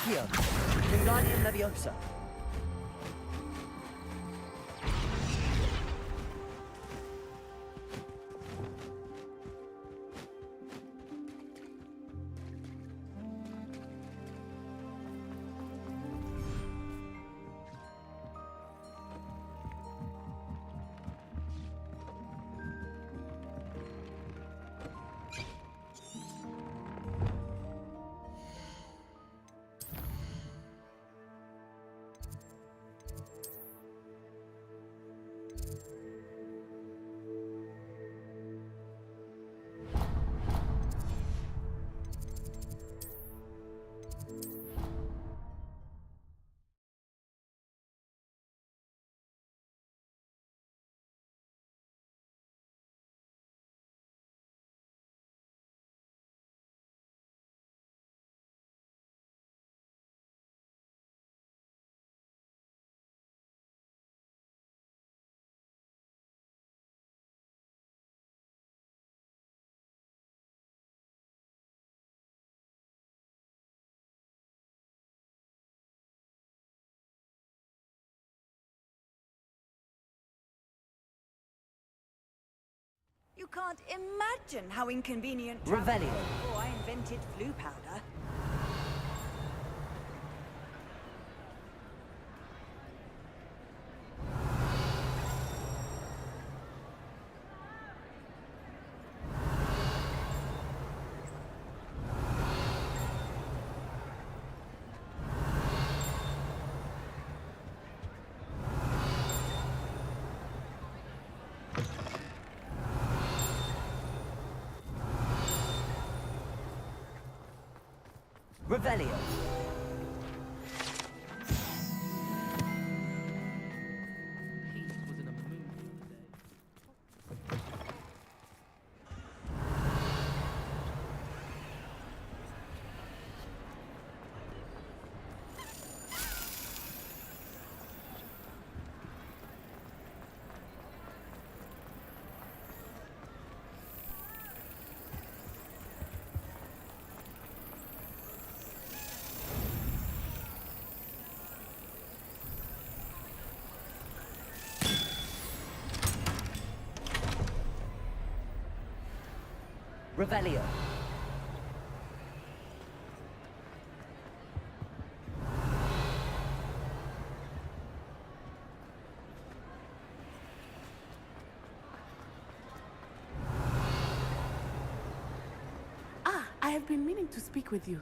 Accio, Wingardium Leviosa. You can't imagine how inconvenient. Revelio. Before I invented flu powder. Revelio. Revelio. I have been meaning to speak with you.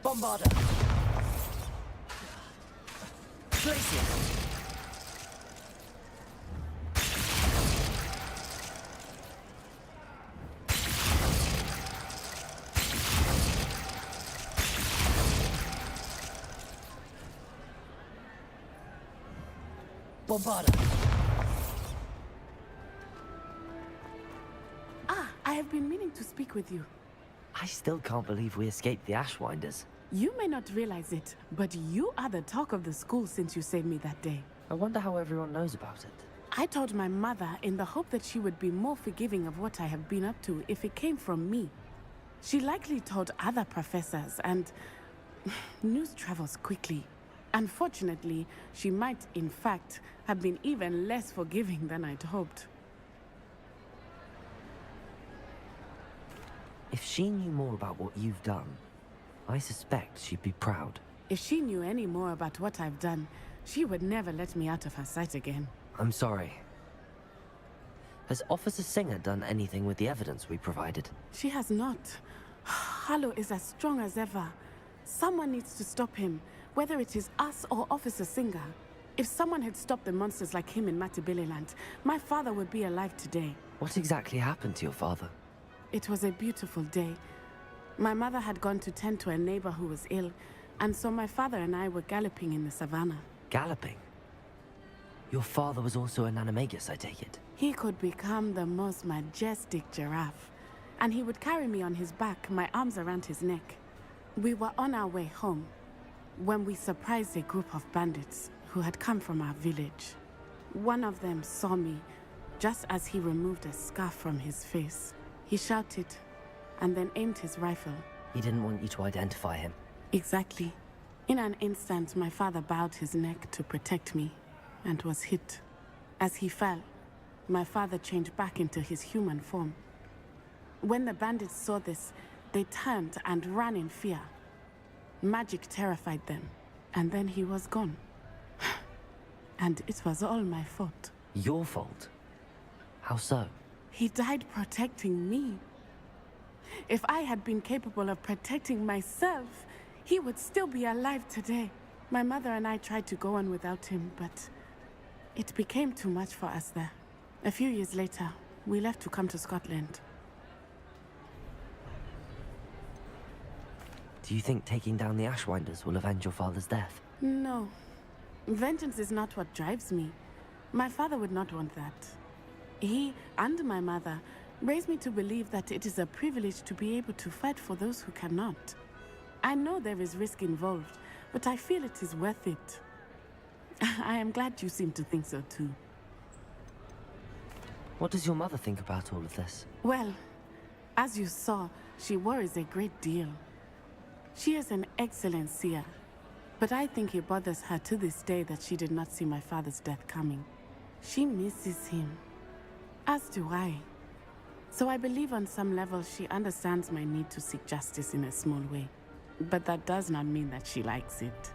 Bombarda. Glacier. Bombarda. I have been meaning to speak with you. I still can't believe we escaped the Ashwinders. You may not realize it, but you are the talk of the school since you saved me that day. I wonder how everyone knows about it. I told my mother in the hope that she would be more forgiving of what I have been up to if it came from me. She likely told other professors, and news travels quickly. Unfortunately, she might, in fact, have been even less forgiving than I'd hoped. If she knew more about what you've done, I suspect she'd be proud. If she knew any more about what I've done, she would never let me out of her sight again. I'm sorry. Has Officer Singer done anything with the evidence we provided? She has not. Harlow is as strong as ever. Someone needs to stop him, whether it is us or Officer Singer. If someone had stopped the monsters like him in Matabeleland, my father would be alive today. What exactly happened to your father? It was a beautiful day. My mother had gone to tend to a neighbor who was ill, and so my father and I were galloping in the savannah. Galloping? Your father was also an animagus, I take it? He could become the most majestic giraffe, and he would carry me on his back, my arms around his neck. We were on our way home when we surprised a group of bandits who had come from our village. One of them saw me, Just as he removed a scarf from his face, he shouted and then aimed his rifle. He didn't want you to identify him. Exactly. In an instant, my father bowed his neck to protect me and was hit. As he fell, my father changed back into his human form. When the bandits saw this, they turned and ran in fear. Magic terrified them, and then he was gone. And it was all my fault. Your fault? How so? He died protecting me. If I had been capable of protecting myself, he would still be alive today. My mother and I tried to go on without him, but it became too much for us there. A few years later, we left to come to Scotland. Do you think taking down the Ashwinders will avenge your father's death? No. Vengeance is not what drives me. My father would not want that. He and my mother raised me to believe that it is a privilege to be able to fight for those who cannot. I know there is risk involved, but I feel it is worth it. I am glad you seem to think so too. What does your mother think about all of this? Well, as you saw, she worries a great deal. She is an excellent seer, but I think it bothers her to this day that she did not see my father's death coming. She misses him, as do I. So I believe on some level she understands my need to seek justice in a small way. But that does not mean that she likes it.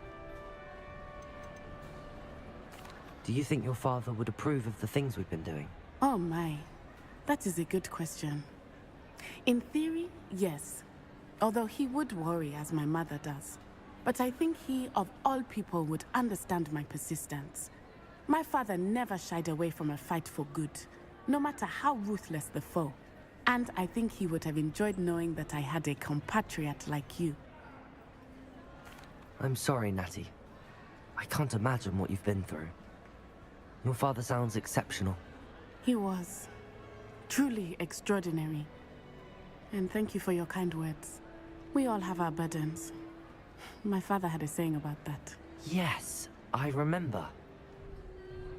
Do you think your father would approve of the things we've been doing? Oh my, that is a good question. In theory, yes. Although he would worry as my mother does. But I think he, of all people, would understand my persistence. My father never shied away from a fight for good, no matter how ruthless the foe. And I think he would have enjoyed knowing that I had a compatriot like you. I'm sorry, Natty. I can't imagine what you've been through. Your father sounds exceptional. He was. Truly extraordinary. And thank you for your kind words. We all have our burdens. My father had a saying about that. Yes, I remember.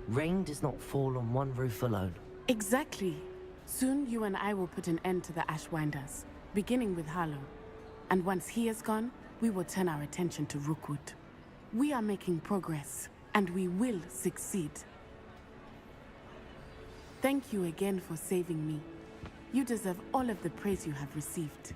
Rain does not fall on one roof alone. Exactly. Soon you and I will put an end to the Ashwinders, beginning with Harlow. And once he is gone, we will turn our attention to Rookwood. We are making progress, and we will succeed. Thank you again for saving me. You deserve all of the praise you have received.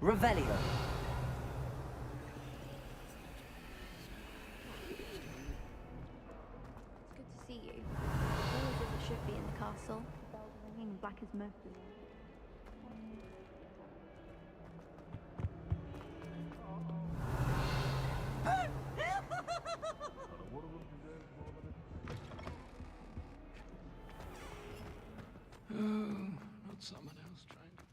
Revelio. It's good to see you. Always as it should be in the castle. The bells are ringing black as mercury. Not someone else trying to.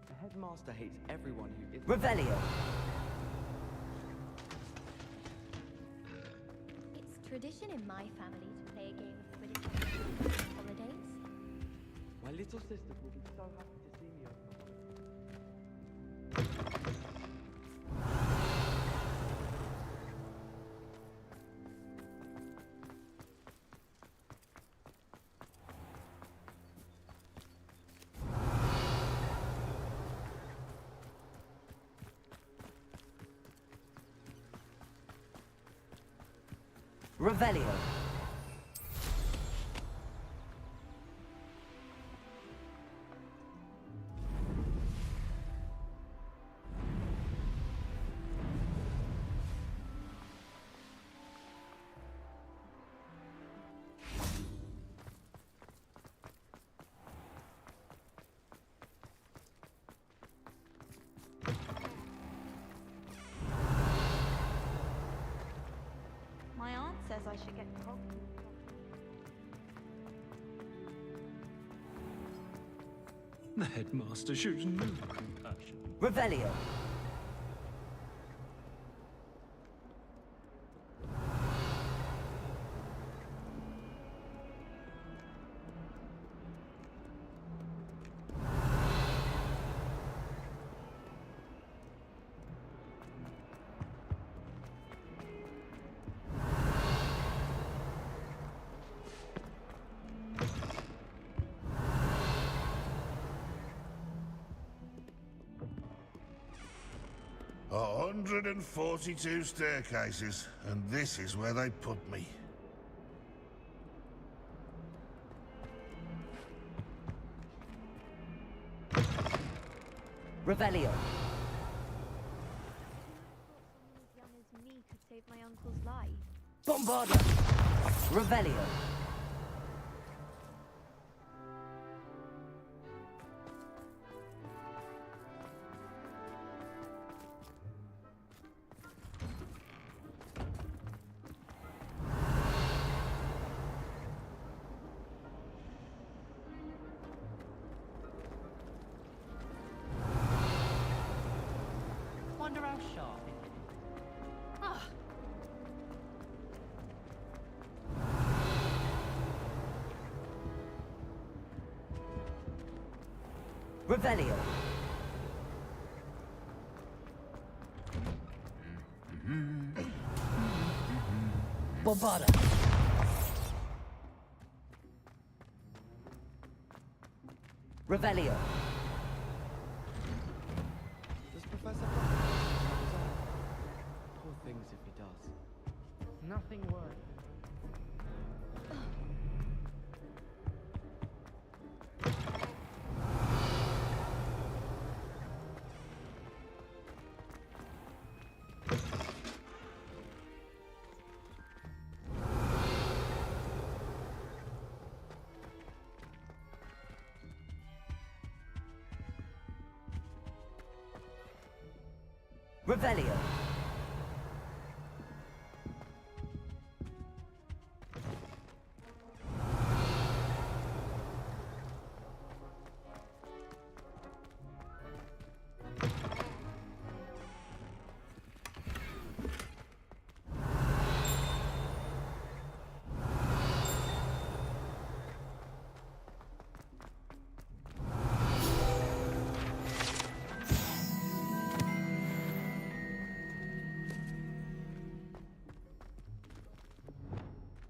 The headmaster hates everyone who is. Revelio. It's tradition in my family to play a game of Quidditch on holidays. My little sister will be so happy to see me over the holidays. Revelio. My aunt says I should get to Hogwarts. The headmaster shows no compassion. Revelio. A 142 staircases, and this is where they put me. Revelio. Someone as young as me could save my uncle's life. Bombarda. Revelio. Wonder how sharp it is. Ah. Revelio. Bombarda. Revelio. Does Professor Buck? Poor things if he does. Nothing worth it. Revelio.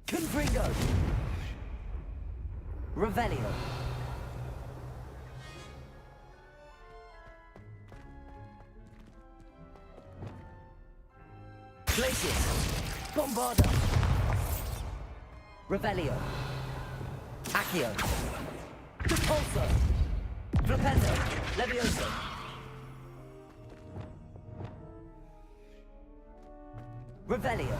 Confringo. Revelio. Glacius. Bombarda. Revelio. Accio. Repulso. Flipendo. Levioso. Revelio.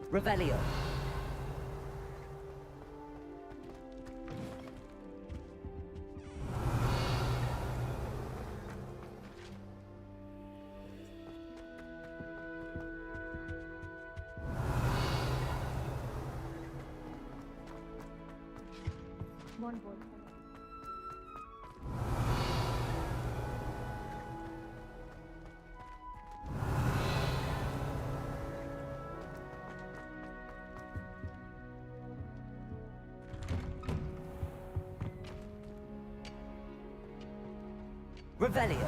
Revelio. One boy. Revelio.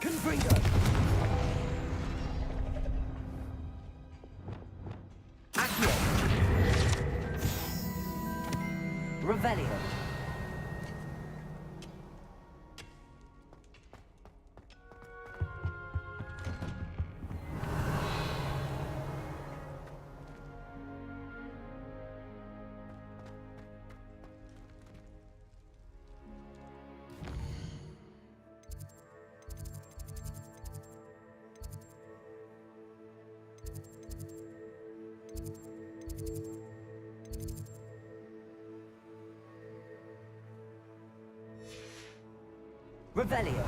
Confringo. Accio. Revelio. Revelio.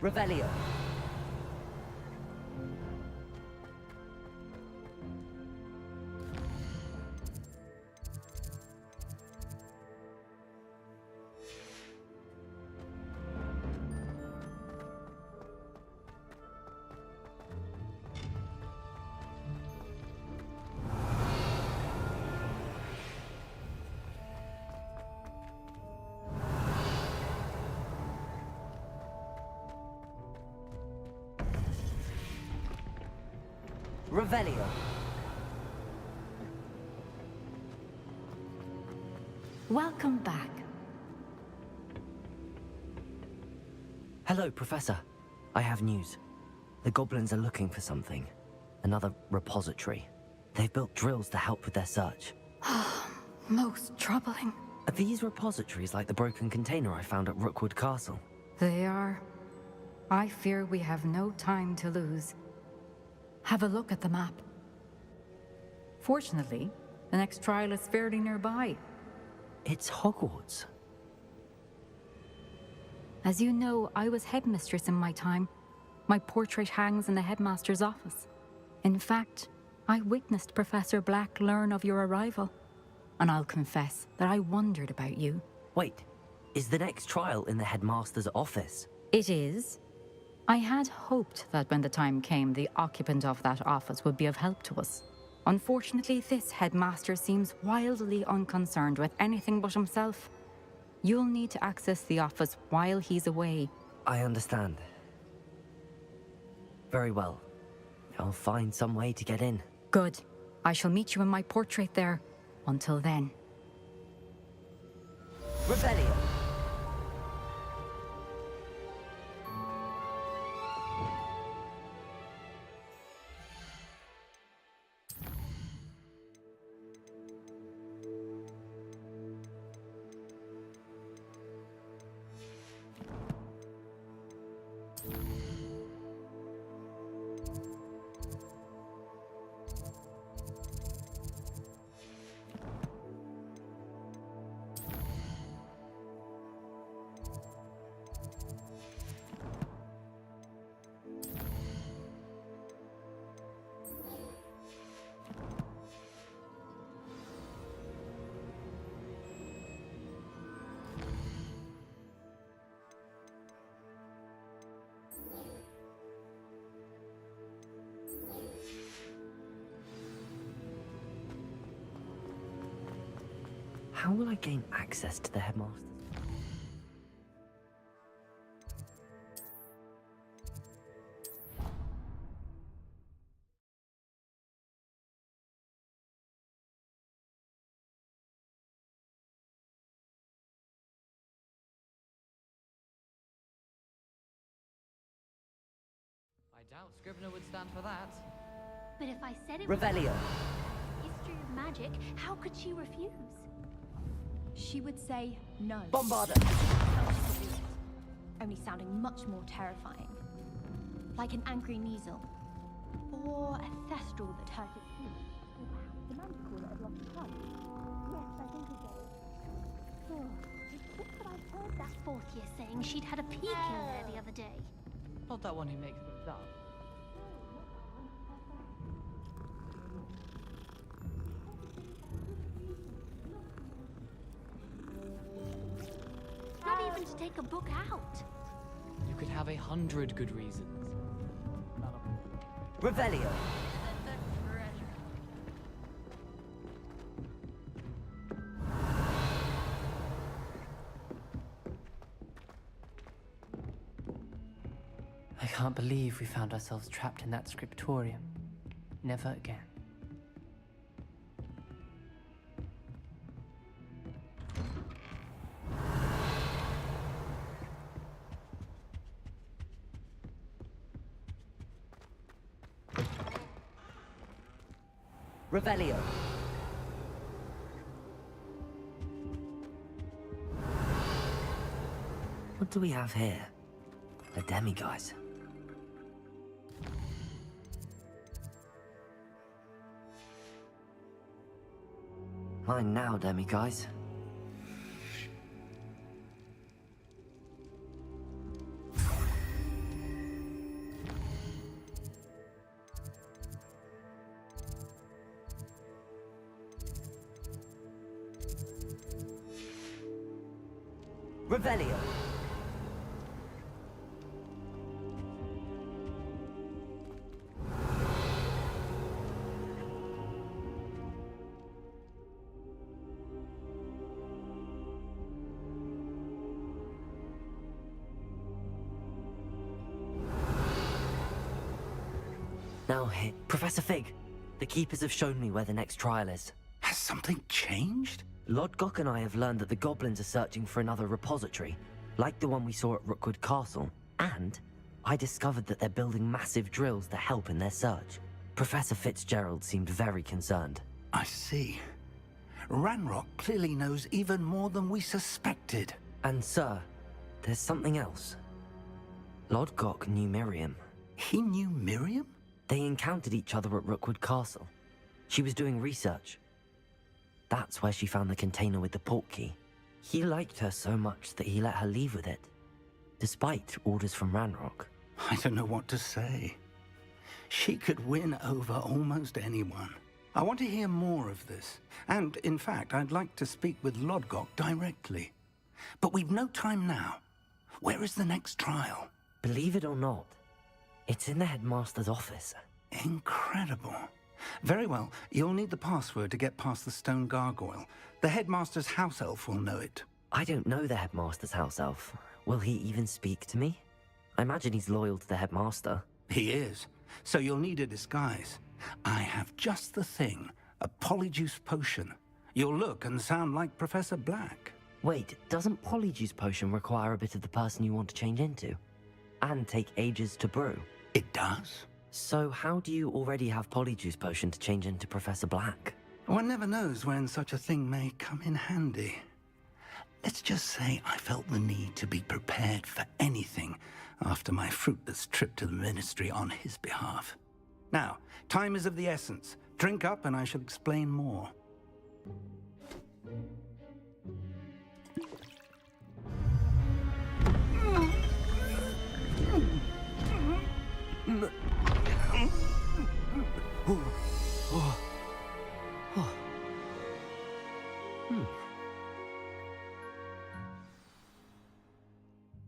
Revelio. Revelio. Welcome back. Hello, Professor. I have news. The goblins are looking for something. Another repository. They've built drills to help with their search. Most troubling. Are these repositories like the broken container I found at Rookwood Castle? They are. I fear we have no time to lose. Have a look at the map. Fortunately, the next trial is fairly nearby. It's Hogwarts. As you know, I was headmistress in my time. My portrait hangs in the headmaster's office. In fact, I witnessed Professor Black learn of your arrival. And I'll confess that I wondered about you. Wait, is the next trial in the headmaster's office? It is. I had hoped that when the time came, the occupant of that office would be of help to us. Unfortunately, this headmaster seems wildly unconcerned with anything but himself. You'll need to access the office while he's away. I understand. Very well. I'll find some way to get in. Good. I shall meet you in my portrait there. Until then. Revelio. How will I gain access to the headmaster? doubt Scrivener would stand for that. But if I said it was Revelio. history of magic, how could she refuse? She would say no. Bombarda. How she could do it. Only sounding much more terrifying. Like an angry measle. Or a thestral that hurt its feet. The man called it a blocky tongue. Yes, I think he did. Oh, it's just that I heard that fourth year saying she'd had a peek in there the other day. Not that one who makes things up. Not even to take a book out. You could have 100 good reasons. Revelio. I can't believe we found ourselves trapped in that scriptorium. Never again. Revelio. What do we have here? A demiguise. Mine now, demiguise. Revelio. Now hit. Professor Fig, the Keepers have shown me where the next trial is. Has something changed? Lodgok and I have learned that the goblins are searching for another repository, like the one we saw at Rookwood Castle, and I discovered that they're building massive drills to help in their search. Professor Fitzgerald seemed very concerned. I see. Ranrock clearly knows even more than we suspected. And sir, there's something else. Lodgok knew Miriam. He knew Miriam? They encountered each other at Rookwood Castle. She was doing research. That's where she found the container with the port key. He liked her so much that he let her leave with it, despite orders from Ranrock. I don't know what to say. She could win over almost anyone. I want to hear more of this. And, in fact, I'd like to speak with Lodgok directly. But we've no time now. Where is the next trial? Believe it or not, it's in the headmaster's office. Incredible. Very well. You'll need the password to get past the stone gargoyle. The headmaster's house elf will know it. I don't know the headmaster's house elf. Will he even speak to me? I imagine he's loyal to the headmaster. He is. So you'll need a disguise. I have just the thing. A polyjuice potion. You'll look and sound like Professor Black. Wait, doesn't polyjuice potion require a bit of the person you want to change into? And take ages to brew? It does. So how do you already have polyjuice potion to change into Professor Black? One never knows when such a thing may come in handy. Let's just say I felt the need to be prepared for anything after my fruitless trip to the ministry on his behalf. Now, time is of the essence. Drink up and I shall explain more.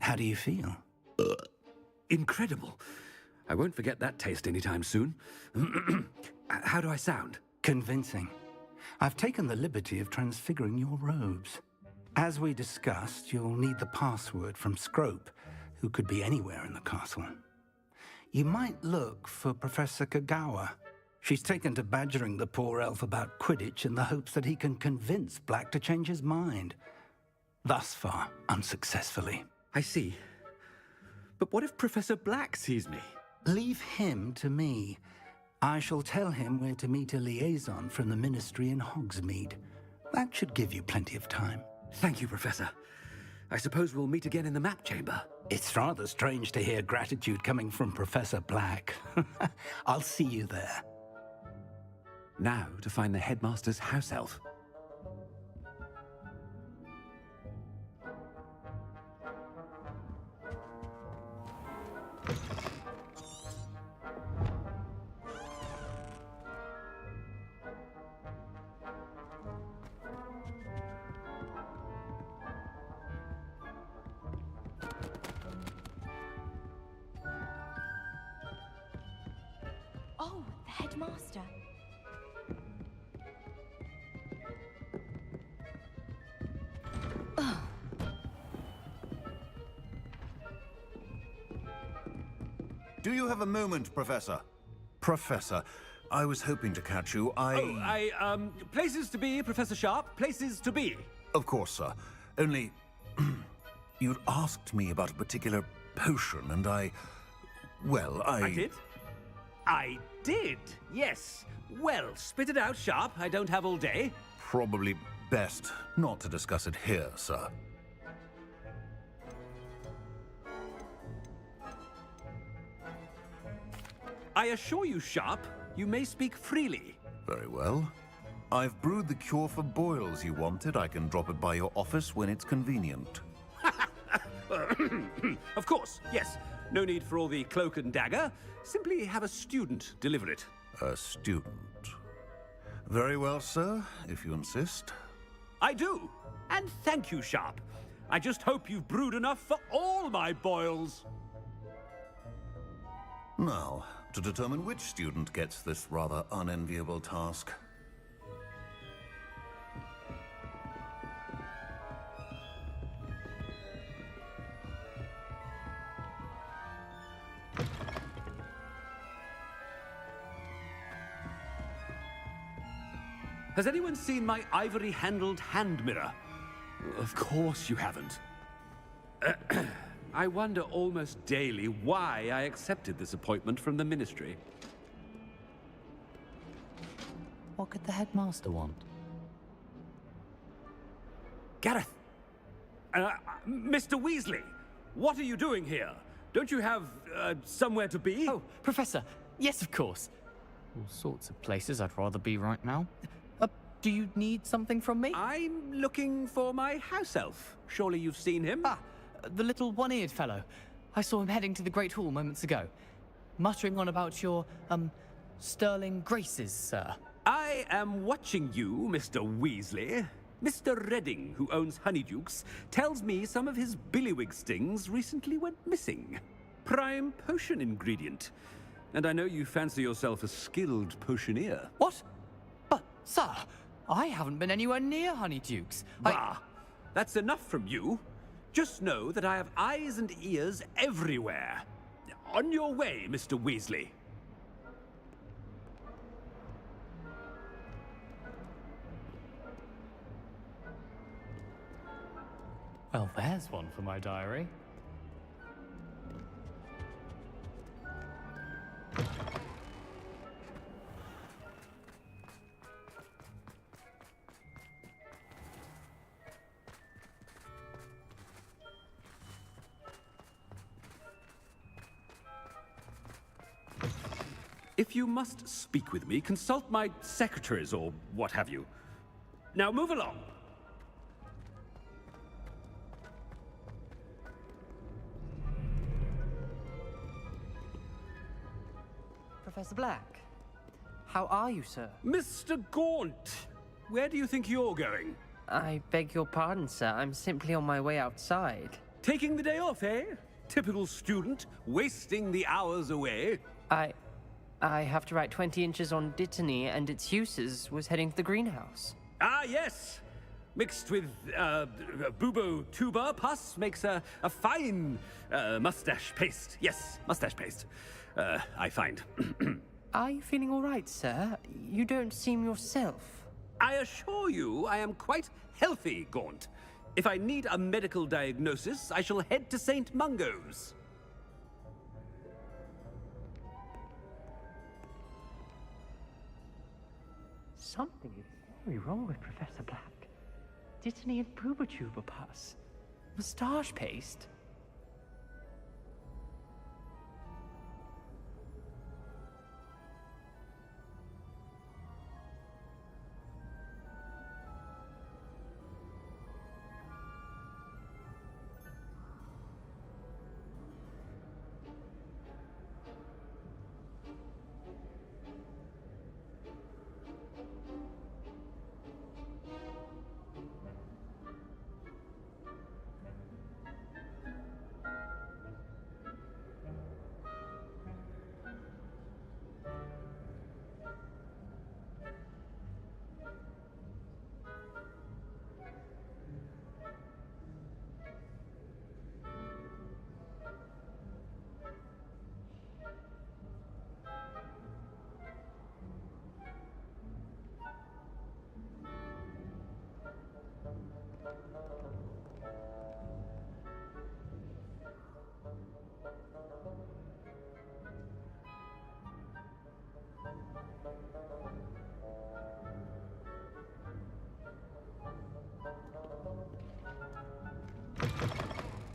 How do you feel? Incredible. I won't forget that taste anytime soon. How do I sound? Convincing. I've taken the liberty of transfiguring your robes. As we discussed, you'll need the password from Scrope, who could be anywhere in the castle. You might look for Professor Kagawa. She's taken to badgering the poor elf about Quidditch in the hopes that he can convince Black to change his mind. Thus far, unsuccessfully. I see. But what if Professor Black sees me? Leave him to me. I shall tell him where to meet a liaison from the Ministry in Hogsmeade. That should give you plenty of time. Thank you, Professor. I suppose we'll meet again in the map chamber. It's rather strange to hear gratitude coming from Professor Black. I'll see you there. Now to find the headmaster's house elf. Oh, the headmaster. Do you have a moment, Professor? Professor, I was hoping to catch you. Places to be, Professor Sharp. Places to be. Of course, sir. Only, you'd asked me about a particular potion, and I did? I did, yes. Well, spit it out, Sharp. I don't have all day. Probably best not to discuss it here, sir. I assure you, Sharp, you may speak freely. Very well. I've brewed the cure for boils you wanted. I can drop it by your office when it's convenient. Of course, yes. No need for all the cloak and dagger. Simply have a student deliver it. A student. Very well, sir, if you insist. I do. And thank you, Sharp. I just hope you've brewed enough for all my boils. Now, to determine which student gets this rather unenviable task. Has anyone seen my ivory-handled hand mirror? Of course you haven't. I wonder almost daily why I accepted this appointment from the Ministry. What could the headmaster want? Gareth! Mr. Weasley! What are you doing here? Don't you have, somewhere to be? Oh, Professor! Yes, of course. All sorts of places I'd rather be right now. Do you need something from me? I'm looking for my house elf. Surely you've seen him? Ah, the little one-eared fellow. I saw him heading to the Great Hall moments ago, muttering on about your, sterling graces, sir. I am watching you, Mr. Weasley. Mr. Redding, who owns Honeydukes, tells me some of his billywig stings recently went missing. Prime potion ingredient. And I know you fancy yourself a skilled potioneer. What? But, sir, I haven't been anywhere near Honeydukes. Bah! That's enough from you. Just know that I have eyes and ears everywhere. On your way, Mr. Weasley. Well, there's one for my diary. If you must speak with me, consult my secretaries or what have you. Now move along. Professor Black, how are you, sir? Mr. Gaunt, where do you think you're going? I beg your pardon, sir. I'm simply on my way outside. Taking the day off, eh? Typical student, wasting the hours away. I have to write 20 inches on Dittany and its uses. Was heading to the greenhouse. Ah, yes. Mixed with bubo tuber pus makes a fine mustache paste. Yes, mustache paste. I find. Are you feeling all right, sir? You don't seem yourself. I assure you I am quite healthy, Gaunt. If I need a medical diagnosis, I shall head to St. Mungo's. Something is very wrong with Professor Black. Dittany and Boobertuber pus. Moustache paste.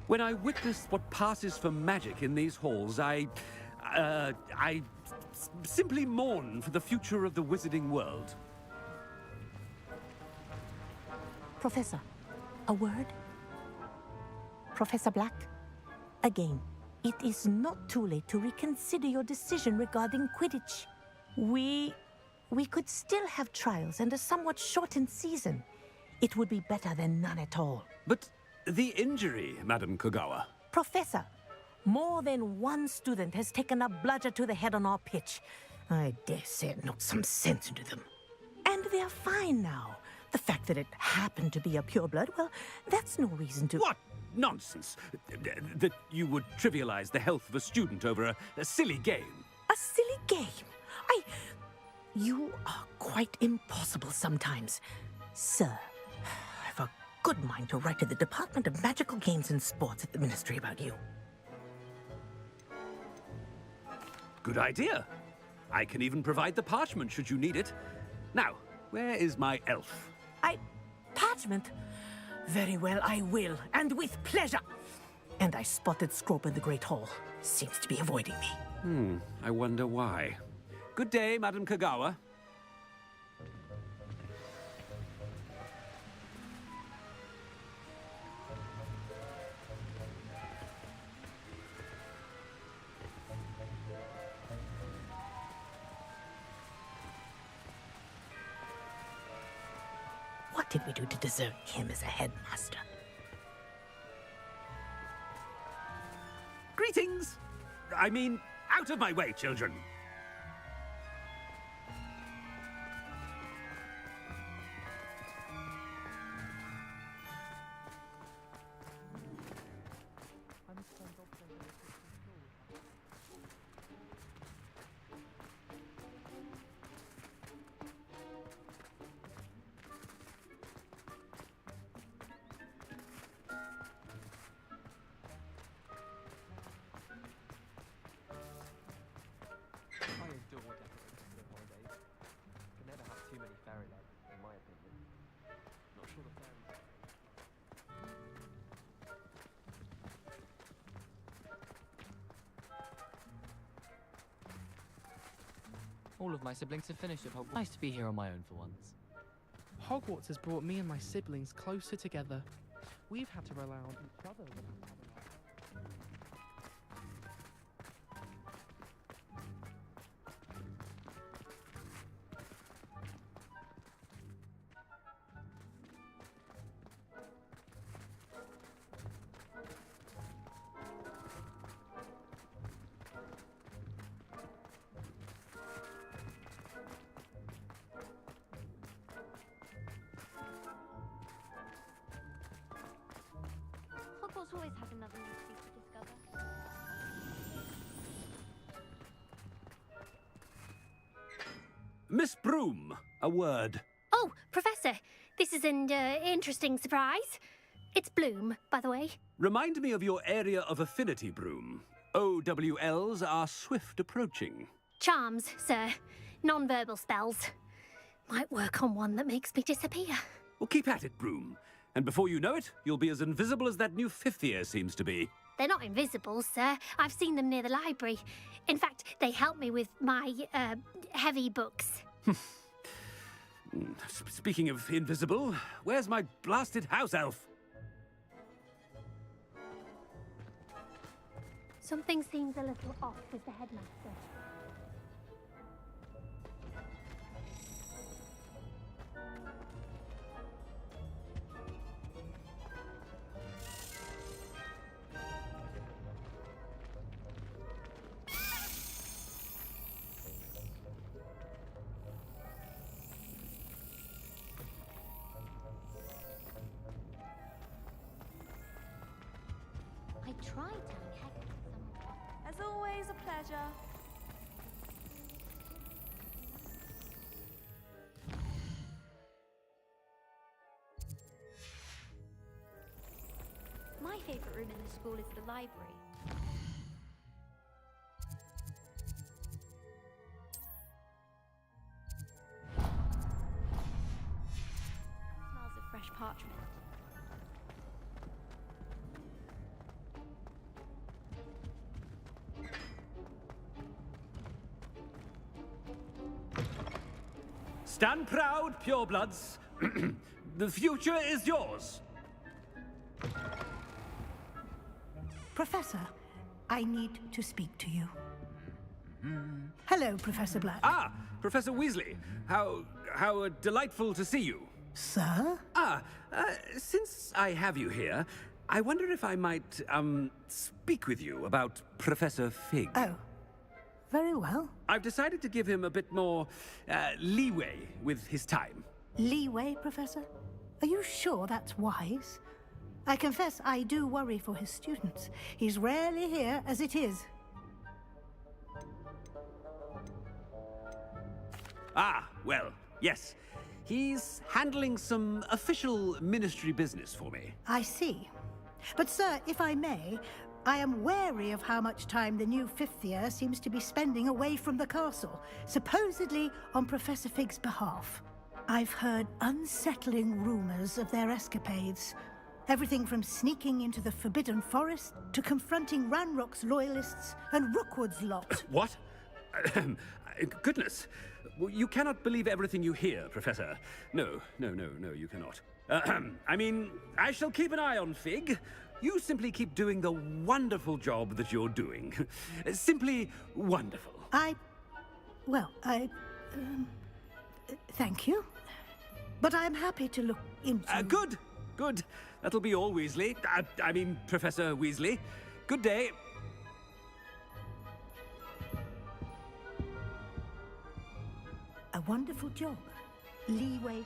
When I witness what passes for magic in these halls, I simply mourn for the future of the wizarding world. Professor, a word? Professor Black, again, it is not too late to reconsider your decision regarding Quidditch. We could still have trials and a somewhat shortened season. It would be better than none at all. But the injury, Madam Kogawa. Professor, more than one student has taken a bludger to the head on our pitch. I dare say it knocked some sense into them. And they're fine now. The fact that it happened to be a pureblood, well, that's no reason to... What nonsense! That you would trivialize the health of a student over a silly game. A silly game? You are quite impossible sometimes. Sir, I've a good mind to write to the Department of Magical Games and Sports at the Ministry about you. Good idea. I can even provide the parchment should you need it. Now, where is my elf? Parchment? Very well, I will, and with pleasure. And I spotted Scrope in the Great Hall. Seems to be avoiding me. I wonder why. Good day, Madam Kogawa. What did we do to deserve him as a headmaster? Greetings! I mean, out of my way, children. All of my siblings have finished at Hogwarts. Nice to be here on my own for once. Hogwarts has brought me and my siblings closer together. We've had to rely on each other without having Hogwarts always has another new thing to discover. Miss Broom, a word. Oh, Professor, this is an interesting surprise. It's Bloom, by the way. Remind me of your area of affinity, Broom. OWLs are swift approaching. Charms, sir. Non-verbal spells. Might work on one that makes me disappear. Well, keep at it, Broom. And before you know it, you'll be as invisible as that new fifth year seems to be. They're not invisible, sir. I've seen them near the library. In fact, they help me with my, heavy books. Speaking of invisible, where's my blasted house elf? Something seems a little off with the headmaster. I tried telling Hector someone. As always, a pleasure. My favourite room in the school is the library. Smells of fresh parchment. Stand proud, purebloods. The future is yours. Professor, I need to speak to you. Hello, Professor Black. Ah, Professor Weasley. How delightful to see you. Sir? Since I have you here, I wonder if I might, speak with you about Professor Fig. Oh, very well. I've decided to give him a bit more, leeway with his time. Leeway, Professor? Are you sure that's wise? I confess I do worry for his students. He's rarely here as it is. Ah, well, yes. He's handling some official ministry business for me. I see. But, sir, if I may, I am wary of how much time the new fifth year seems to be spending away from the castle, supposedly on Professor Fig's behalf. I've heard unsettling rumors of their escapades. Everything from sneaking into the Forbidden Forest to confronting Ranrock's loyalists and Rookwood's lot. What? Goodness. You cannot believe everything you hear, Professor. No, you cannot. I mean, I shall keep an eye on Fig. You simply keep doing the wonderful job that you're doing. Simply wonderful. Thank you. But I'm happy to look into... Good. That'll be all, Weasley. I mean, Professor Weasley. Good day. A wonderful job. Leeway.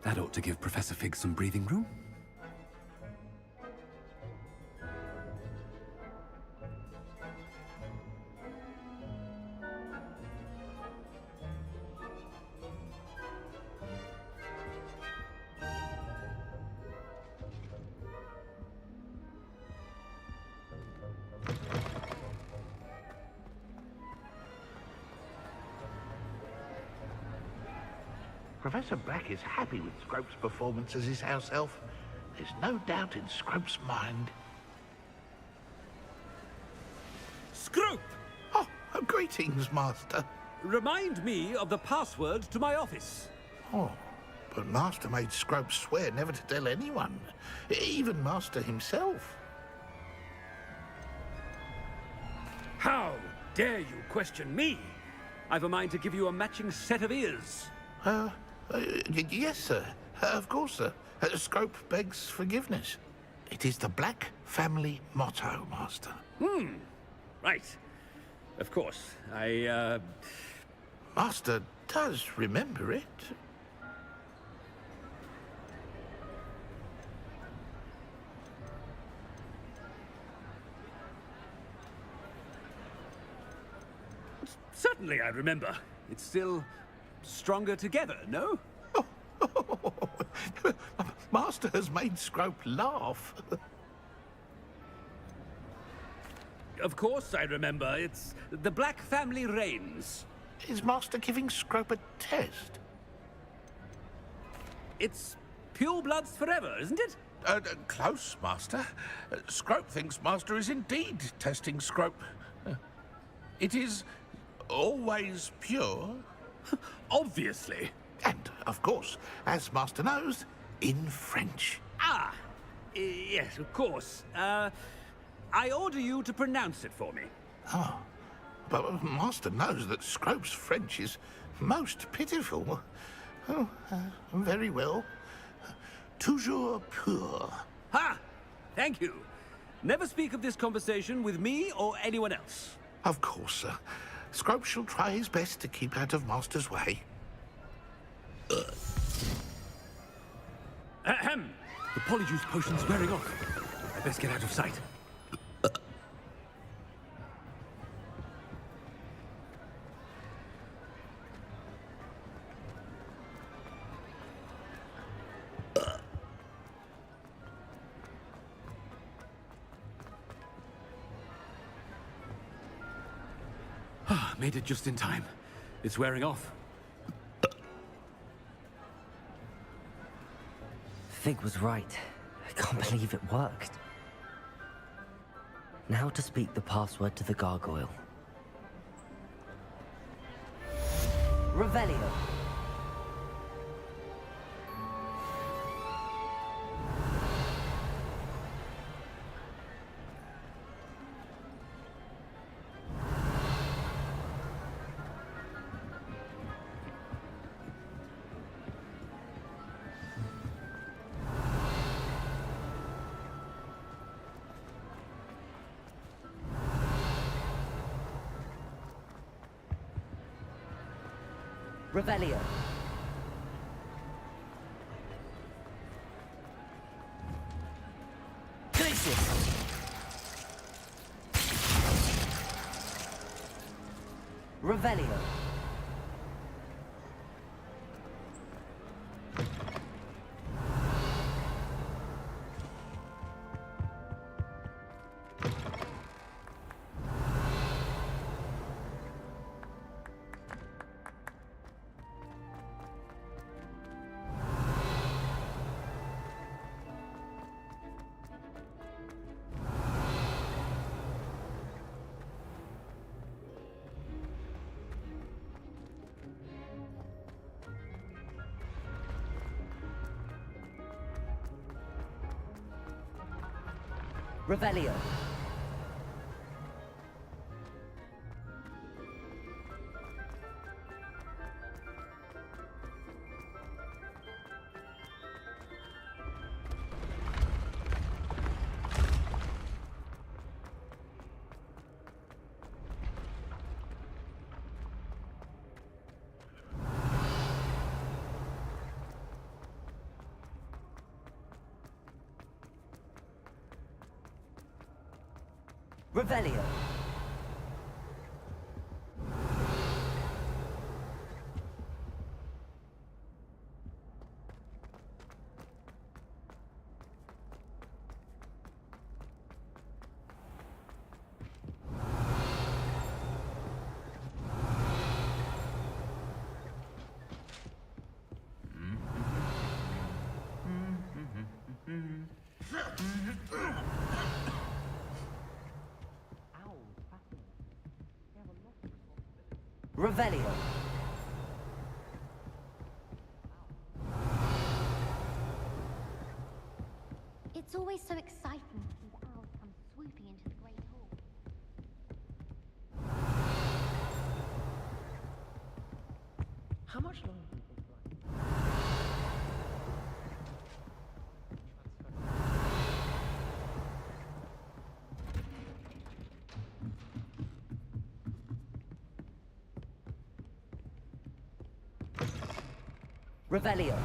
That ought to give Professor Fig some breathing room. Professor Black is happy with Scrope's performance as his house elf. There's no doubt in Scrope's mind. Scrope! Oh, greetings, Master. Remind me of the password to my office. Oh, but Master made Scrope swear never to tell anyone, even Master himself. How dare you question me? I've a mind to give you a matching set of ears. Yes, sir. Of course, sir. Scrope begs forgiveness. It is the Black family motto, Master. Right. Of course. Master does remember it. Certainly I remember. It's still stronger together, no? Master has made Scrope laugh. Of course I remember. It's the Black family reigns. Is Master giving Scrope a test? It's pure bloods forever, isn't it? Close, Master. Scrope thinks Master is indeed testing Scrope. It is always pure. Obviously. And, of course, as Master knows, in French. Ah! Yes, of course. I order you to pronounce it for me. Oh, but Master knows that Scrope's French is most pitiful. Oh, very well. Toujours pur. Ha! Thank you. Never speak of this conversation with me or anyone else. Of course, sir. Scrope shall try his best to keep out of Master's way. Ahem. The polyjuice potion's wearing off. I best get out of sight. Made it just in time. It's wearing off. Fig was right. I can't believe it worked. Now to speak the password to the gargoyle. Revelio. Revelio. Crisis. Revelio. Revelio. Revelio. Revelio. It's always so exciting to see the owls come swooping into the Great Hall. How much longer do you think Revelio.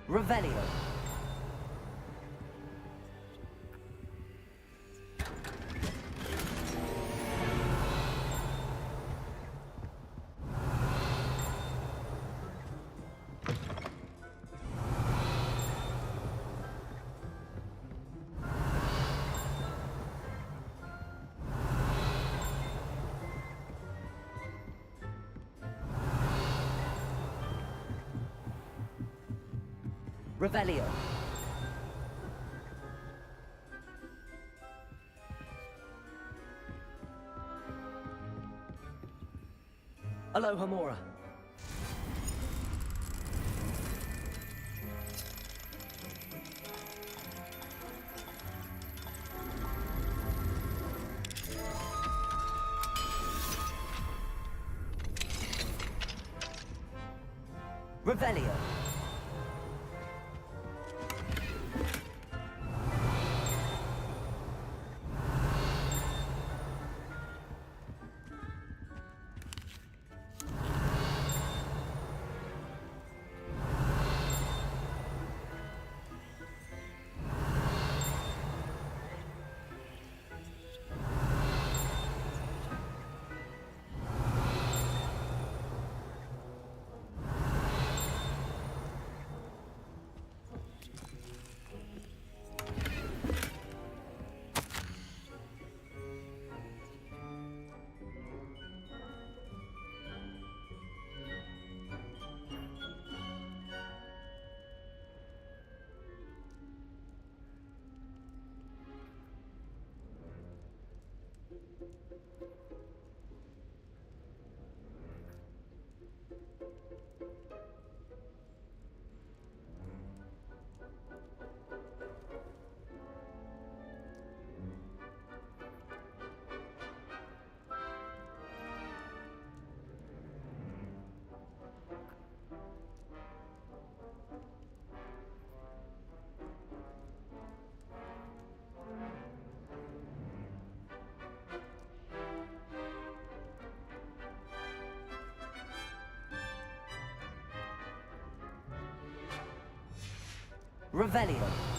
Revelio. Revelio. Aloha Mora. Revelio. Revelio.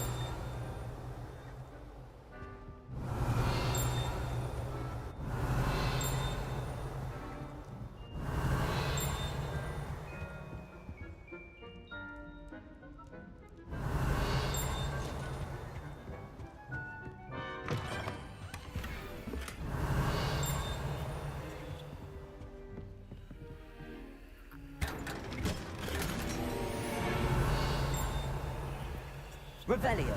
Revelio.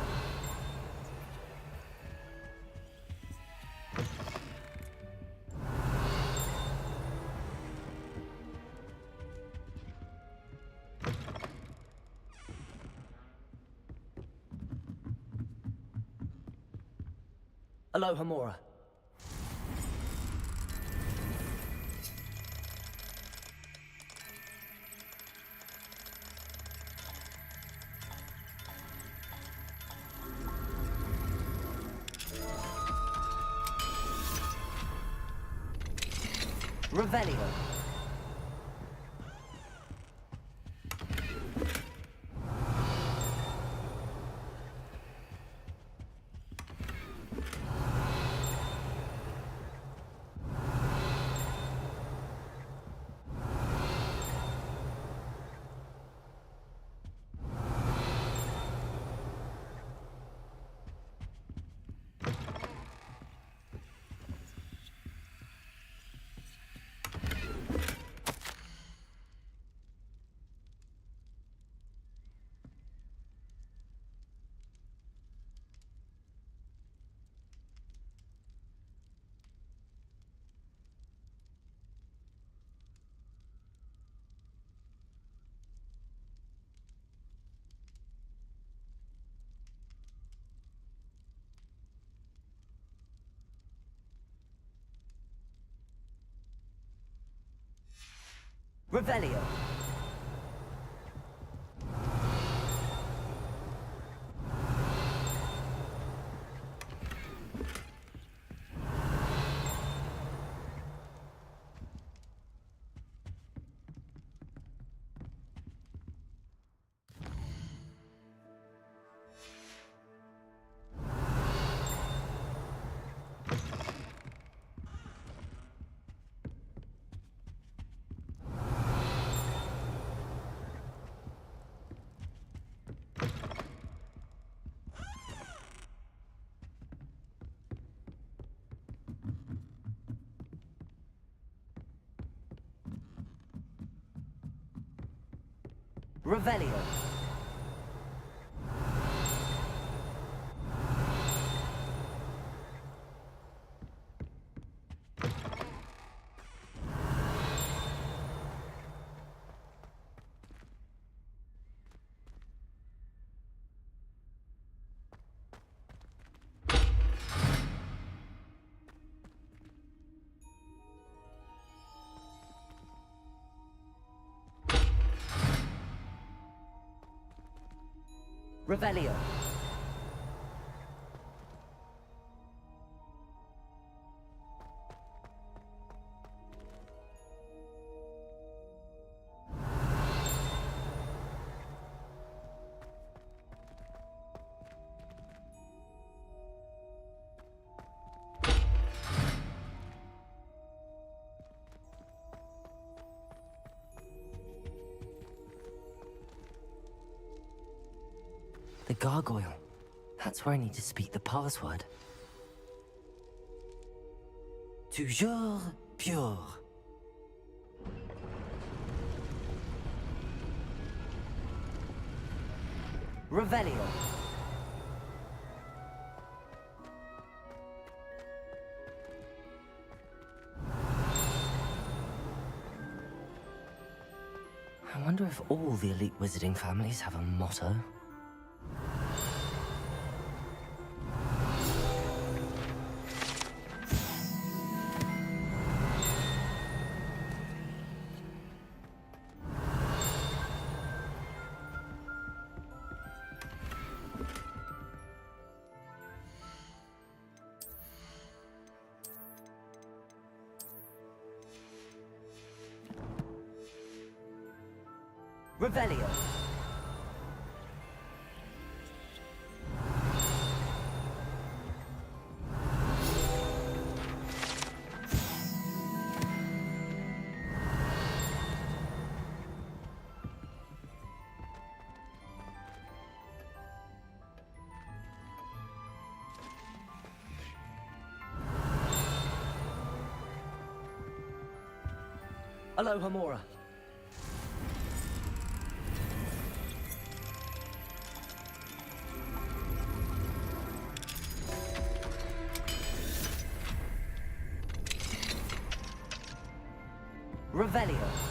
Aloha Mora. Revelio. Revelio. Revelio. Revelio. The gargoyle. That's where I need to speak the password. Toujours pure. Revelio. I wonder if all the elite wizarding families have a motto. Revelio. Aloha Mora. Revelio.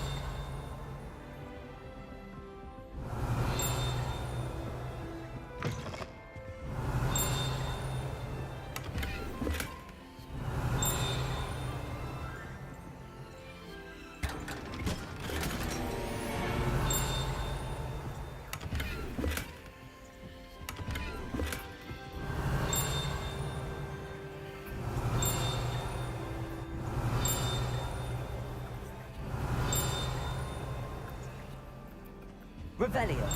Revelio.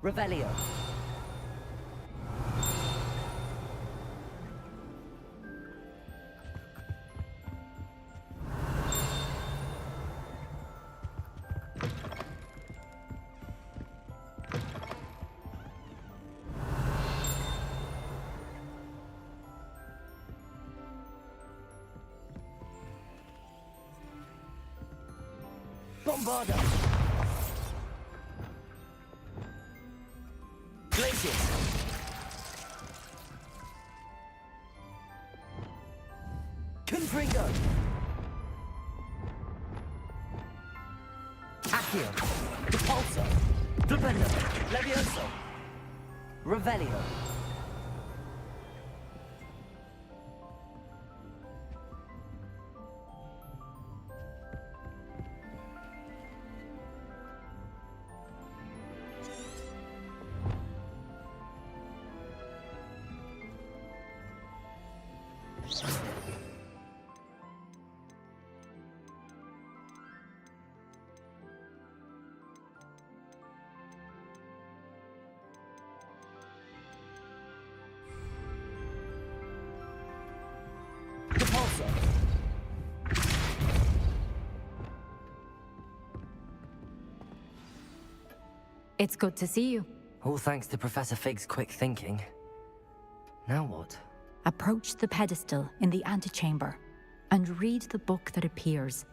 Revelio. Bombarda. Glacius. Confringo. Accio. Repulsor. Flipendo. Levioso. Revelio. It's good to see you. All thanks to Professor Fig's quick thinking. Now what? Approach the pedestal in the antechamber and read the book that appears.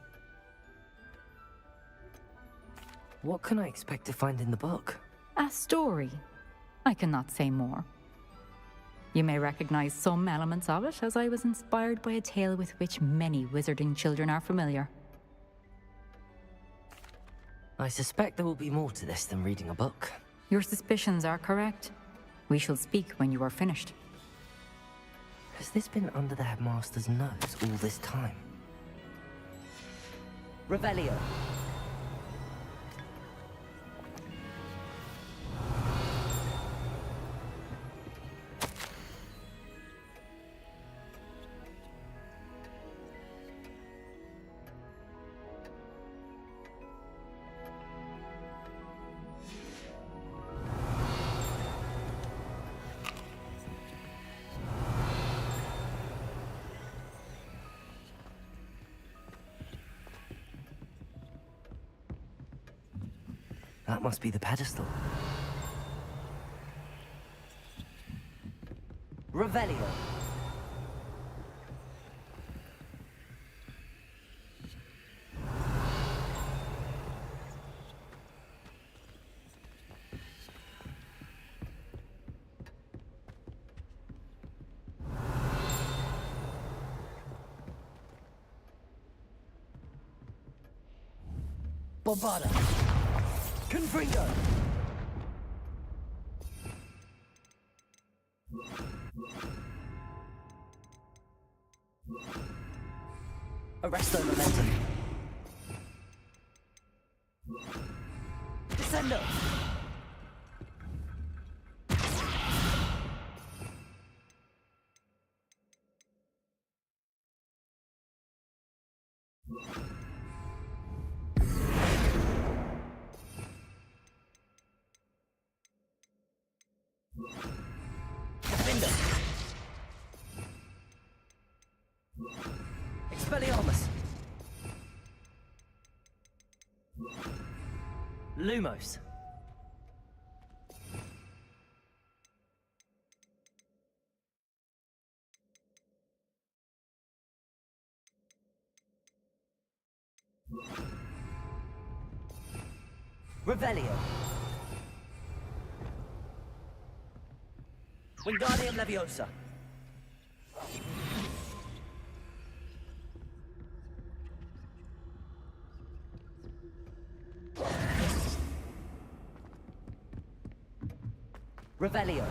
What can I expect to find in the book? A story. I cannot say more. You may recognize some elements of it, as I was inspired by a tale with which many wizarding children are familiar. I suspect there will be more to this than reading a book. Your suspicions are correct. We shall speak when you are finished. Has this been under the headmaster's nose all this time? Revelio. That must be the pedestal. Revelio. Bombarda. Confringo. Arresto momentum. Descendo. Defender. Expelliarmus. Lumos. Revelio. Wingardium Leviosa. Revelio.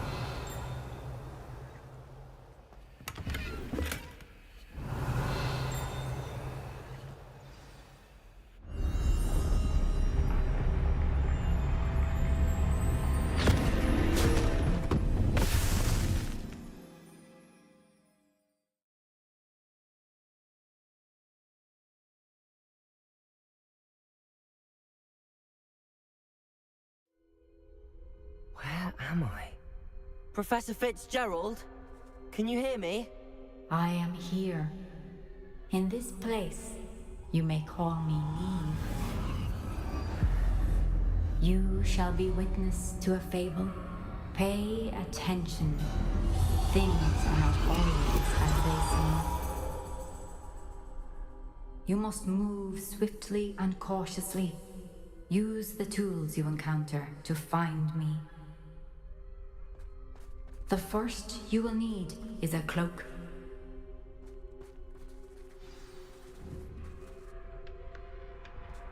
Where am I? Professor Fitzgerald? Can you hear me? I am here. In this place, you may call me Neve. You shall be witness to a fable. Pay attention. Things are not always as they seem. You must move swiftly and cautiously. Use the tools you encounter to find me. The first you will need is a cloak.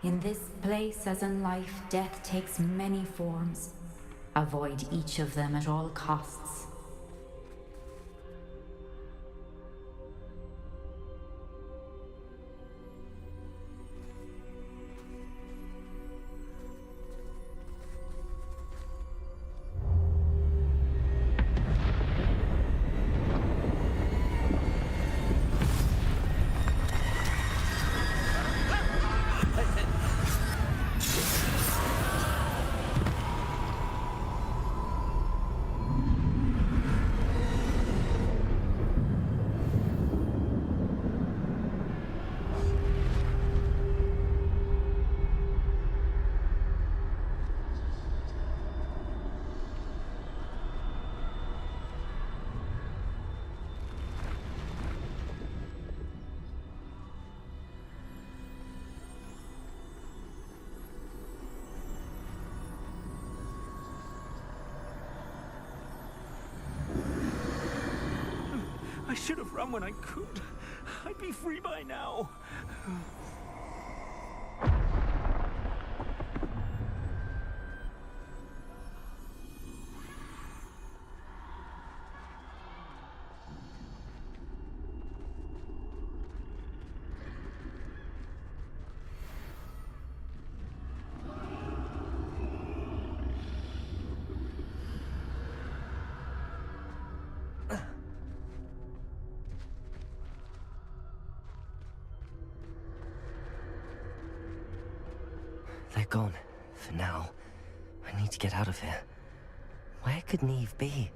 In this place, as in life, death takes many forms. Avoid each of them at all costs. I should have run when I could. I'd be free by now. They're gone. For now. I need to get out of here. Where could Neve be?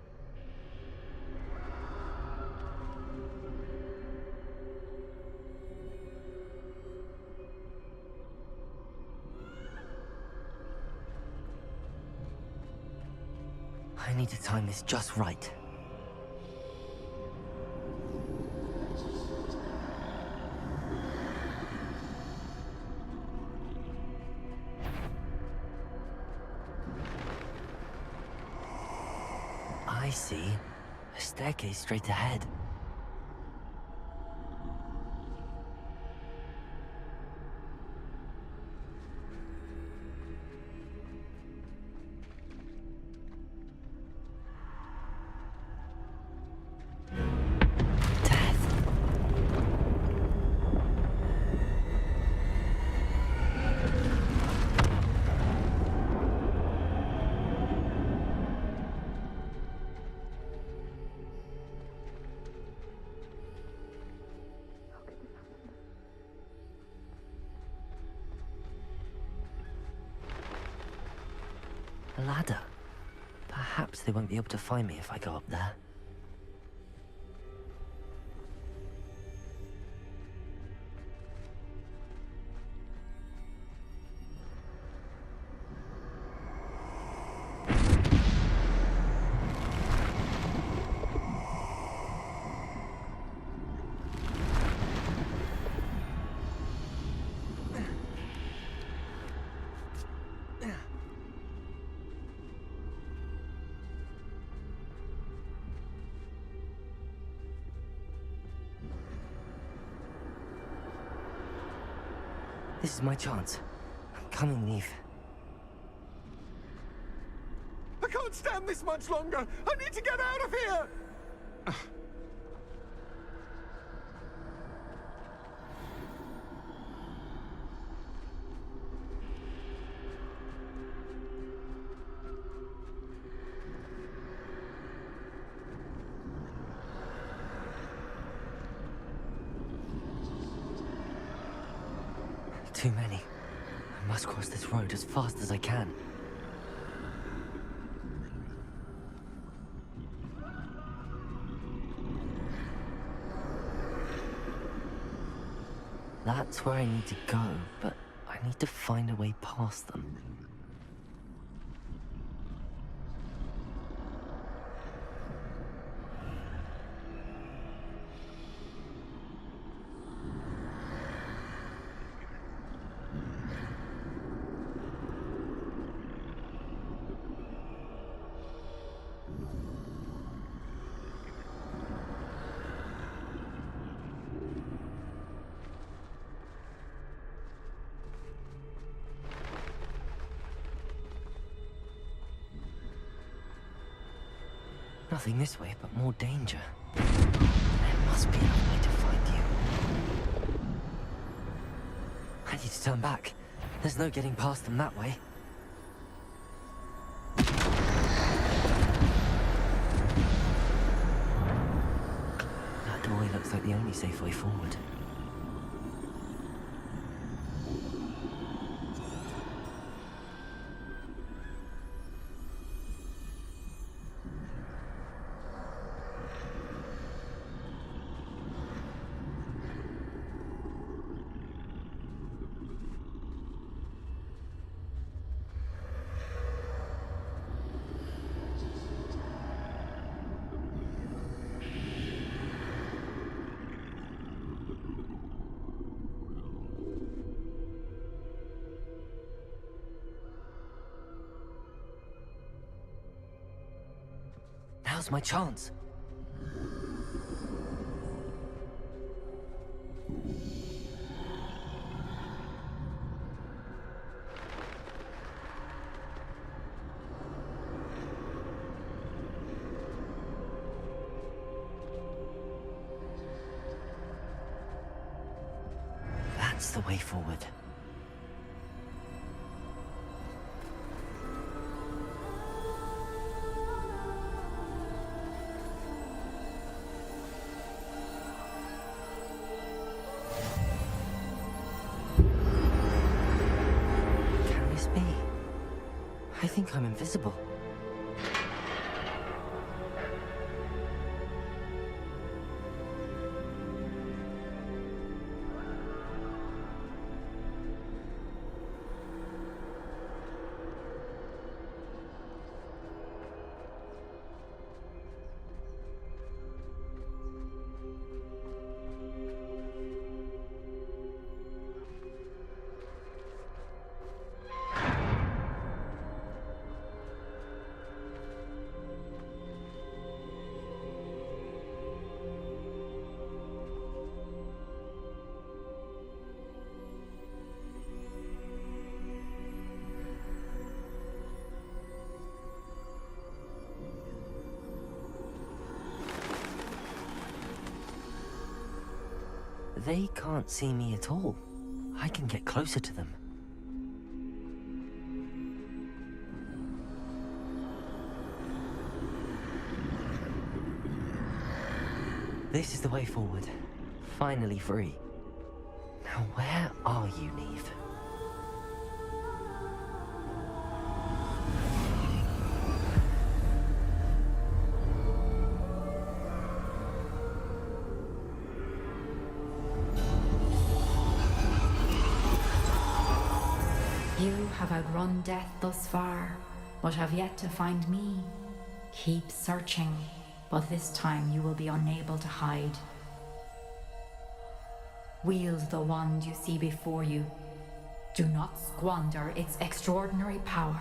I need to time this just right. I see. A staircase straight ahead. A ladder. Perhaps they won't be able to find me if I go up there. This is my chance. I'm coming, Neve. I can't stand this much longer. I need to get out of here. Too many. I must cross this road as fast as I can. That's where I need to go, but I need to find a way past them. Nothing this way but more danger. There must be another way to find you. I need to turn back. There's no getting past them that way. That doorway looks like the only safe way forward. Now's my chance. That's the way forward. I think I'm invisible. They can't see me at all. I can get closer to them. This is the way forward. Finally free. Now where are you, Neve? You have outrun death thus far, but have yet to find me. Keep searching, but this time you will be unable to hide. Wield the wand you see before you. Do not squander its extraordinary power.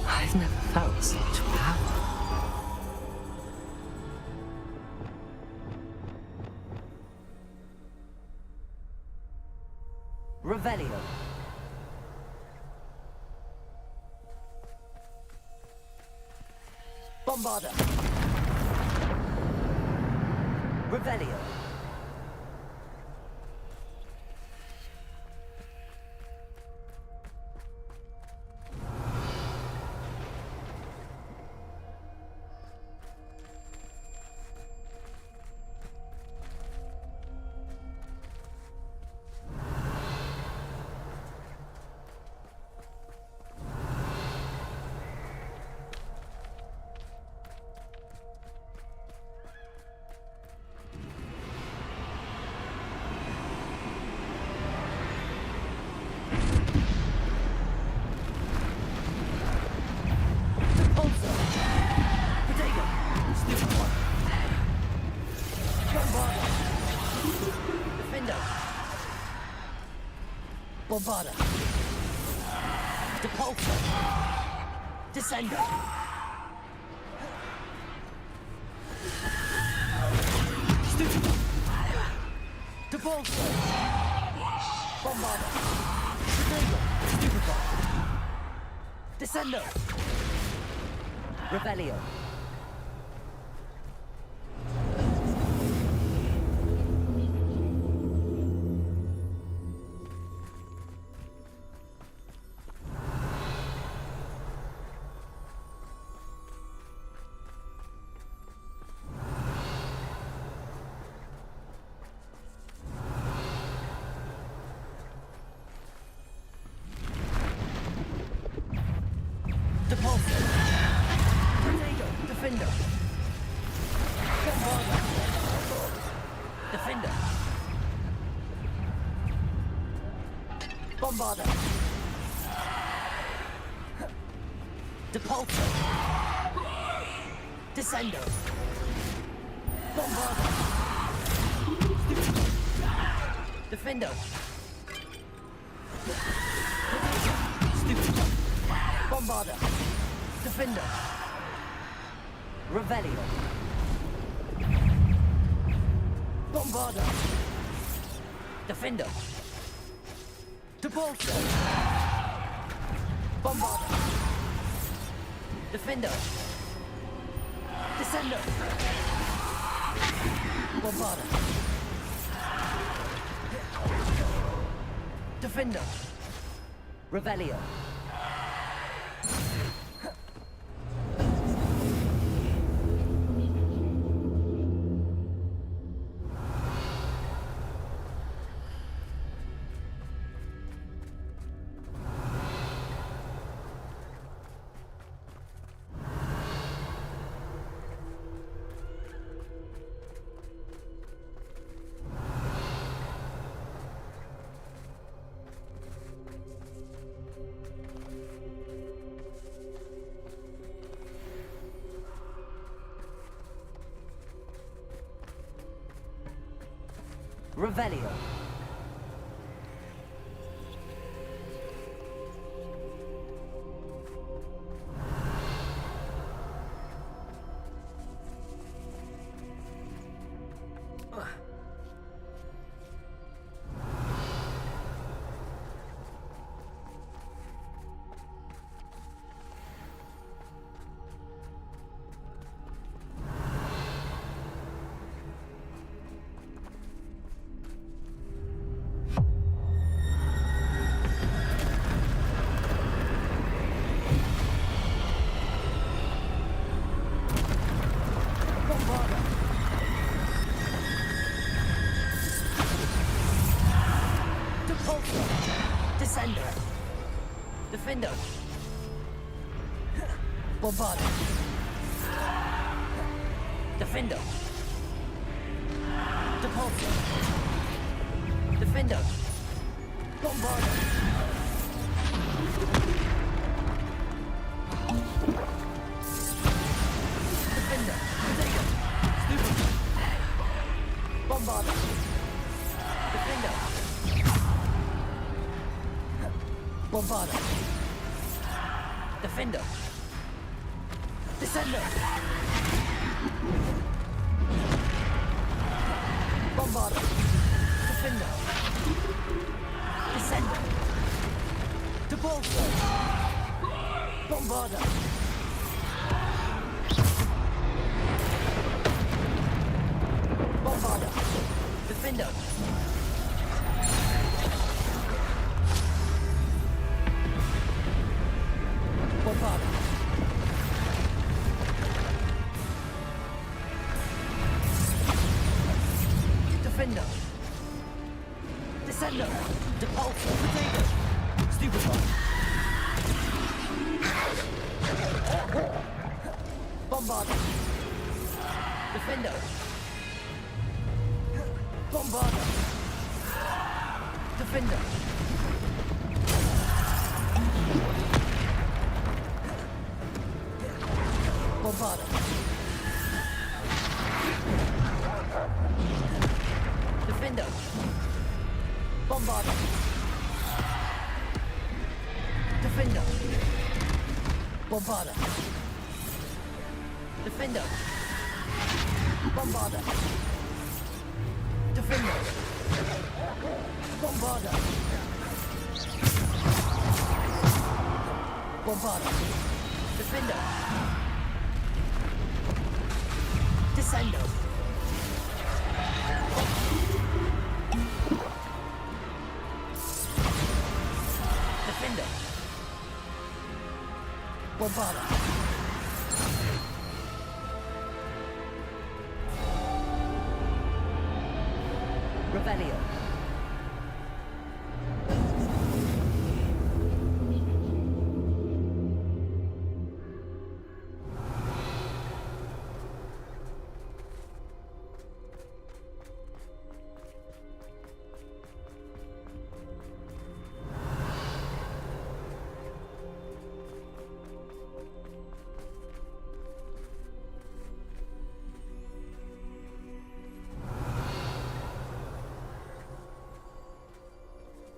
I've never felt such power. Revelio. Bombarda. Revelio. Bombarder. Depulsor. Descender. Stupefy. Depulsor. Bombarder. Stupefy. Descender. Revelio. Depulsor. Tornado. Defender. Bombarder. Defender. Bombarder. Depulsor. Descender. Bombarder. Defender. Stupid. Bombarder. Defender. Revelio. Bombarder. Defender. Depulsor. Bombarder. Defender. Descender. Bombarder. Defender. Revelio. Revelio. Descender. Defender. Bombarder. Defender. Depulsor. Defender. Bombarder. Defender. Potato. Stupid. Bombarder. Defender. Bombarder. Defender. Descender. Bombarder. Defender. Descender. Depulsor. Bombarder. Bombarder. Defender. Bombarder. Defender. Descender. Depulsor. Potato. Stupefy. Bombarder. Defender. Bombarder. Defender. Bombarder. Defender. Bombarder. Defender. Bombarder. Defender. Bombarder. Defender. Bombarder. Bombarder. Defender. Descendo. Defender. Bombarder. Revelio.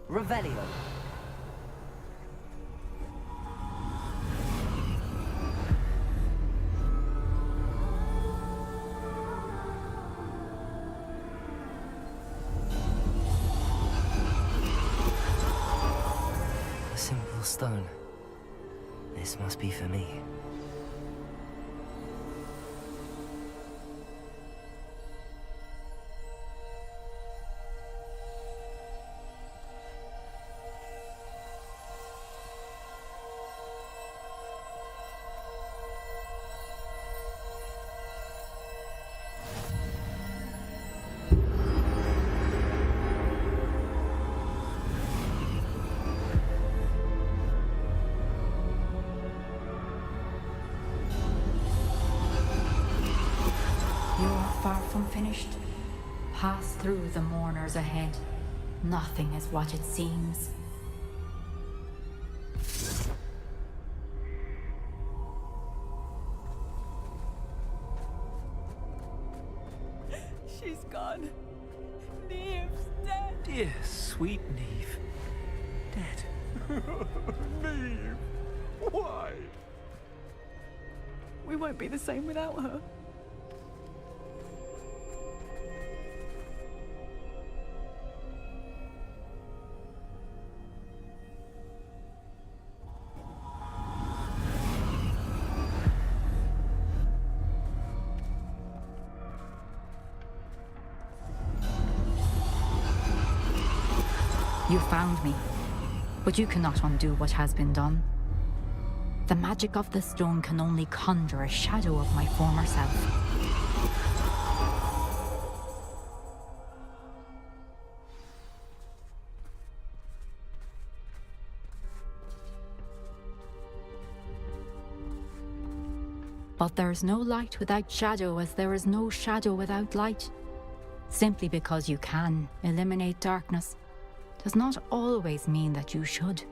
Revelio. A simple stone. This must be for me. You're far from finished. Pass through the mourners ahead. Nothing is what it seems. She's gone. Neve's dead. Dear sweet Neve. Dead. Neve! Why? We won't be the same without her. You found me, but you cannot undo what has been done. The magic of the stone can only conjure a shadow of my former self. But there is no light without shadow, as there is no shadow without light. Simply because you can eliminate darkness does not always mean that you should.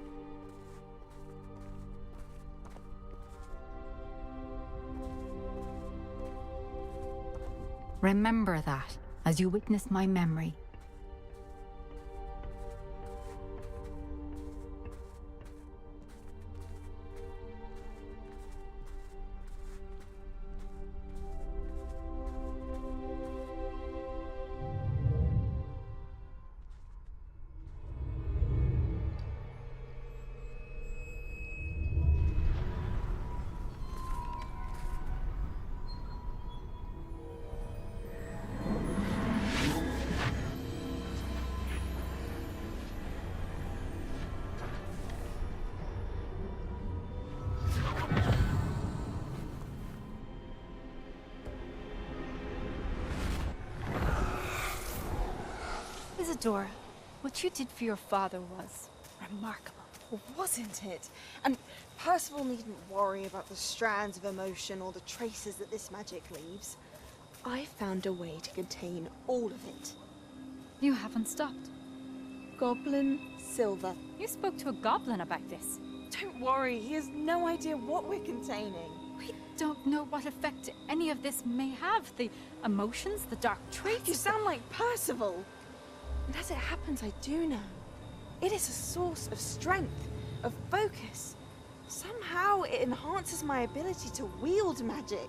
Remember that as you witness my memory. Isadora, what you did for your father was remarkable, wasn't it? And Percival needn't worry about the strands of emotion or the traces that this magic leaves. I found a way to contain all of it. You haven't stopped. Goblin Silver. You spoke to a goblin about this. Don't worry, he has no idea what we're containing. We don't know what effect any of this may have. The emotions, the dark traits. You sound like Percival. And as it happens, I do know. It is a source of strength, of focus. Somehow it enhances my ability to wield magic.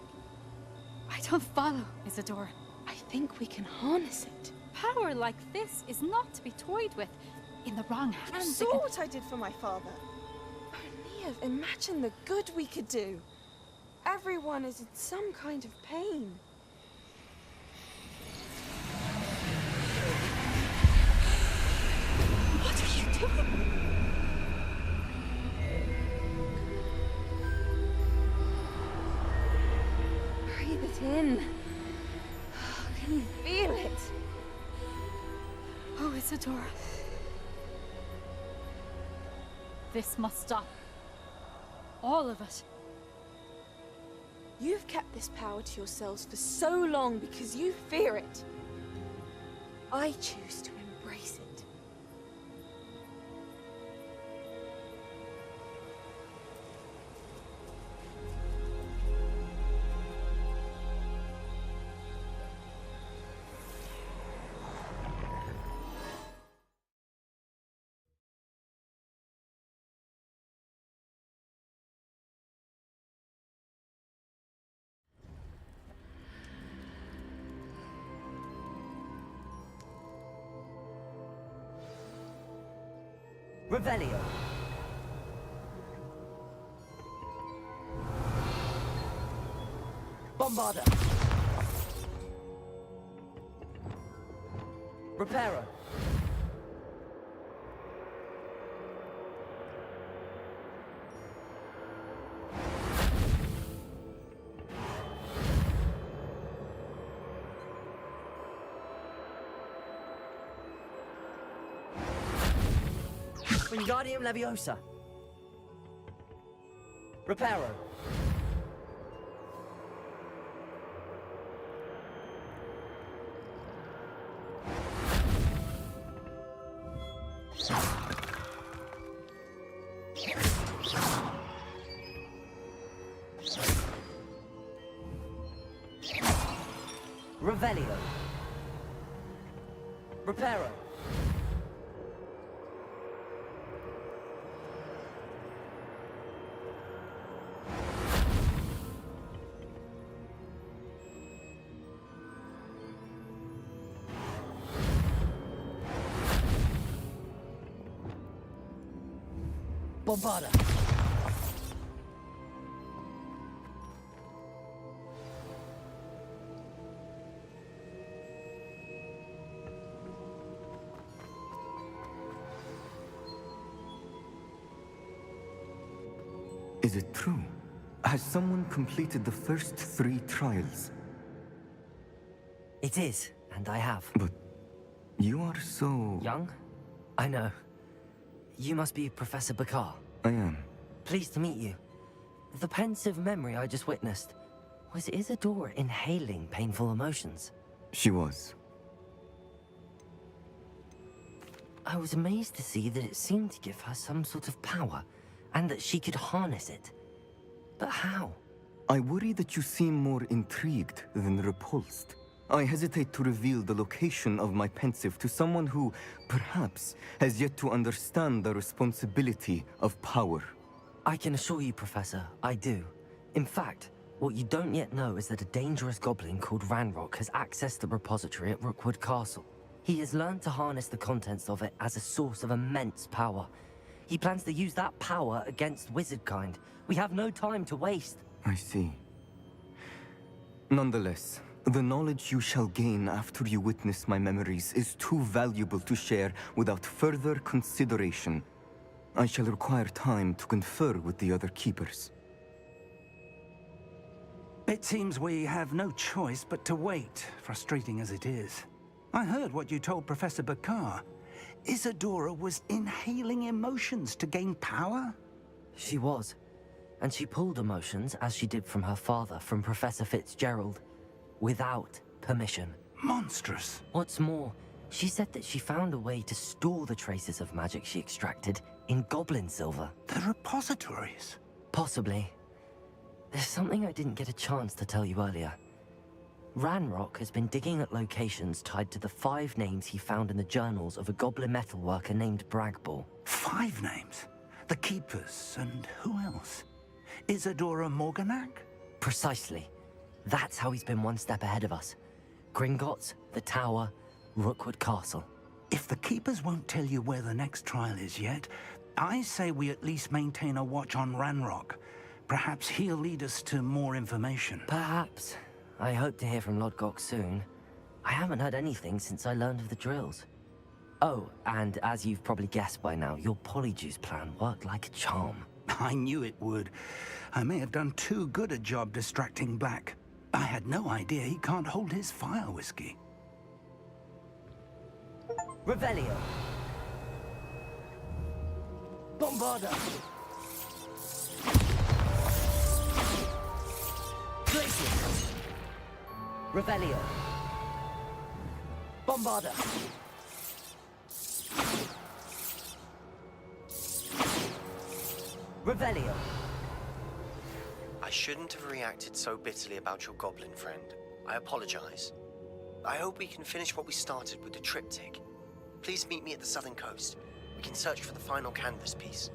I don't follow, Isadora. I think we can harness it. Power like this is not to be toyed with. In the wrong You hands, saw what I did for my father. Only imagine the good we could do. Everyone is in some kind of pain. What are you doing? Breathe it in. Can you feel it? Oh, Isadora. This must stop. All of it. You've kept this power to yourselves for so long because you fear it. I choose to embrace it. Revelio. Bombarda. Reparo. Wingardium Leviosa. Reparo. Revelio. Reparo. Bombarda. Is it true? Has someone completed the first 3 trials? It is, and I have. But you are so... Young? I know. You must be Professor Bakar. I am. Pleased to meet you. The pensive memory I just witnessed, was Isadora inhaling painful emotions? She was. I was amazed to see that it seemed to give her some sort of power, and that she could harness it. But how? I worry that you seem more intrigued than repulsed. I hesitate to reveal the location of my pensive to someone who, perhaps, has yet to understand the responsibility of power. I can assure you, Professor, I do. In fact, what you don't yet know is that a dangerous goblin called Ranrock has accessed the repository at Rookwood Castle. He has learned to harness the contents of it as a source of immense power. He plans to use that power against wizardkind. We have no time to waste. I see. Nonetheless, the knowledge you shall gain after you witness my memories is too valuable to share without further consideration. I shall require time to confer with the other keepers. It seems we have no choice but to wait, frustrating as it is. I heard what you told Professor Bakar. Isadora was inhaling emotions to gain power? She was. And she pulled emotions, as she did from her father, from Professor Fitzgerald, without permission. Monstrous. What's more, she said that she found a way to store the traces of magic she extracted in goblin silver. The repositories? Possibly. There's something I didn't get a chance to tell you earlier. Ranrock has been digging at locations tied to the 5 names he found in the journals of a goblin metalworker named Bragball. 5 names? The Keepers, and who else? Isadora Morganac? Precisely. That's how he's been one step ahead of us. Gringotts, the Tower, Rookwood Castle. If the Keepers won't tell you where the next trial is yet, I say we at least maintain a watch on Ranrock. Perhaps he'll lead us to more information. Perhaps. I hope to hear from Lodgok soon. I haven't heard anything since I learned of the drills. Oh, and as you've probably guessed by now, your Polyjuice plan worked like a charm. I knew it would. I may have done too good a job distracting Black. I had no idea he can't hold his fire whiskey. Revelio. Bombarda. Glacier. Revelio. Bombarda. Revelio. I shouldn't have reacted so bitterly about your goblin friend. I apologize. I hope we can finish what we started with the triptych. Please meet me at the southern coast. We can search for the final canvas piece.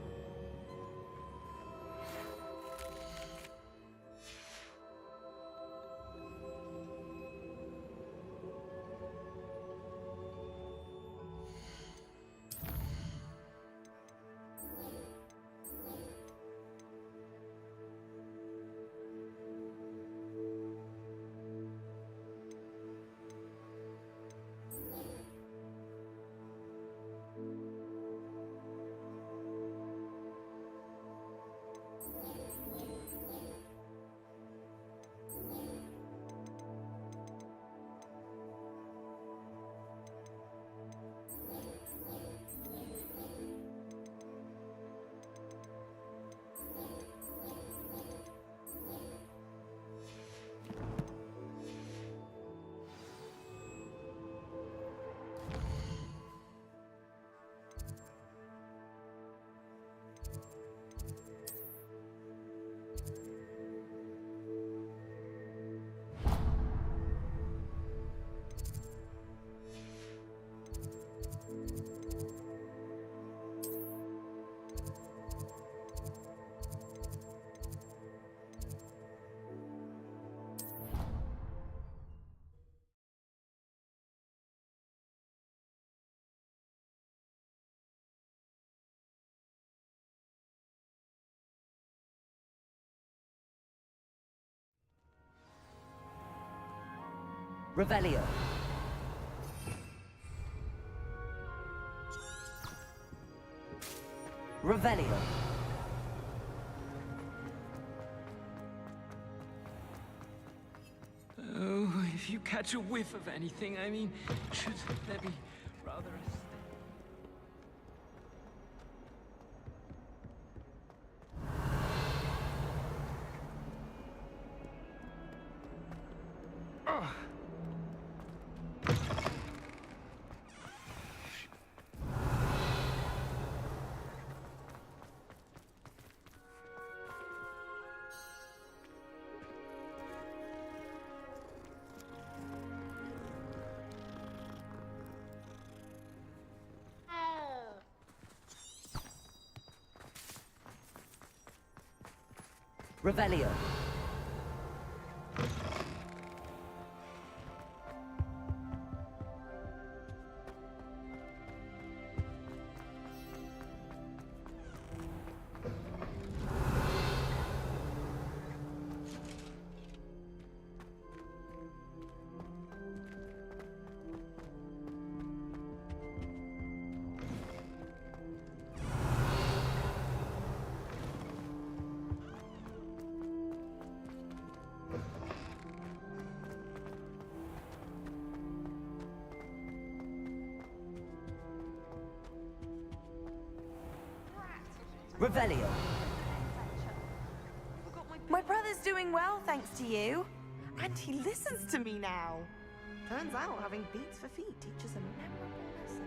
Revelio. Revelio. Oh, if you catch a whiff of anything, I mean, should there be rather a... Revelio. Revelio. My brother's doing well, thanks to you. And he listens to me now. Turns out having beats for feet teaches a memorable lesson.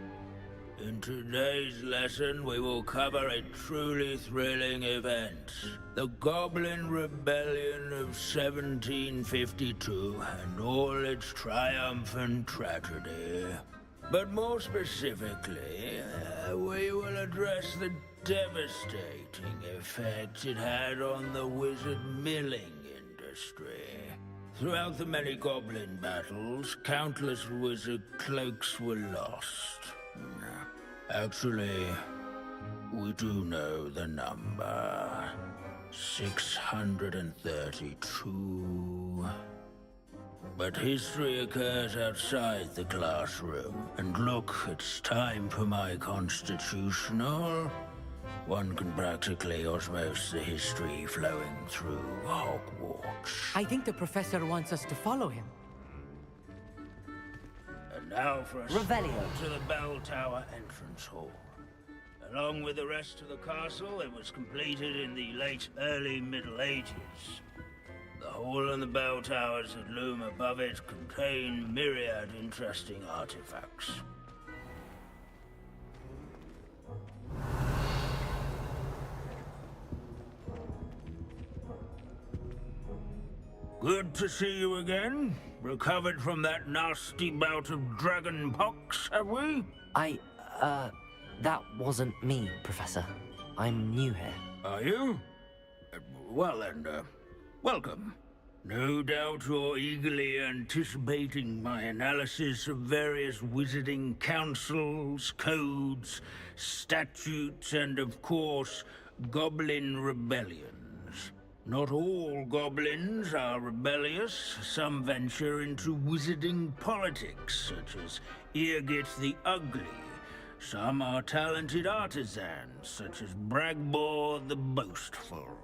In today's lesson, we will cover a truly thrilling event. The Goblin Rebellion of 1752 and all its triumphant tragedy. But more specifically, we will address the devastating effect it had on the wizard milling industry. Throughout the many goblin battles, countless wizard cloaks were lost. Actually, we do know the number. 632. But history occurs outside the classroom. And look, it's time for my constitutional. One can practically osmose the history flowing through Hogwarts. I think the professor wants us to follow him. And now for a Revelio. stroll to the bell tower entrance hall. Along with the rest of the castle, it was completed in the late early Middle Ages. The hall and the bell towers that loom above it contain myriad interesting artifacts. Good to see you again. Recovered from that nasty bout of dragon pox, have we? That wasn't me, Professor. I'm new here. Are you? Well then, welcome. No doubt you're eagerly anticipating my analysis of various wizarding councils, codes, statutes, and of course, goblin rebellions. Not all goblins are rebellious. Some venture into wizarding politics, such as Eargit the Ugly. Some are talented artisans, such as Bragbor the Boastful.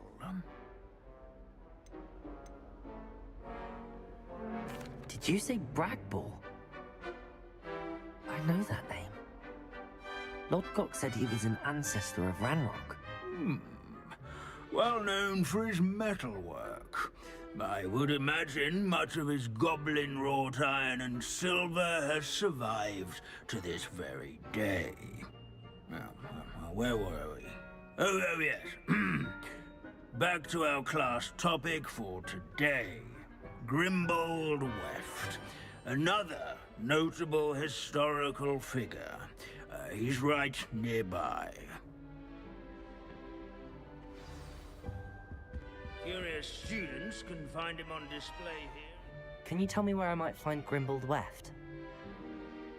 Did you say Bragbor? I know that name. Lodgok said he was an ancestor of Ranrock. Well known for his metalwork. I would imagine much of his goblin wrought iron and silver has survived to this very day. Where were we? Oh yes. Back to our class topic for today. Grimbold Weft. Another notable historical figure. He's right nearby. Curious students can find him on display here. Can you tell me where I might find Grimbold Weft?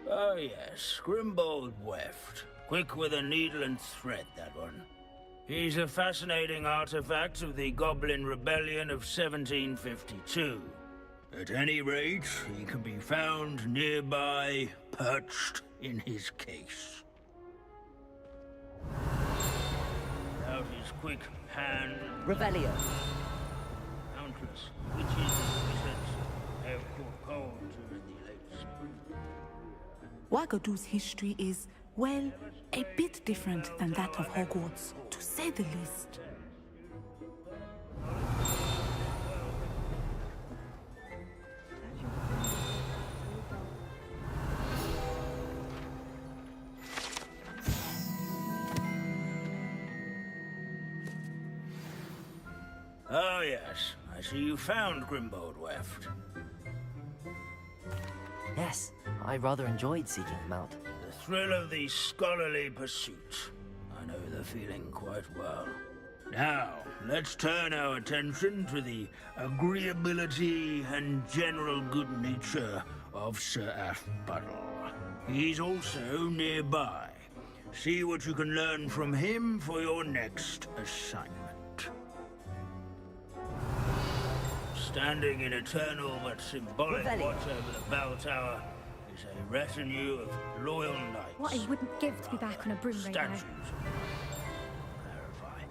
Oh yes, Grimbold Weft. Quick with a needle and thread, that one. He's a fascinating artifact of the Goblin Rebellion of 1752. At any rate, he can be found nearby, perched in his case. Without his quick hand... Revelio. Countless witches and wizards have caught cold during the late spring. Wagadu's history is, well, a bit different than that of Hogwarts, to say the least. Oh yes, I see you found Grimbold Weft. Yes, I rather enjoyed seeking him out. The thrill of the scholarly pursuit. I know the feeling quite well. Now, let's turn our attention to the agreeability and general good nature of Sir Aphbuttle. He's also nearby. See what you can learn from him for your next assignment. Standing in eternal but symbolic watch over the bell tower is a retinue of loyal knights. What I wouldn't give to be back on a broom right now. Statues. Clarify.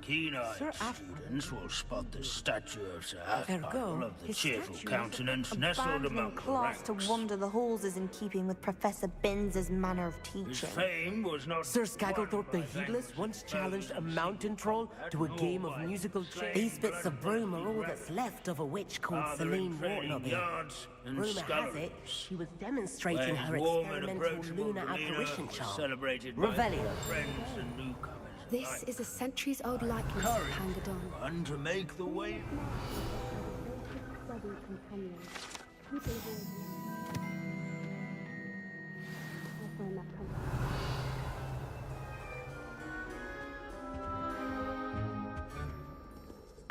Keen-eyed students will spot the statue of Sir Aphbuttle of the cheerful countenance nestled among the class ranks. to wander the halls is in keeping with Professor Binns's manner of His teaching. fame was not... Sir Skagglethorpe the Heedless once challenged a mountain troll to a game of musical chairs. These bits of broom are all that's left of a witch called Celine Wartnobby. Rumour has it she was demonstrating her experimental lunar apparition charm. Revelio. This is a centuries-old likeness of Pangadon. One to make the way...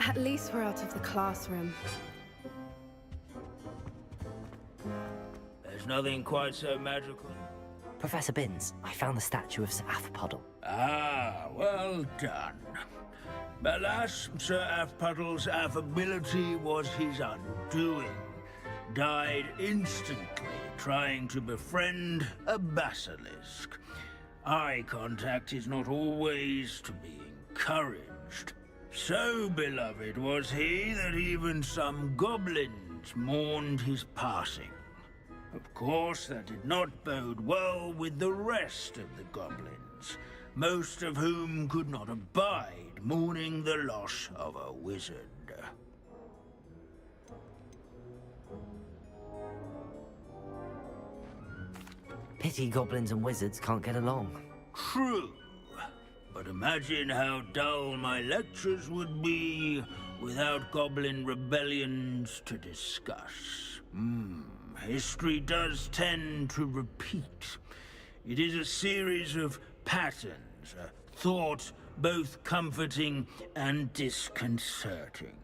At least we're out of the classroom. There's nothing quite so magical. Professor Binns, I found the statue of Sir Afpuddle. Ah, well done. Alas, Sir Afpuddle's affability was his undoing. Died instantly trying to befriend a basilisk. Eye contact is not always to be encouraged. So beloved was he that even some goblins mourned his passing. Of course, that did not bode well with the rest of the goblins, most of whom could not abide mourning the loss of a wizard. Pity goblins and wizards can't get along. True. But imagine how dull my lectures would be without goblin rebellions to discuss. History does tend to repeat. It is a series of patterns, a thought both comforting and disconcerting.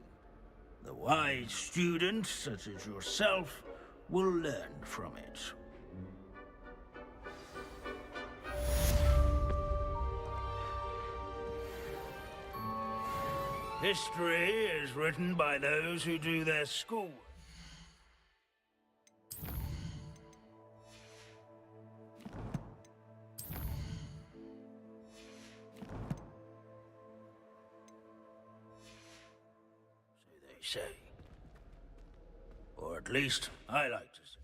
The wise student, such as yourself, will learn from it. History is written by those who do their schoolwork. So they say. Or at least I like to say.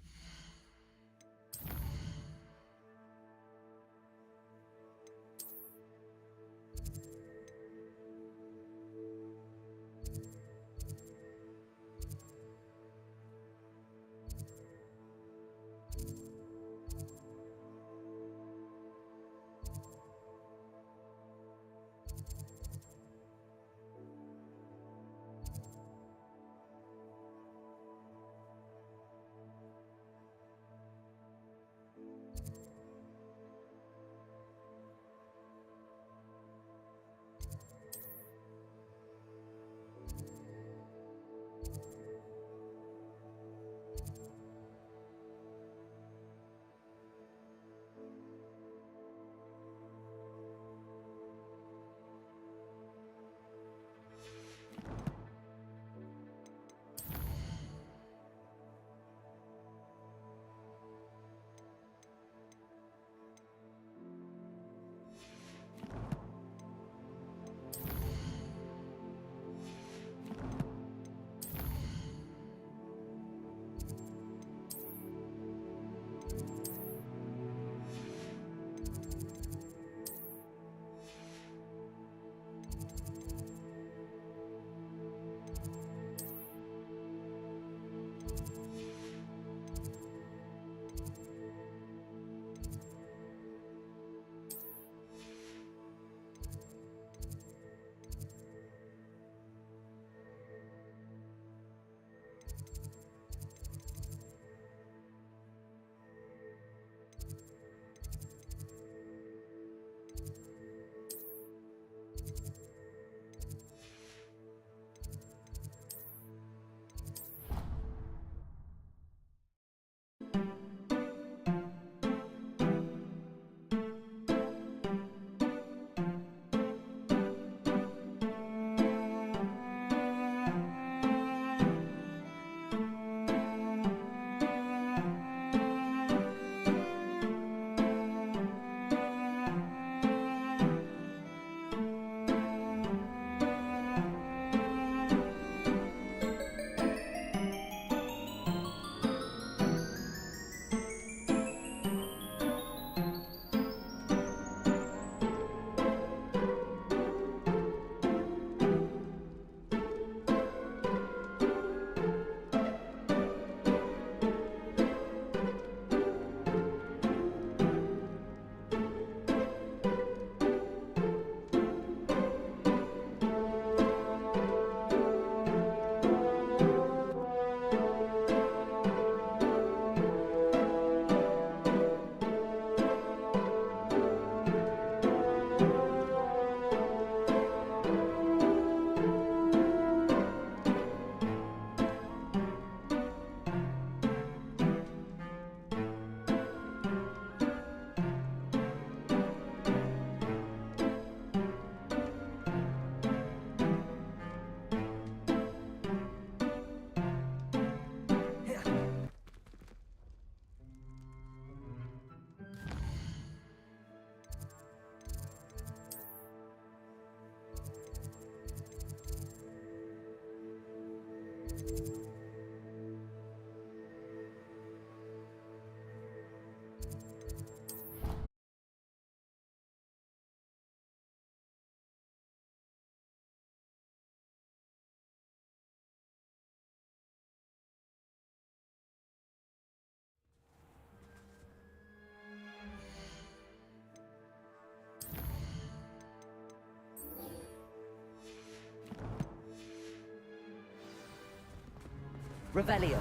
Revelio.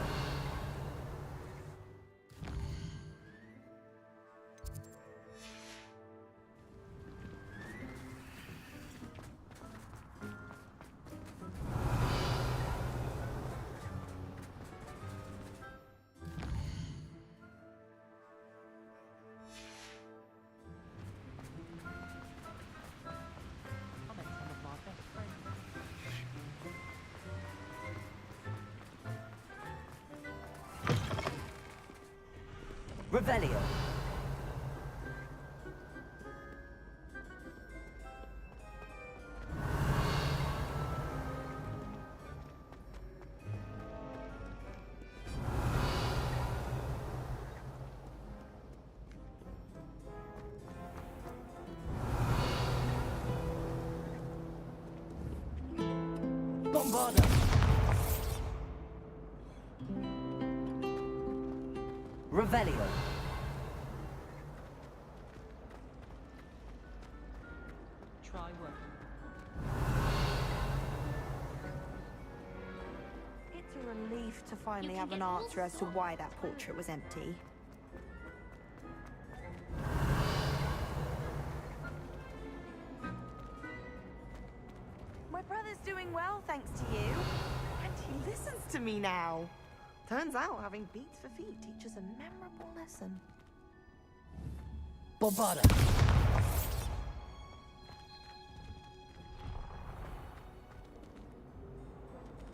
Revelio. Bombarda. Revelio. Try working. It's a relief to finally have an answer as to why that portrait was empty. My brother's doing well, thanks to you. And he listens to me now. Turns out having beats for feet teaches a memorable lesson. Bombarda.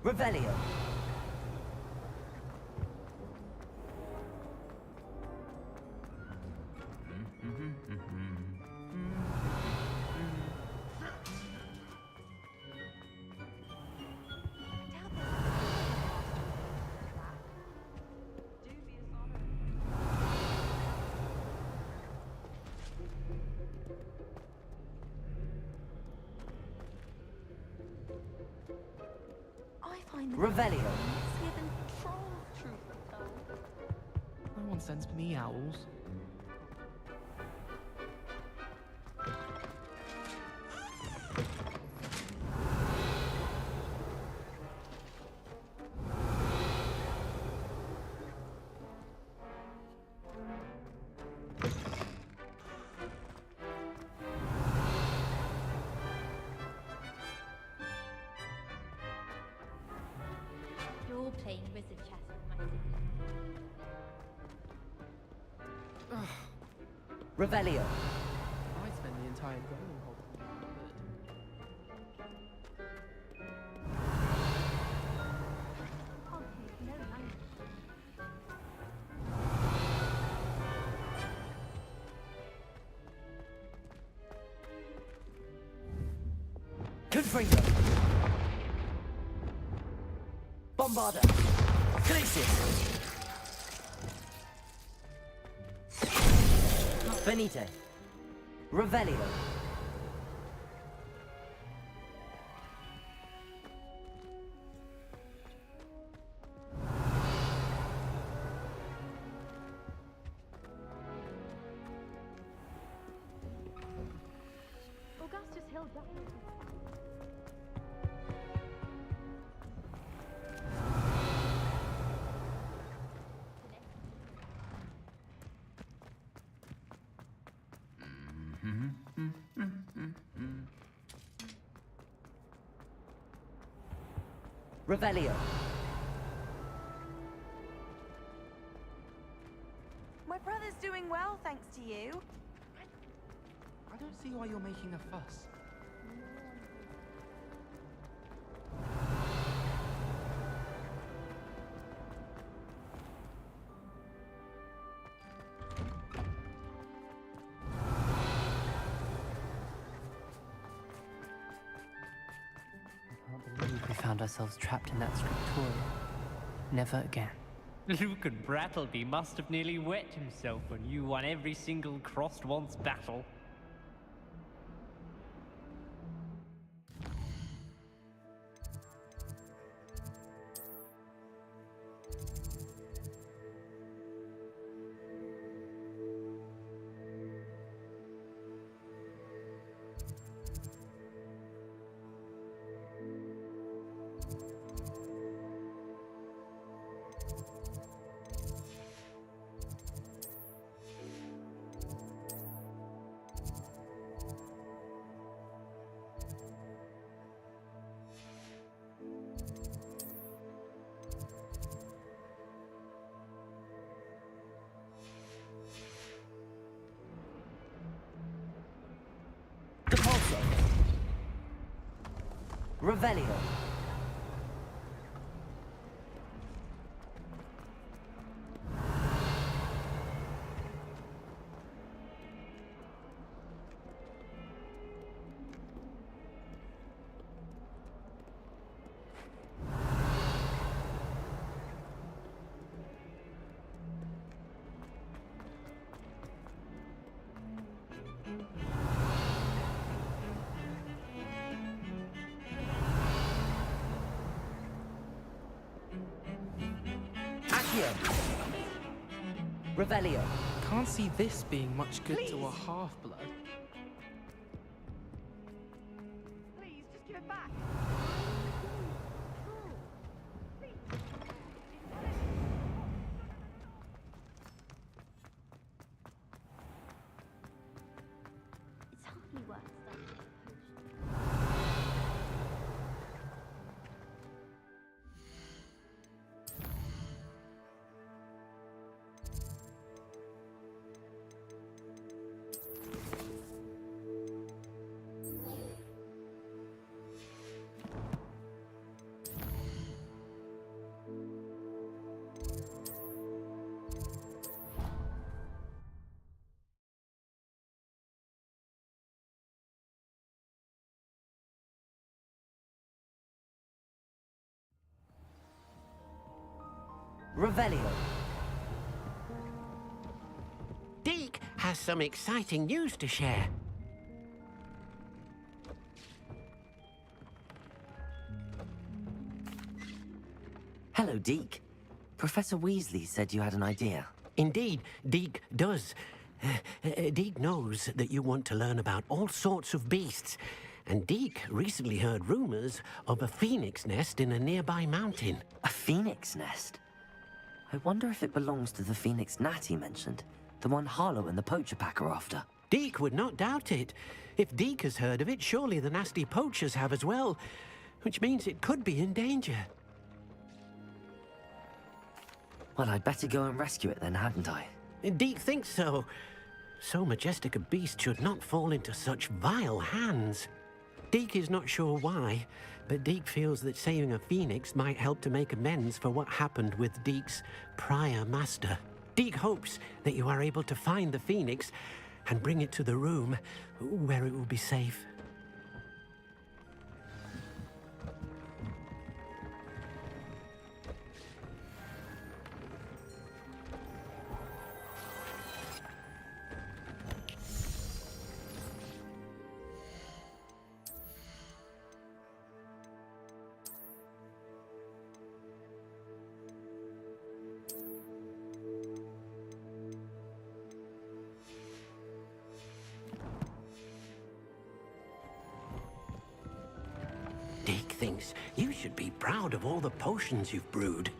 Revelio. Revelio. No one sends me owls. You're playing wizard chess with my sister. Revelio. I spend the entire day in Hogwarts. Okay, no language. Confringo. Bombarda. Glacius. Benite. Revelio. Augustus Hill definitely. Revelio. My brother's doing well, thanks to you. I don't see why you're making a fuss. We found ourselves trapped in that scriptorium. Never again. Lucan Brattleby must have nearly wet himself when you won every single crossed once battle. Revelio. Revelio. Can't see this being much good to a half-blood. Please, just give it back. It's hardly worth studying the potion. Revelio. Deke has some exciting news to share. Hello, Deke. Professor Weasley said you had an idea. Indeed, Deke does. Deke knows that you want to learn about all sorts of beasts, and Deke recently heard rumors of a phoenix nest in a nearby mountain. A phoenix nest? I wonder if it belongs to the phoenix gnat he mentioned, the one Harlow and the poacher pack are after. Deke would not doubt it. If Deke has heard of it, surely the nasty poachers have as well, which means it could be in danger. Well, I'd better go and rescue it then, hadn't I? Deke thinks so. So majestic a beast should not fall into such vile hands. Deke is not sure why, but Deke feels that saving a phoenix might help to make amends for what happened with Deke's prior master. Deke hopes that you are able to find the phoenix and bring it to the room where it will be safe. Deke thinks you should be proud of all the potions you've brewed.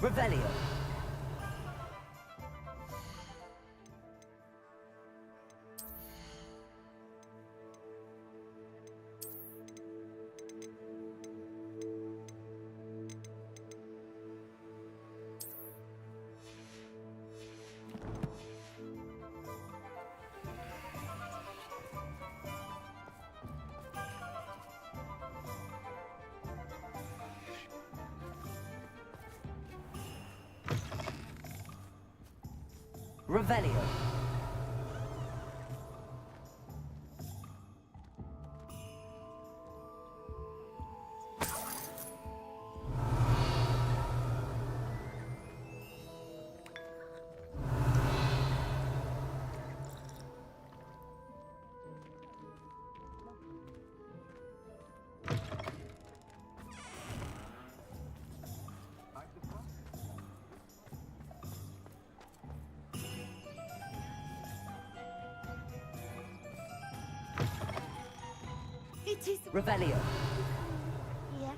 Revelio. Revelio. It is Revelio. Yeah.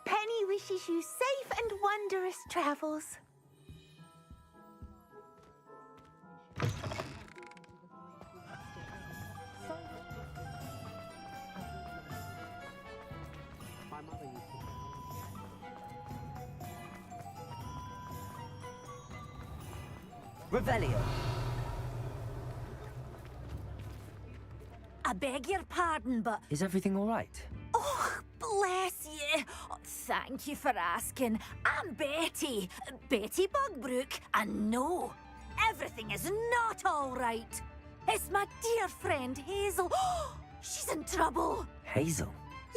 Penny wishes you safe and wondrous travels. Revelio. I beg your pardon, but Is everything all right? bless you. Oh, thank you for asking. I'm Betty. Betty Bugbrook. And no, everything is not all right. It's my dear friend Hazel. She's in trouble. Hazel?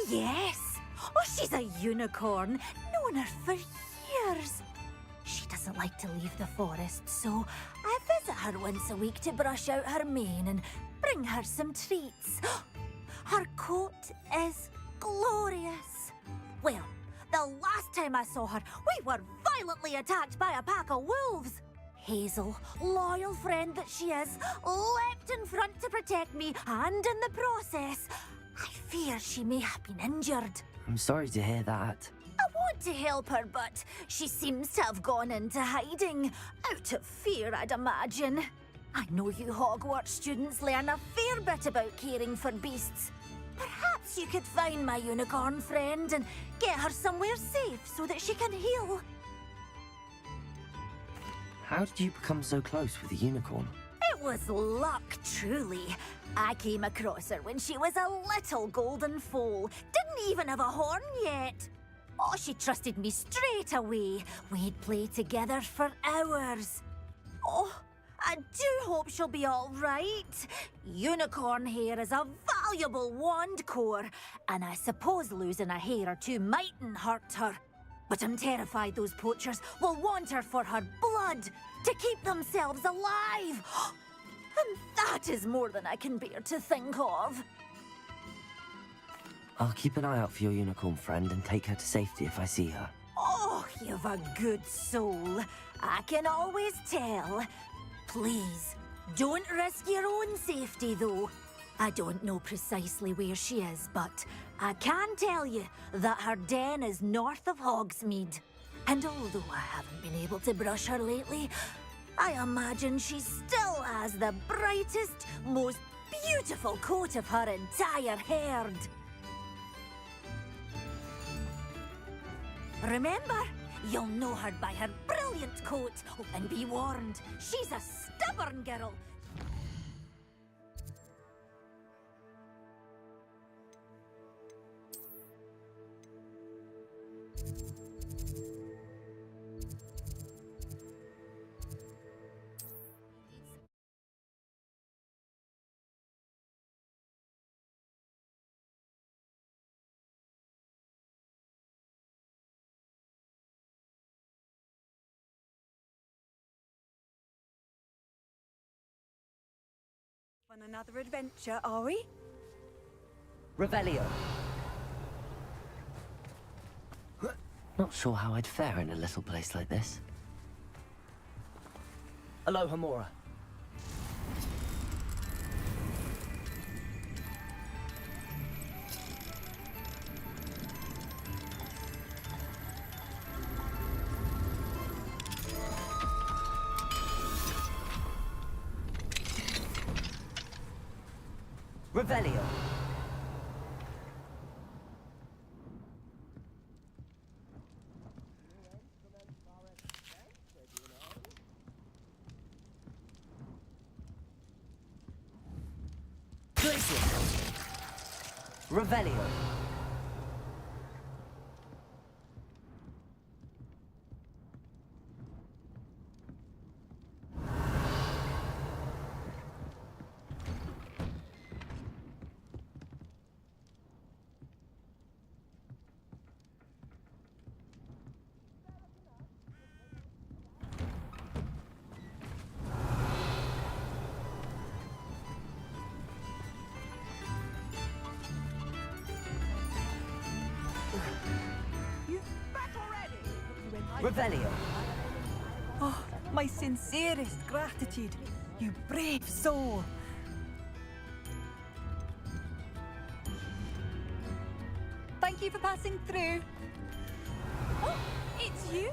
Yes. Oh, she's a unicorn. Known her for years. She doesn't like to leave the forest, so I visit her once a week to brush out her mane and bring her some treats. Her coat is glorious. Well, the last time I saw her, we were violently attacked by a pack of wolves. Hazel, loyal friend that she is, leapt in front to protect me, and in the process, I fear she may have been injured. I'm sorry to hear that. I want to help her, but she seems to have gone into hiding. Out of fear, I'd imagine. I know you Hogwarts students learn a fair bit about caring for beasts. Perhaps you could find my unicorn friend and get her somewhere safe so that she can heal. How did you become so close with the unicorn? It was luck, truly. I came across her when she was a little golden foal. Didn't even have a horn yet. Oh, she trusted me straight away. We'd play together for hours. Oh, I do hope she'll be all right. Unicorn hair is a valuable wand core, and I suppose losing a hair or two mightn't hurt her. But I'm terrified those poachers will want her for her blood, to keep themselves alive. And that is more than I can bear to think of. I'll keep an eye out for your unicorn friend and take her to safety if I see her. Oh, you've a good soul. I can always tell. Please, don't risk your own safety, though. I don't know precisely where she is, but I can tell you that her den is north of Hogsmeade. And although I haven't been able to brush her lately, I imagine she still has the brightest, most beautiful coat of her entire herd. Remember, you'll know her by her brilliant coat. Oh, and be warned, she's a stubborn girl. On another adventure, are we? Revelio. Not sure how I'd fare in a little place like this. Aloha Mora. Revelio. Revelio. Revelio. Oh, my sincerest gratitude, you brave soul. Thank you for passing through. Oh, it's you?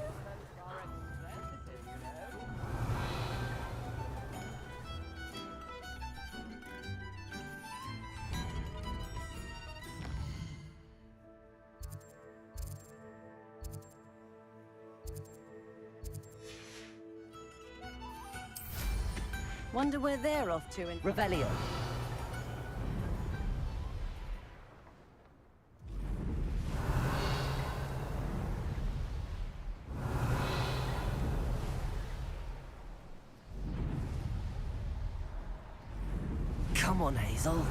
Wonder where they're off to in Revelio. Come on, Hazel.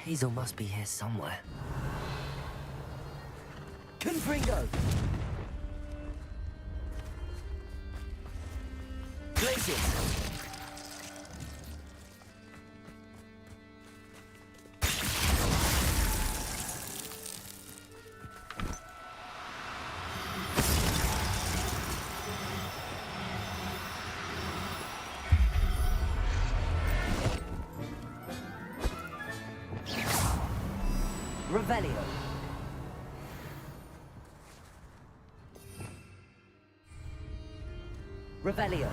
Hazel must be here somewhere. Confringo! Glacius! Revelio. Revelio.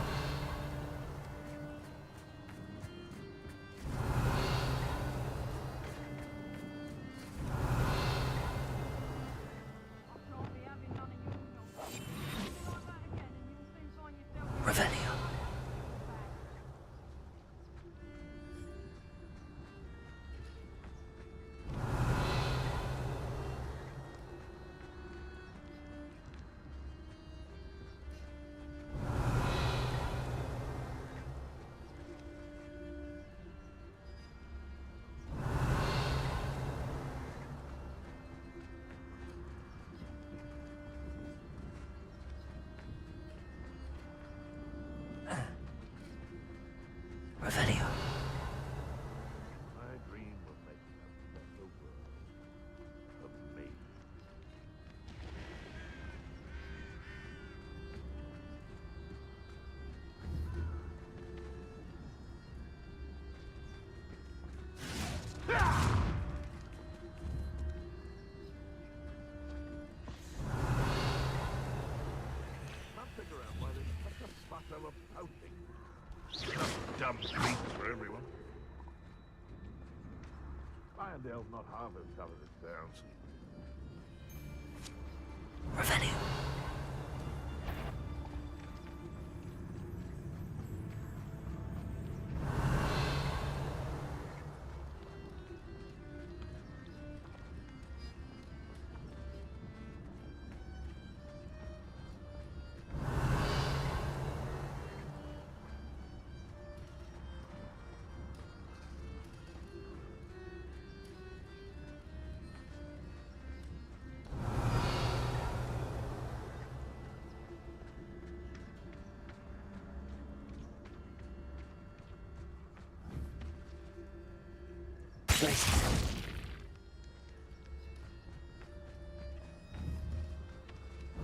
Revelio. Revelio. I dream of making a better world. Of me. Can't figure out why there's such a fuss over pouting. Dumb treats for everyone. Irondale's not half as tough as it sounds. Revelio.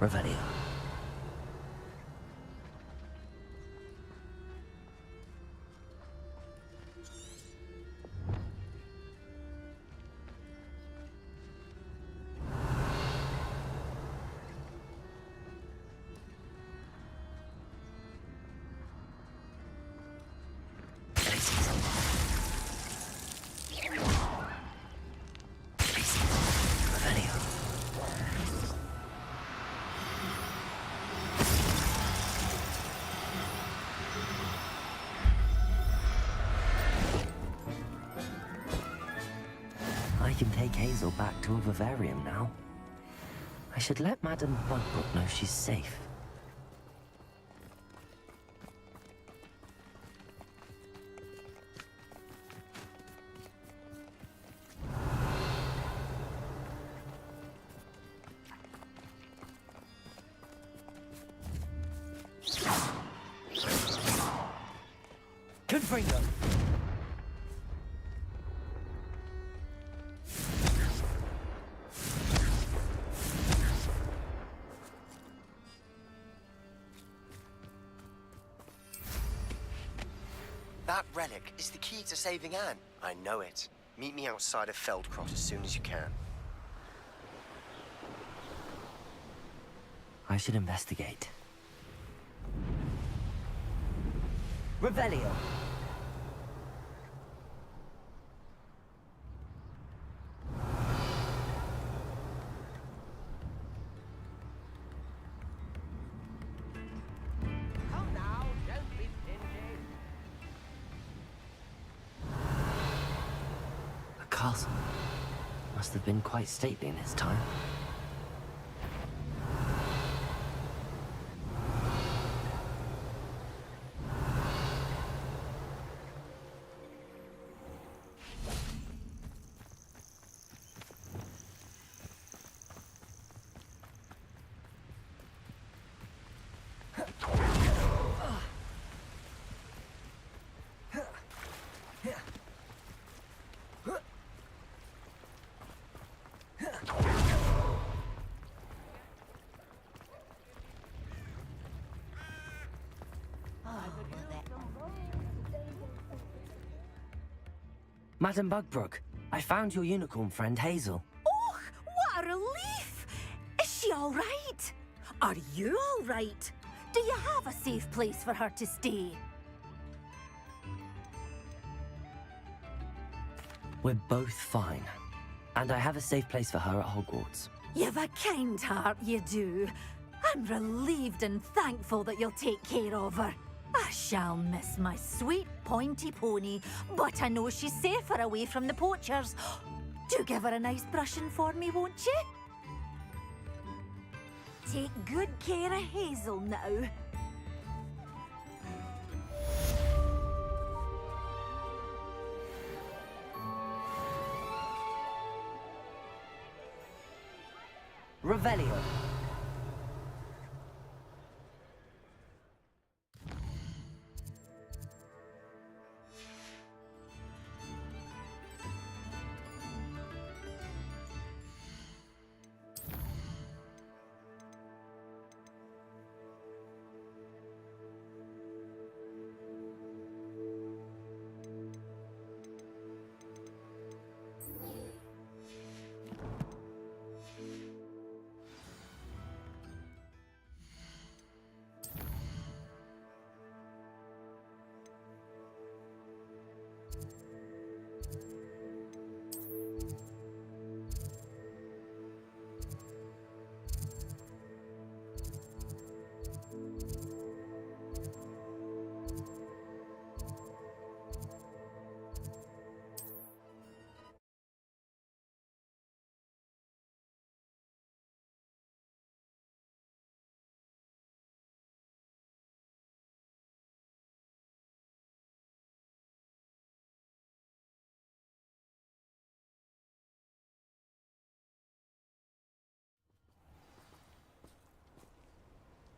Revelio. I can take Hazel back to a vivarium now. I should let Madame Bugbrook know she's safe. Confringo! That relic is the key to saving Anne. I know it. Meet me outside of Feldcroft as soon as you can. I should investigate. Revelio. Come now, don't be stingy. A castle. Must have been quite stately in its time. Madame Bugbrook, I found your unicorn friend Hazel. Oh, what a relief! Is she all right? Are you all right? Do you have a safe place for her to stay? We're both fine. And I have a safe place for her at Hogwarts. You've a kind heart, you do. I'm relieved and thankful that you'll take care of her. I shall miss my sweet pointy pony, but I know she's safer away from the poachers. Do give her a nice brushing for me, won't you? Take good care of Hazel now. Revelio.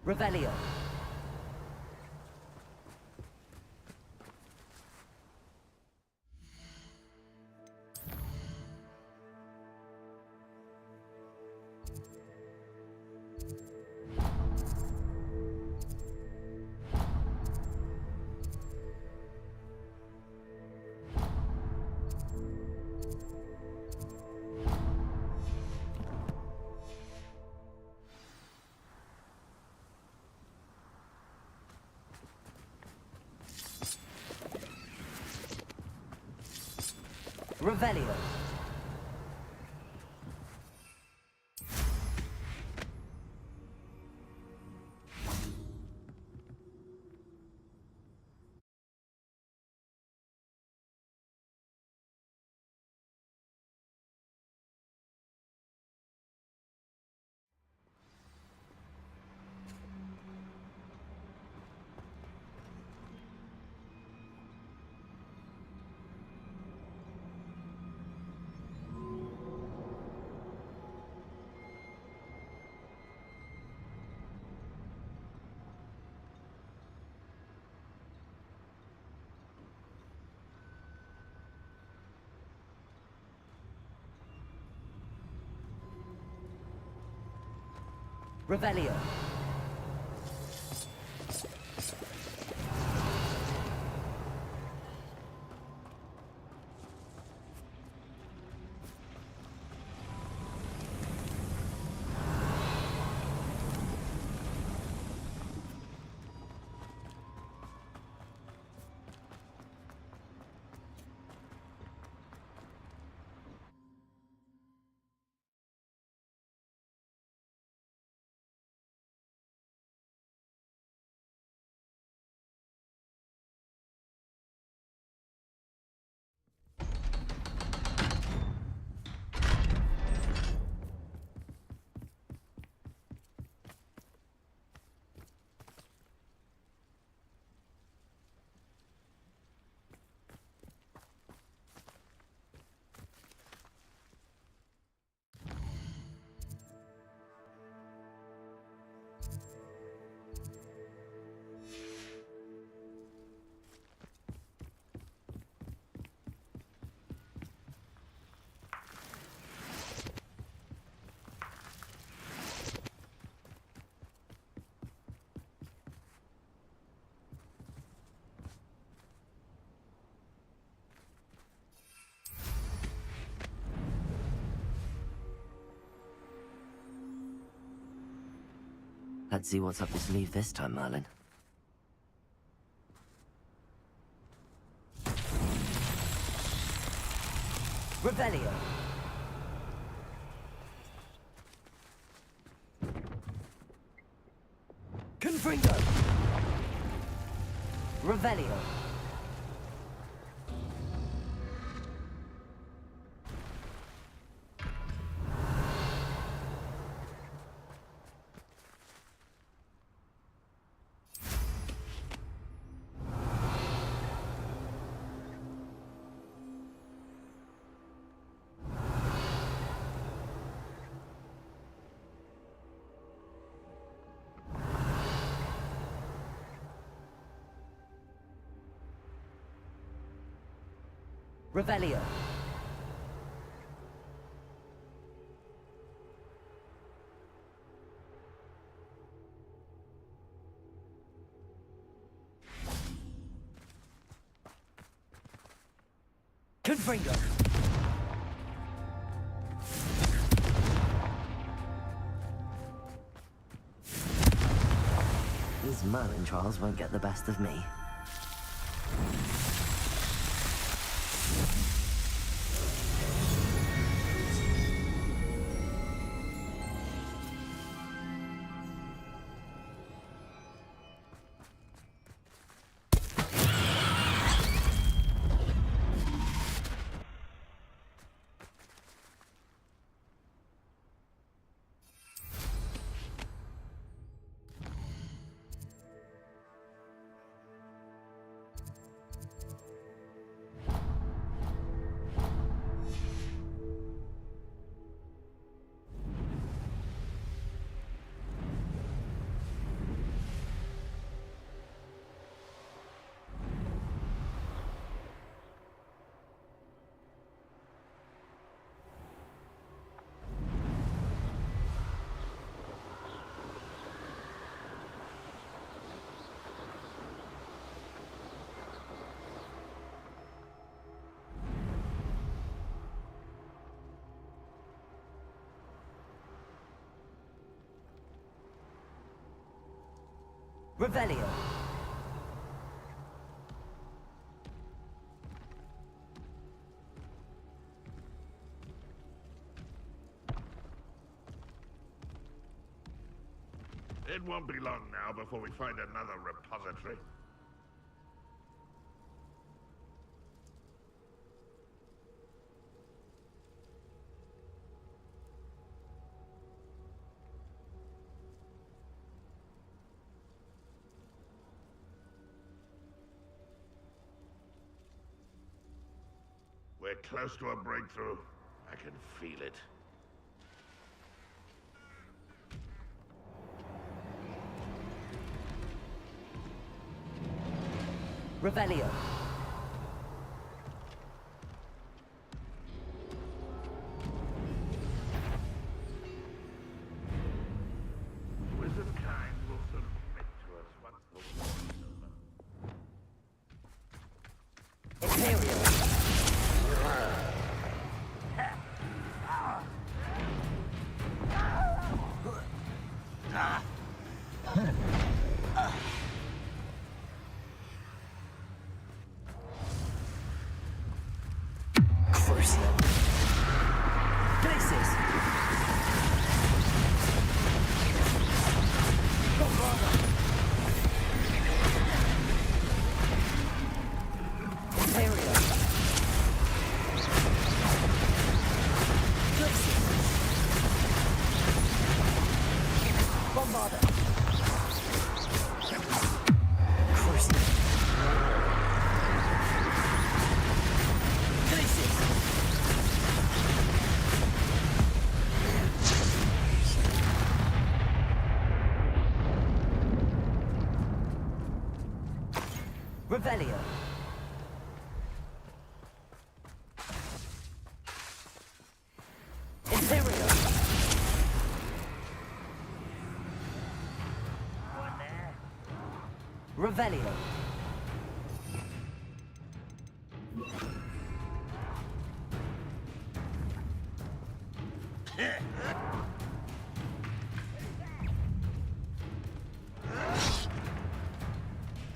Revelio. Revelio. Revelio. Let's see what's up your sleeve this time, Merlin. Revelio. Confringo. Revelio. Revelio. Confringo. These Merlin trials won't get the best of me. Revelio. It won't be long now before we find another repository. We're close to a breakthrough. I can feel it. Revelio. Wizard kind will submit to us once the war is over. Imperial. Revelio. Imperial. Revelio.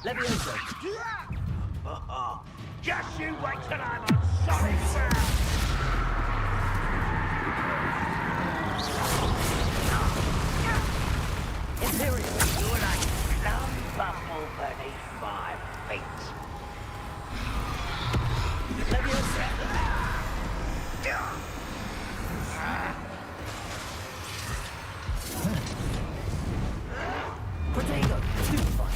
Levioso. Just you wait till I'm on solid ground! Imperial. You're like plum buffle beneath my feet. Leviosa. Protego. Stupefy.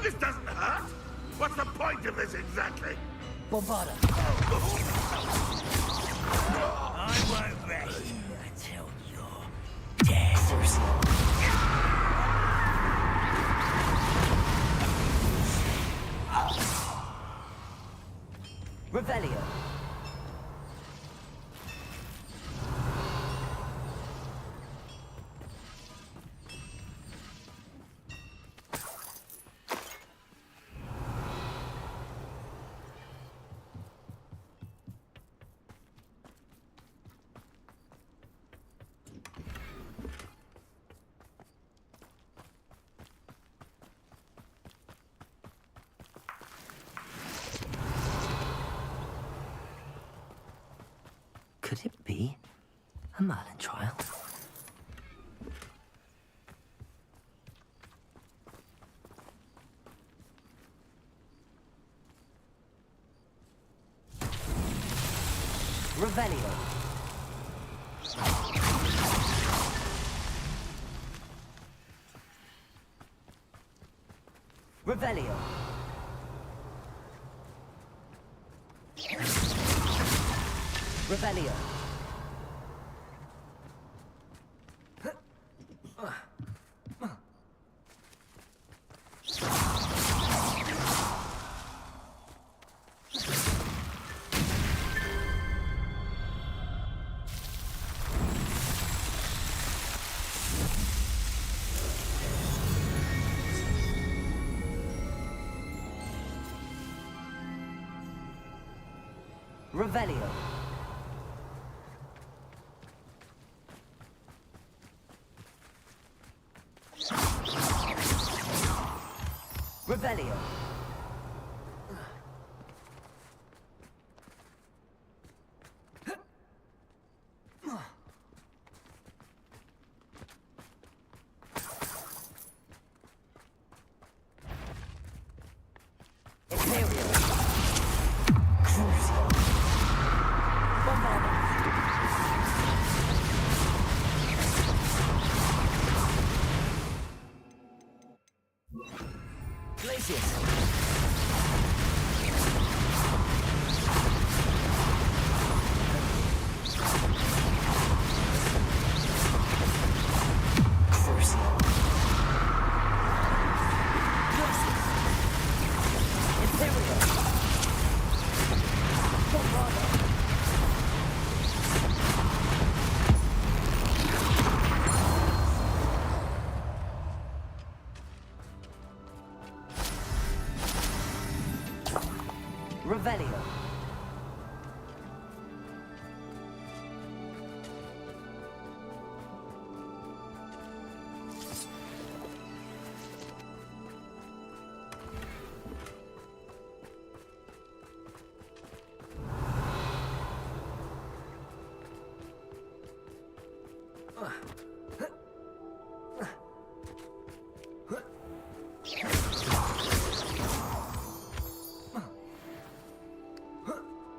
This doesn't hurt! What's the point of this exactly? Bombarda. I won't rest until you're dead. Revelio. Could it be a Merlin trial? Revelio. Revelio. Revelio. Revelio. Revelio. Revelio.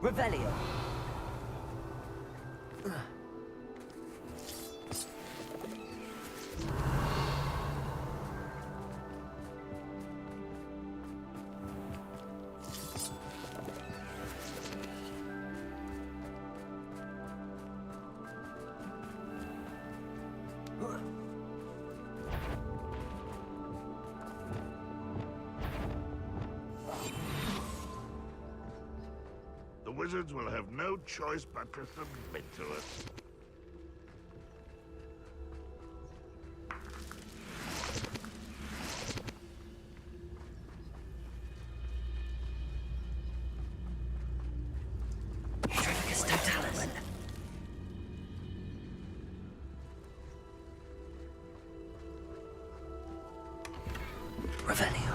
Revelio. The wizards will have no choice but to submit to us. Revelio.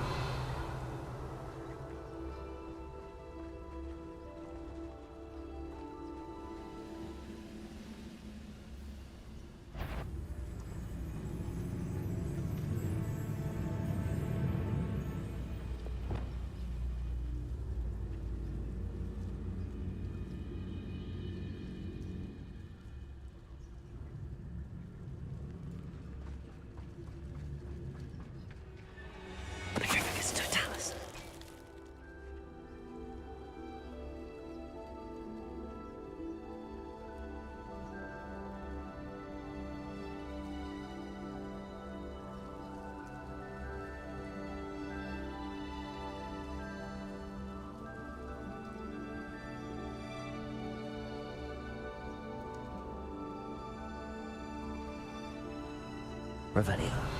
Revelio.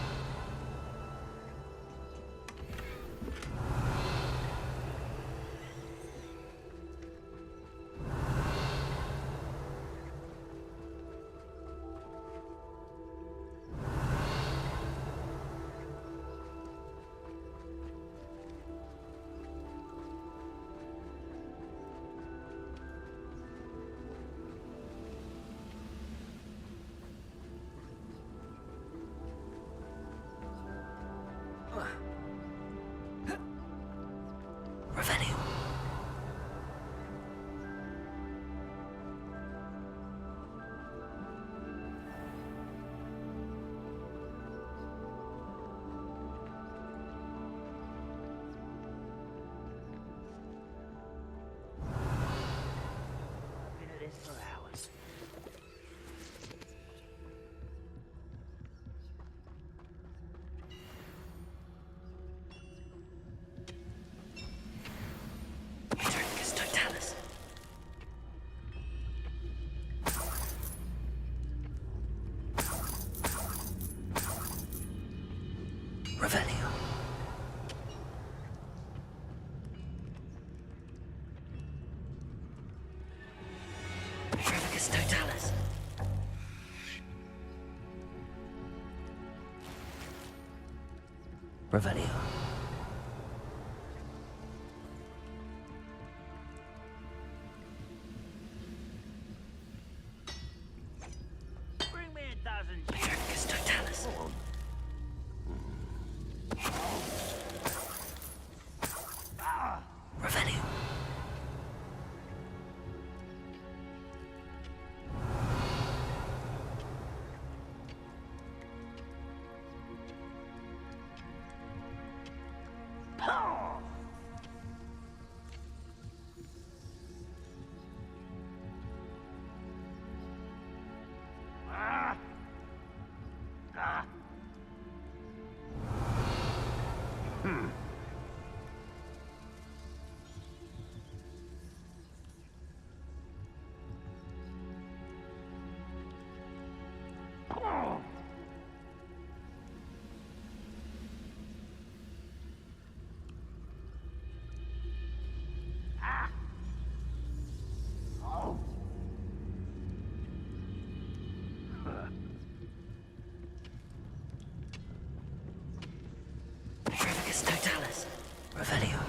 Revelio. Bring me 1,000 Patricus Totalis. Revelio. Patricus Totalis. Revelio.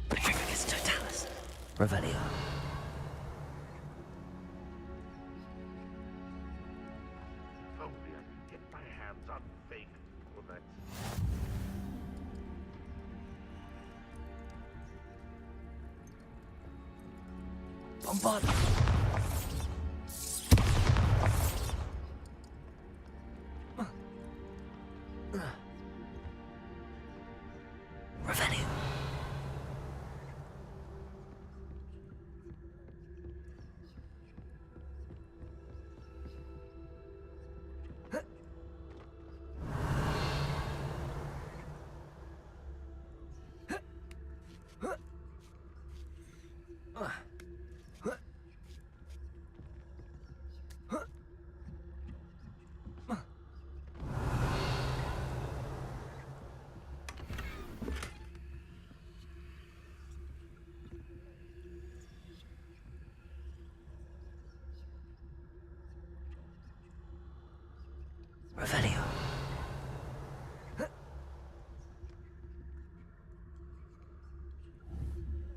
Patricus Totalis. Revelio. If only I could get my hands on fake bullets. Bombard. Revelio. Revelio.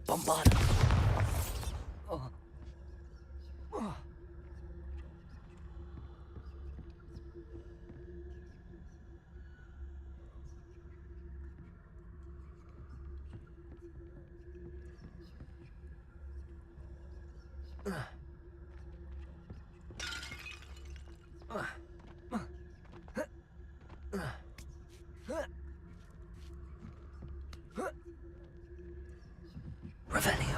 Bombard. Revelio.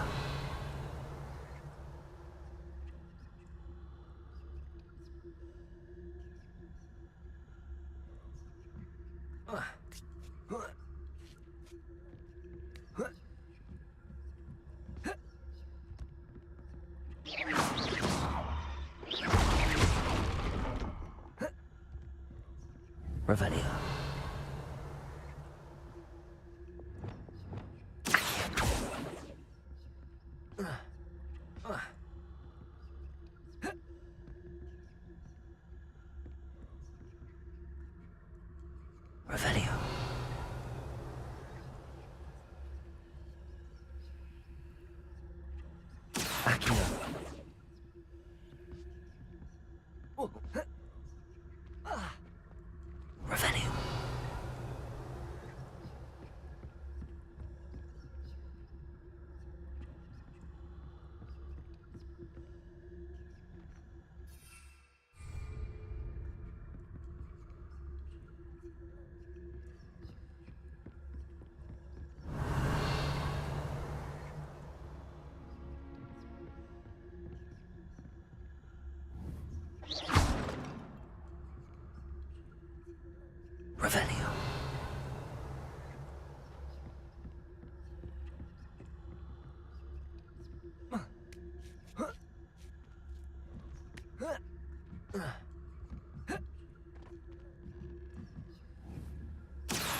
Revelio. Revelio. Accio. Revelio. Revelio.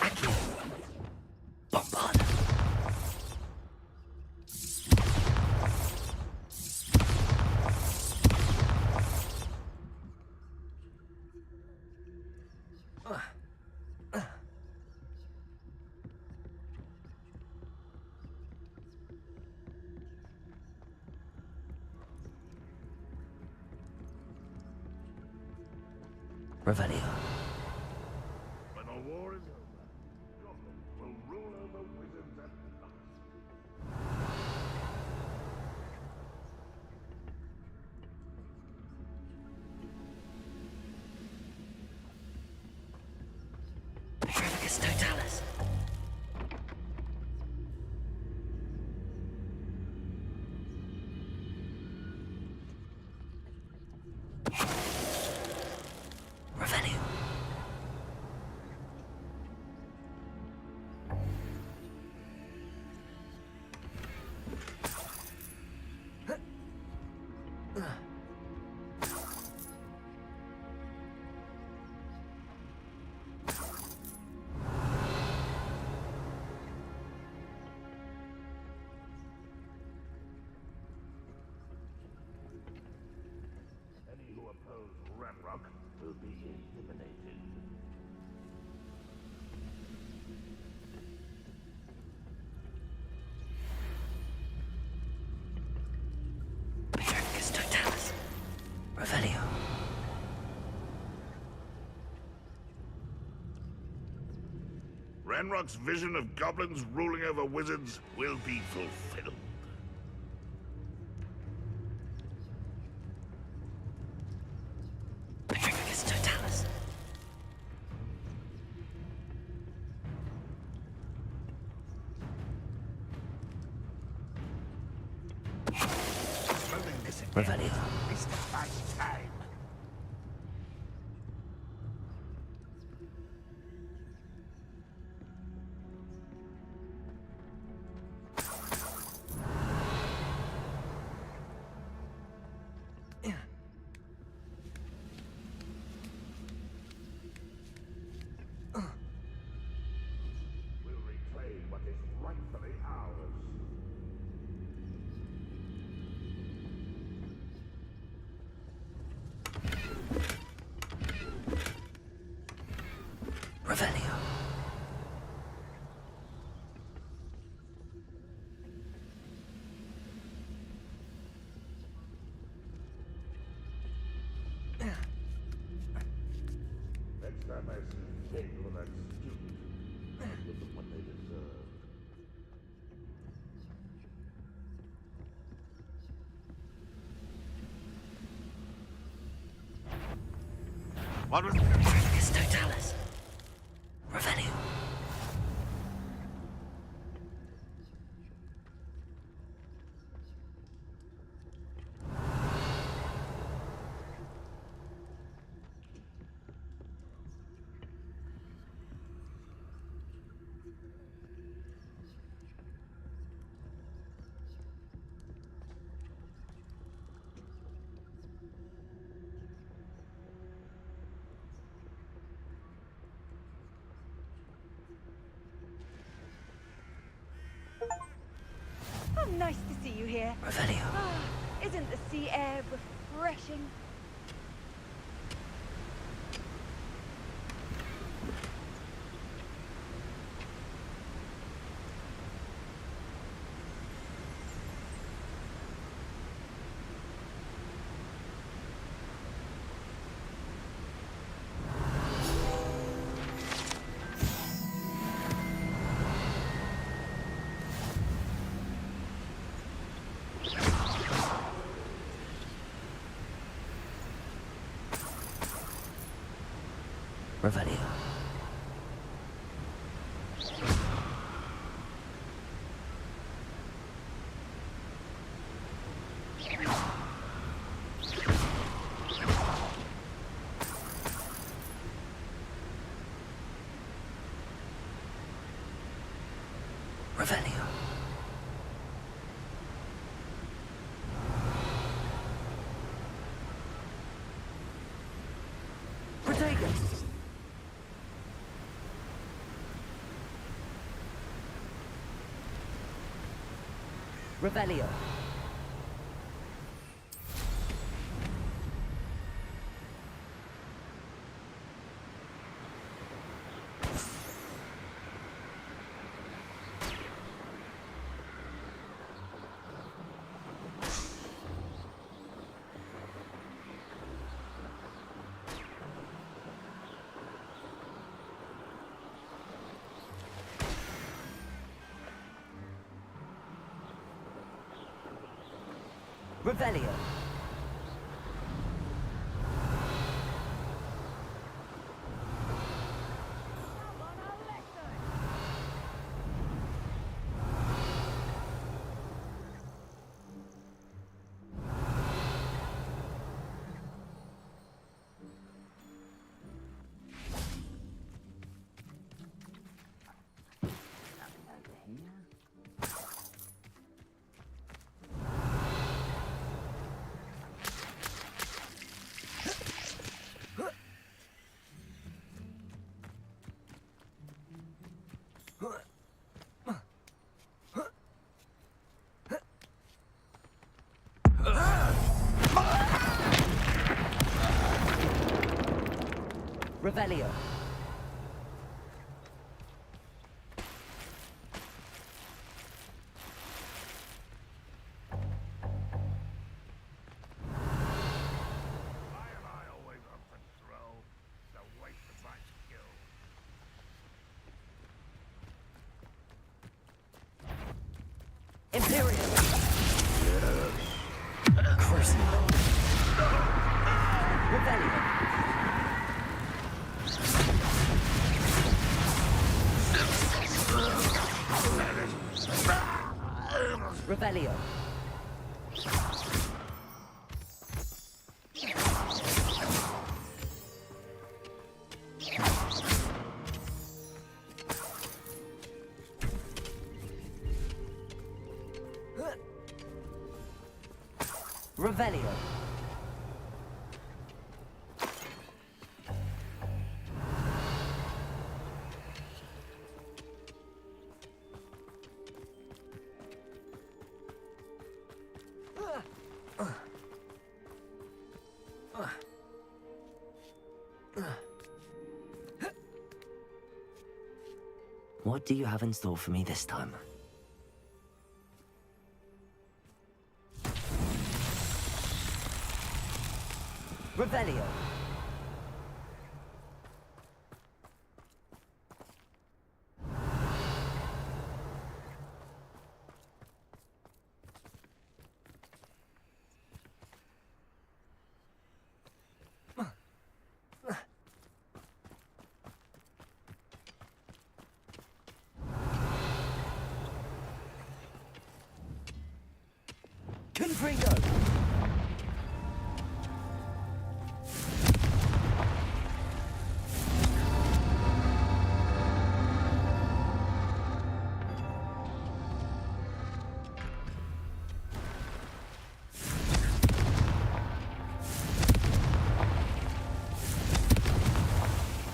Accio. Bombard. Revelio. When the war is over, Gotham will rule over wizards at last. Petrificus Totalis. Revelio. Any who oppose Ranrock will be eliminated. Petrificus Totalis. Revelio. Ranrock's vision of goblins ruling over wizards will be fulfilled. Petrificus Totalis. Smelling this again. Revelio. It's the first time. We'll reclaim what is rightfully ours. Revelio. Next time I see Fable of that student, I'll give them what they deserve. What was Petrificus Totalis. Revelio. Oh, nice to see you here. Revelio. Ah, isn't the sea air refreshing? Revelio. Revelio. Protagonist. Revelio. Revelio. Revelio. Imperial. Crucible. Revelio. Revelio. Revelio. What do you have in store for me this time? Revelio. Confringo.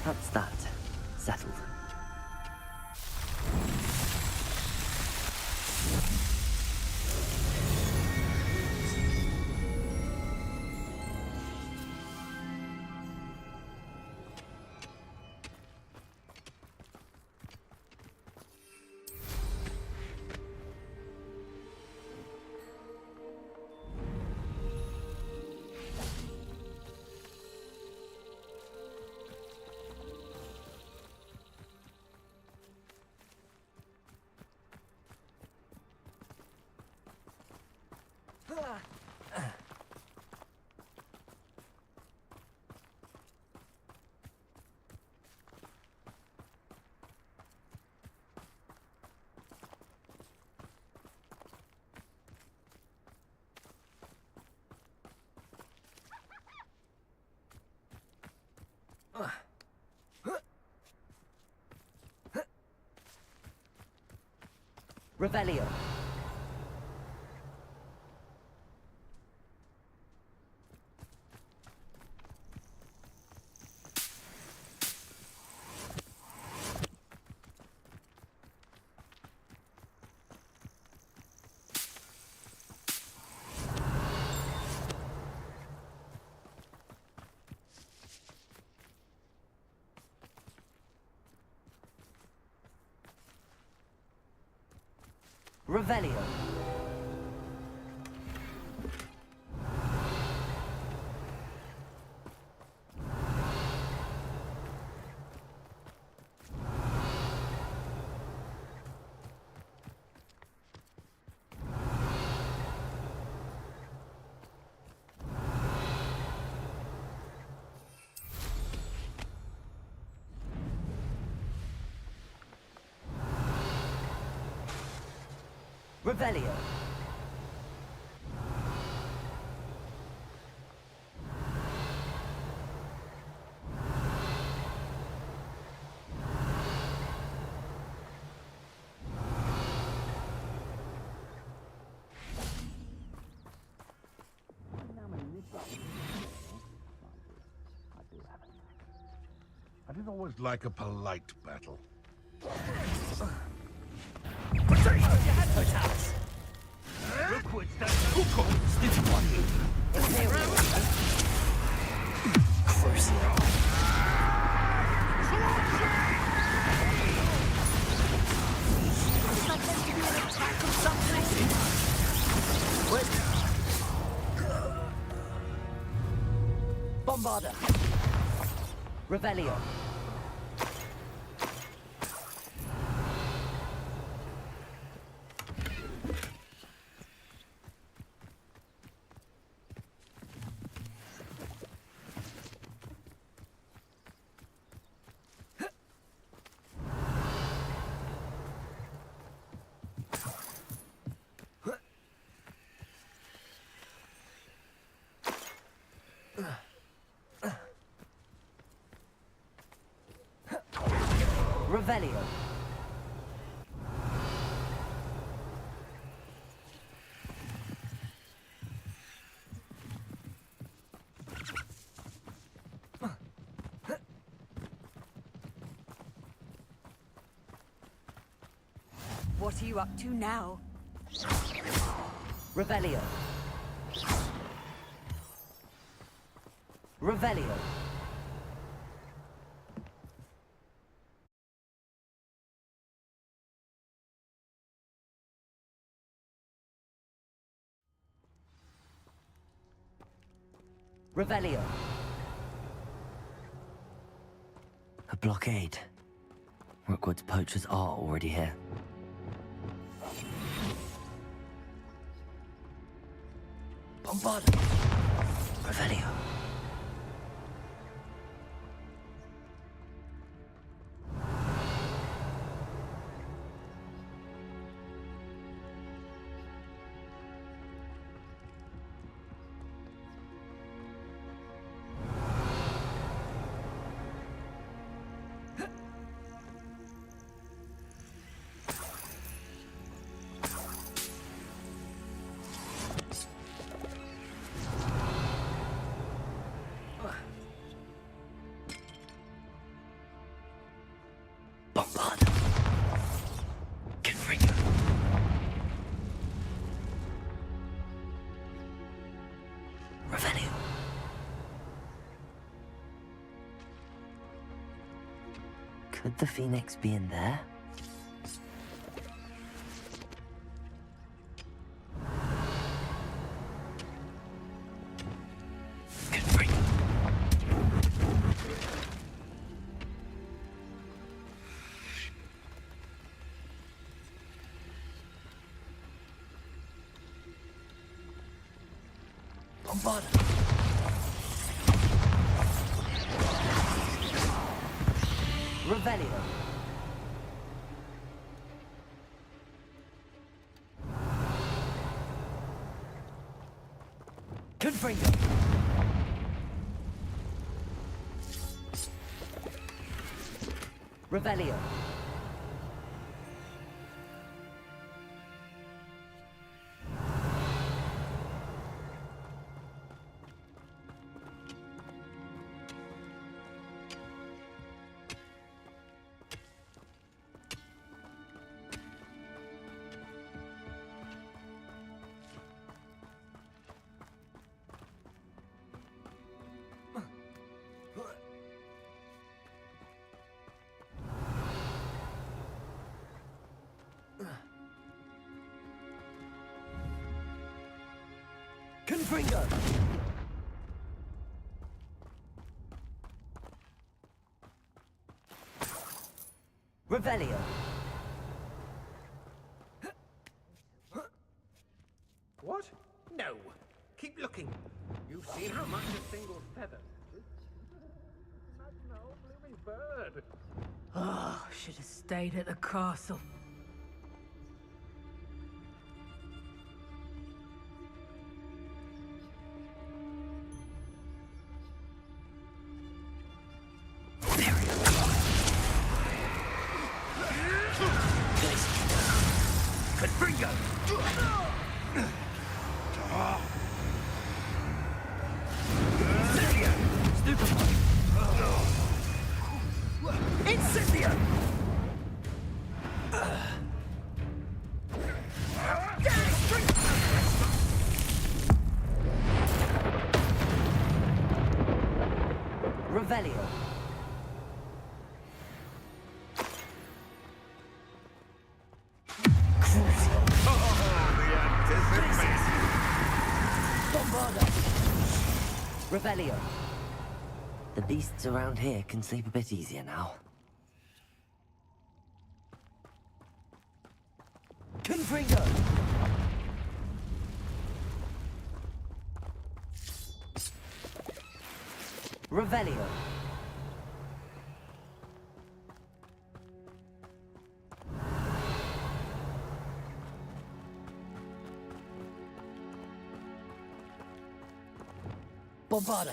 That's that. Settled. Revelio. Revelio. Revelio. I didn't always like a polite battle. Bombarder. Revelio. Revelio. What are you up to now? Revelio. Revelio. Revelio. A blockade. Rookwood's poachers are already here. Bombarder. Revelio. Bombarder. Confringo. Revelio. Could the Phoenix be in there? Confringo. Bombarder. Revelio. Confringo. Revelio. Confringo. Revelio. What? No. Keep looking. You've seen how much a single feather. Imagine a whole blooming bird. Oh, should have stayed at the castle. Revelio. Bombarda. Revelio. The beasts around here can sleep a bit easier now. Confringo! Revelio. Bombarda.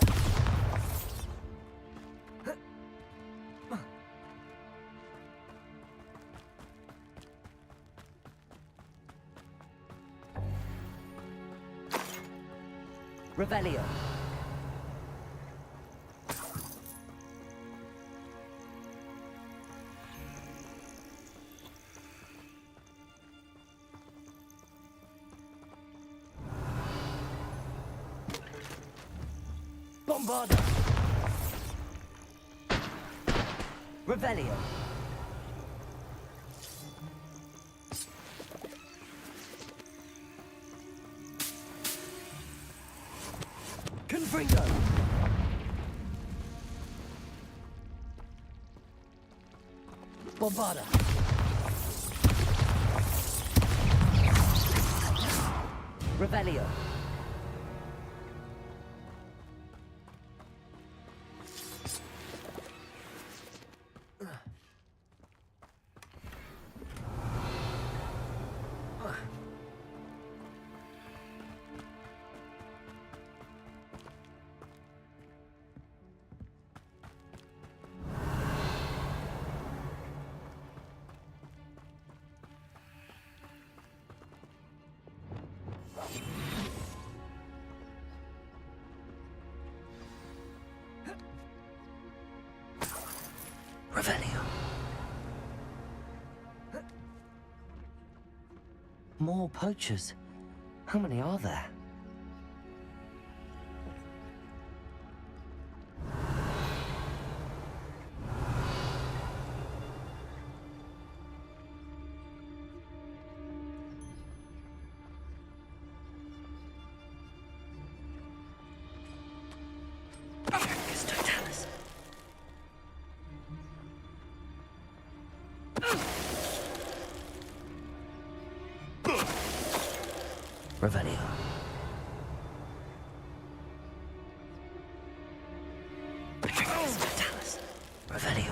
Revelio. Bombarda. Revelio. Confringo. Bombarda. Revelio. Revelio. More poachers. How many are there? Revelio. Revelio.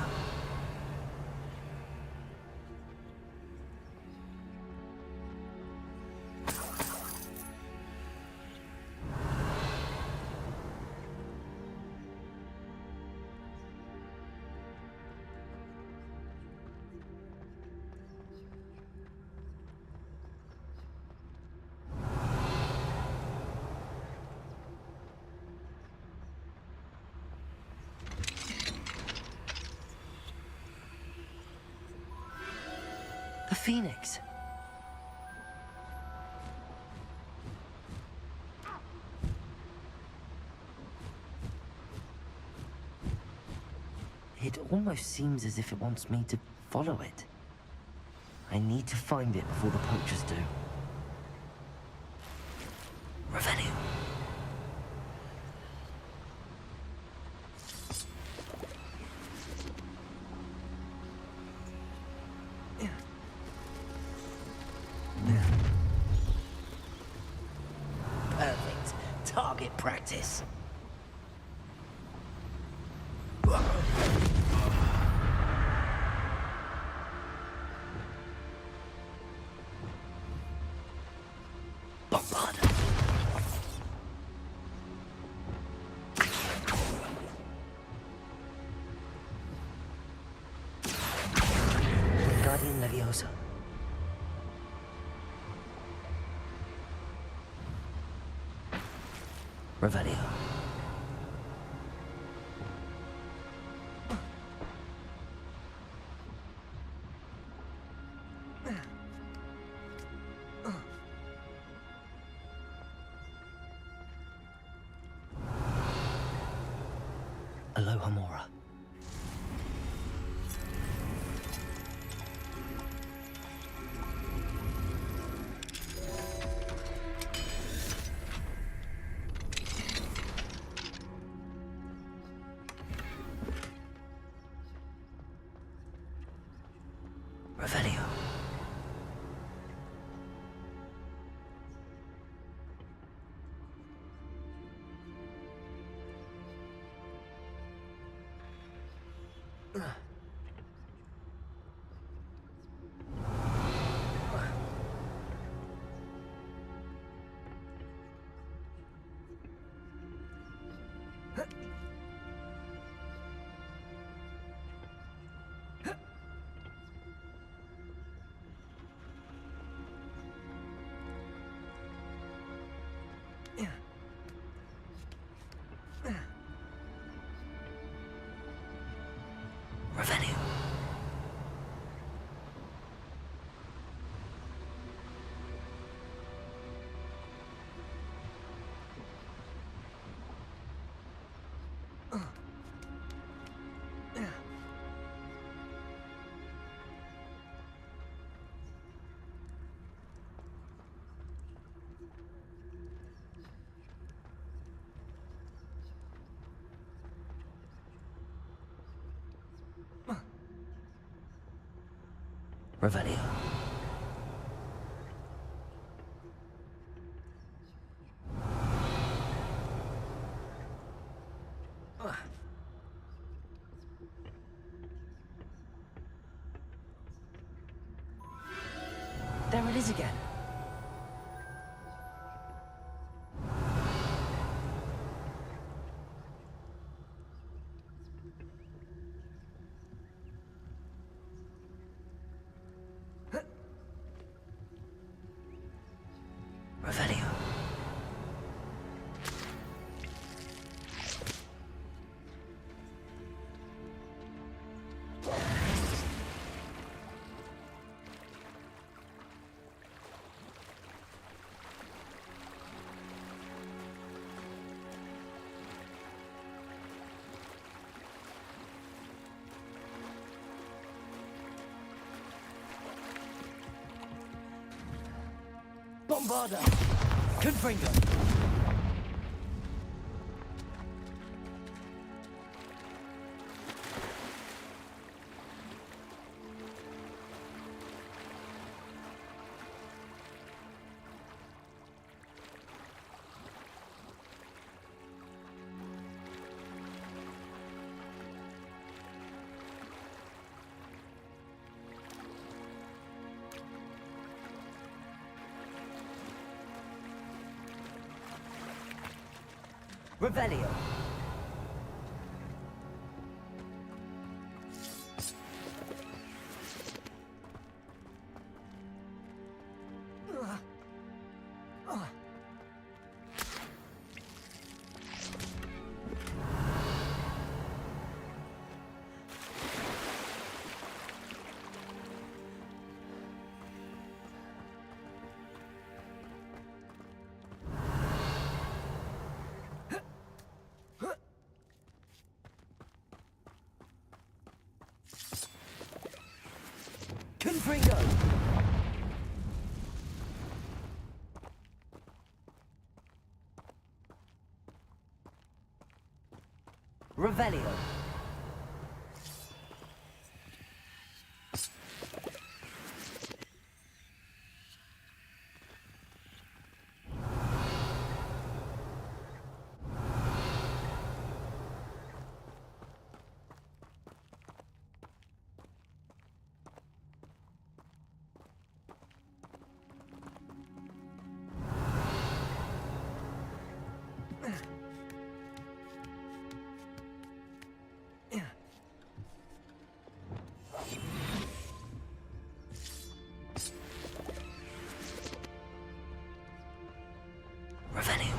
The Phoenix. It almost seems as if it wants me to follow it. I need to find it before the poachers do. Revelio. Perfect. Target practice. Bombard. Guardian Leviosa. Revelio. A Aloha Mora. Revelio. Revelio. Revelio. There it is again. Revelio. Bombarda! Confringo! Revelio. Confringo! Revelio. Revelio.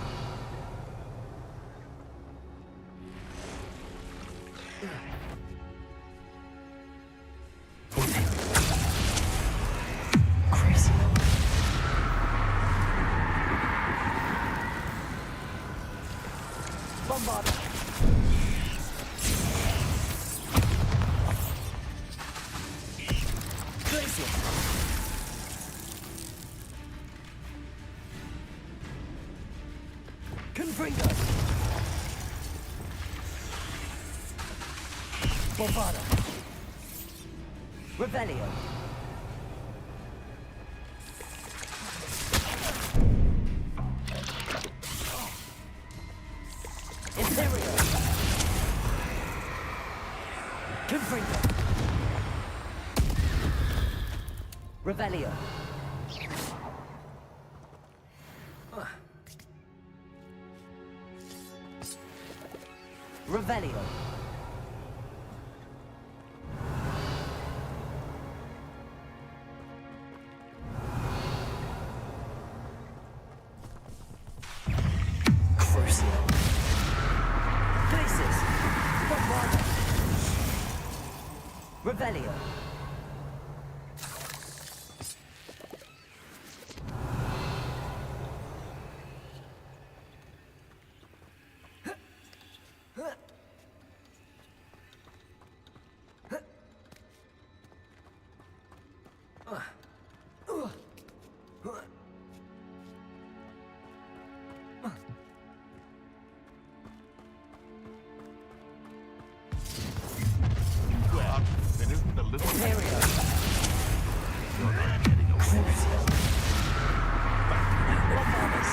Crazy. Bombarda. Bombarda. Revelio. Imperio. Confringo. Revelio. Revelio. Crucio. Places. Bombarda. Revelio. Well, it isn't a little... Imperio. You're not getting away. Crucio. Bombardas.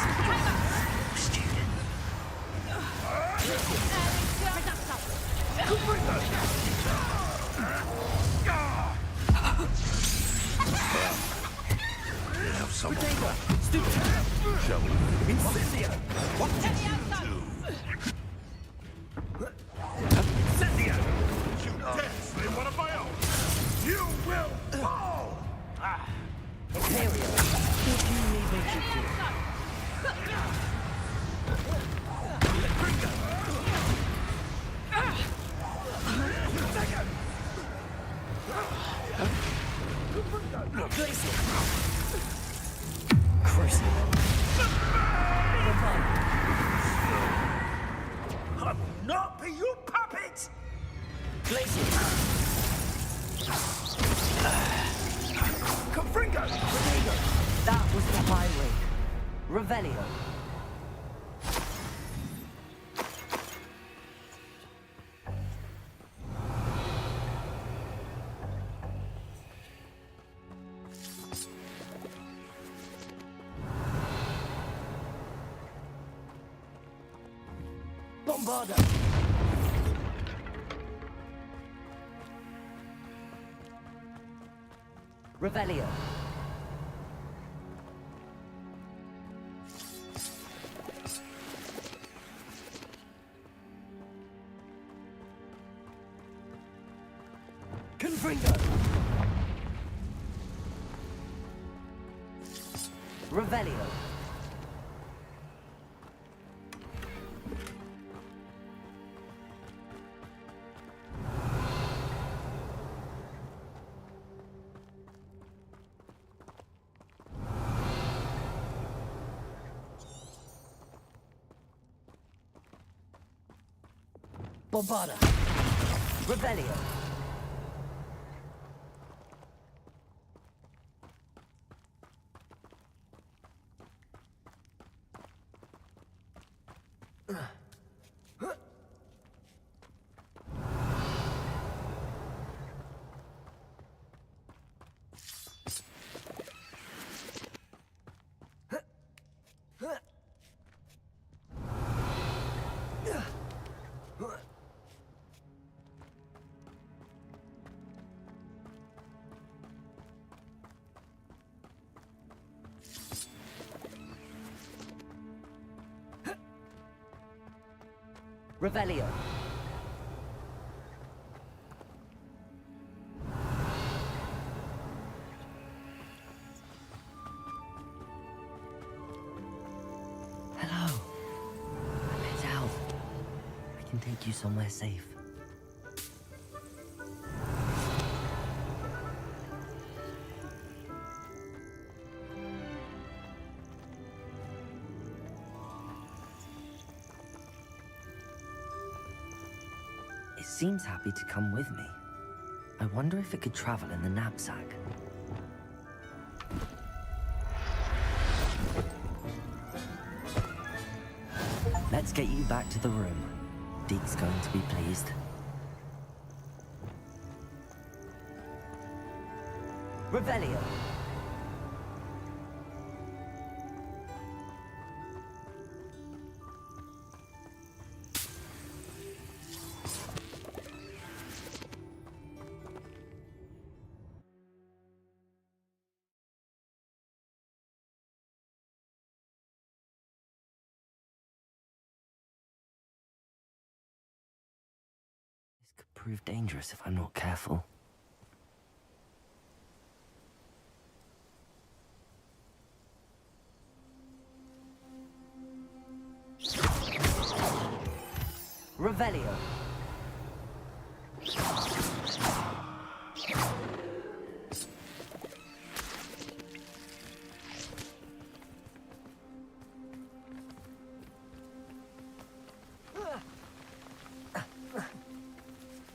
We have someone. Potato. Shall we? Incendio. What did you do? Incendio. You dance in one of my own. You will fall. Imperio. What do you need me to do? Glacier. Crucio. I'm not be your puppet! Glacier. Confringo! Potato. That was the highway. Revelio. Bombarda. Revelio. Confringo. Revelio. Bombarda. Revelio. Revelio. Hello. I'm head out. I can take you somewhere safe. It seems happy to come with me. I wonder if it could travel in the knapsack. Let's get you back to the room. Deke's going to be pleased. Revelio. This could prove dangerous if I'm not careful. Revelio.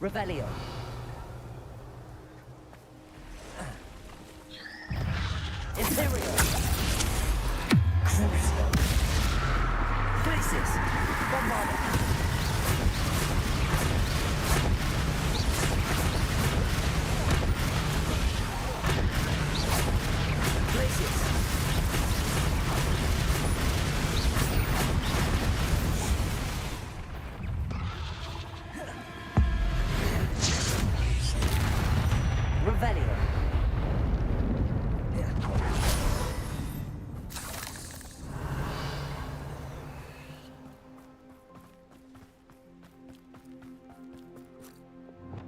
Revelio. Imperial. Crucial. Places. Bombarda. Places. Revelio.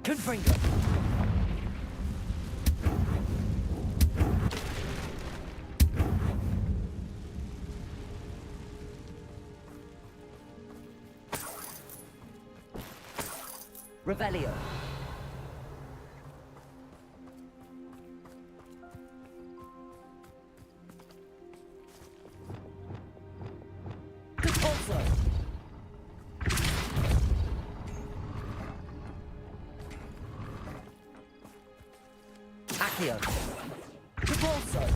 Confringo. Revelio. Repulsor. Accio. Repulsor.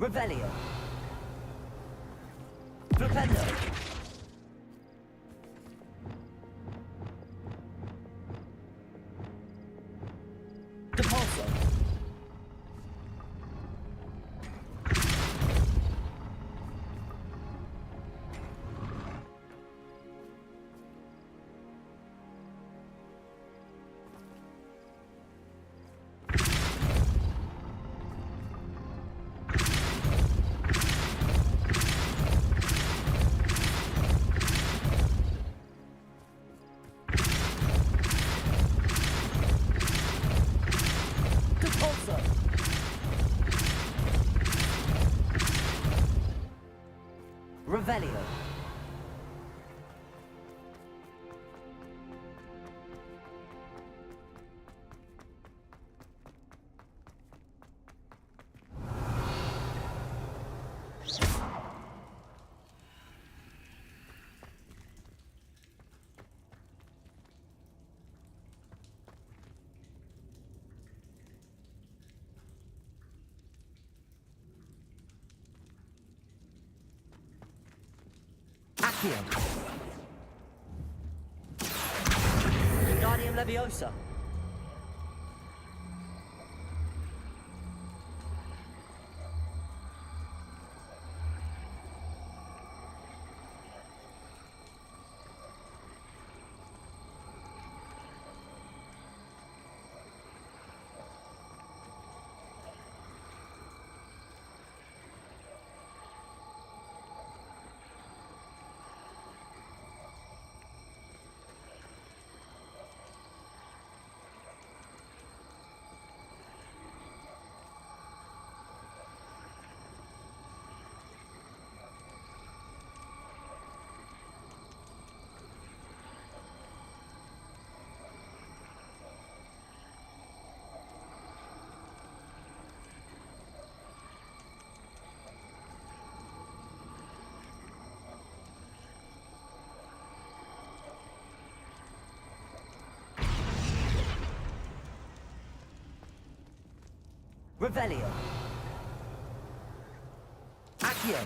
Revelio. Flipendo. Depulso. Depulso. Revelio. Accio. Wingardium Leviosa. Revelio. Accio.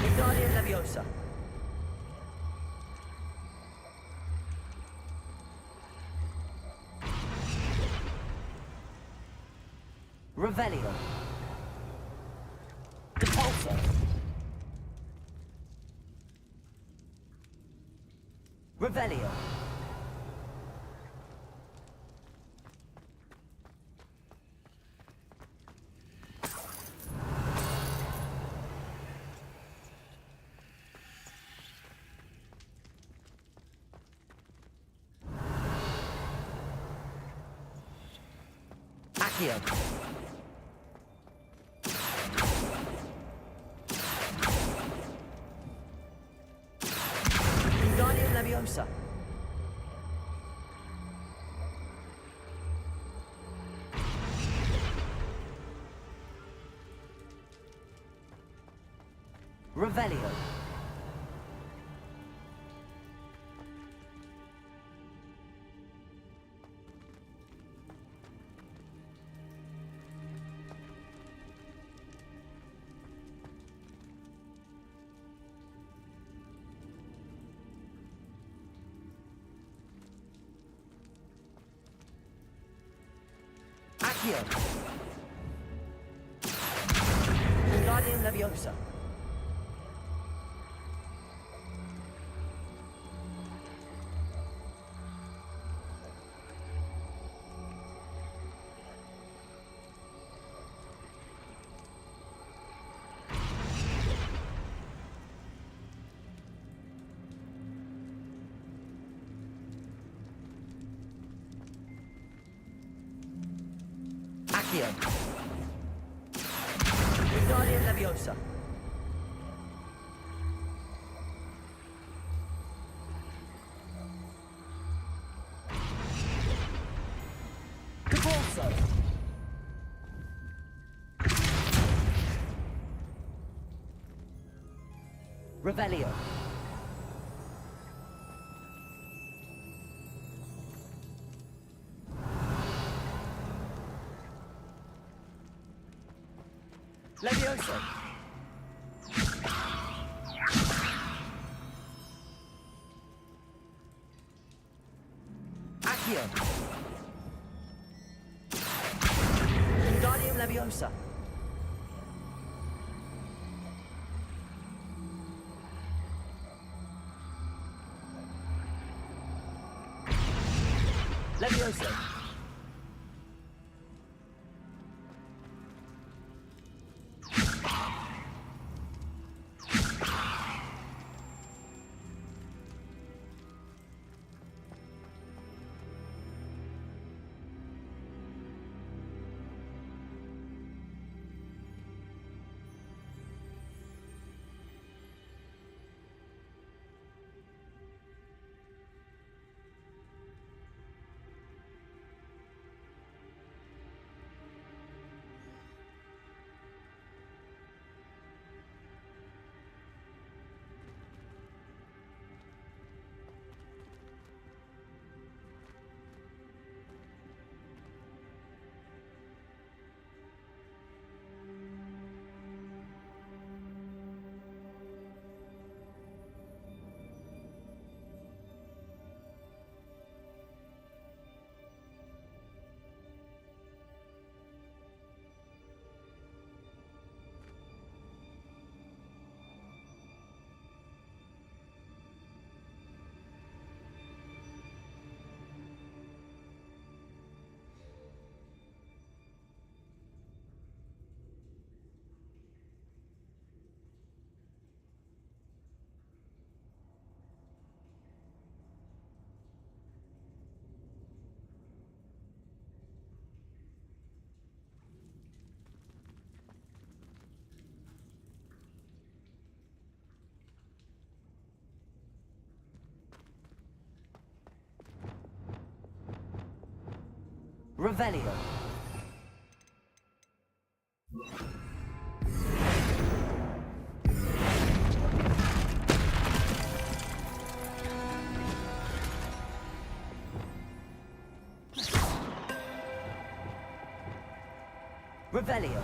Wingardium Leviosa. Revelio. Repulsor. Revelio. Accio. Wingardium Leviosa. Revelio. Accio. Wingardium Leviosa. Accio. Wingardium Leviosa. Repulsor. Revelio. Leviosa. Accio. Wingardium Leviosa. Leviosa. Revelio. Revelio.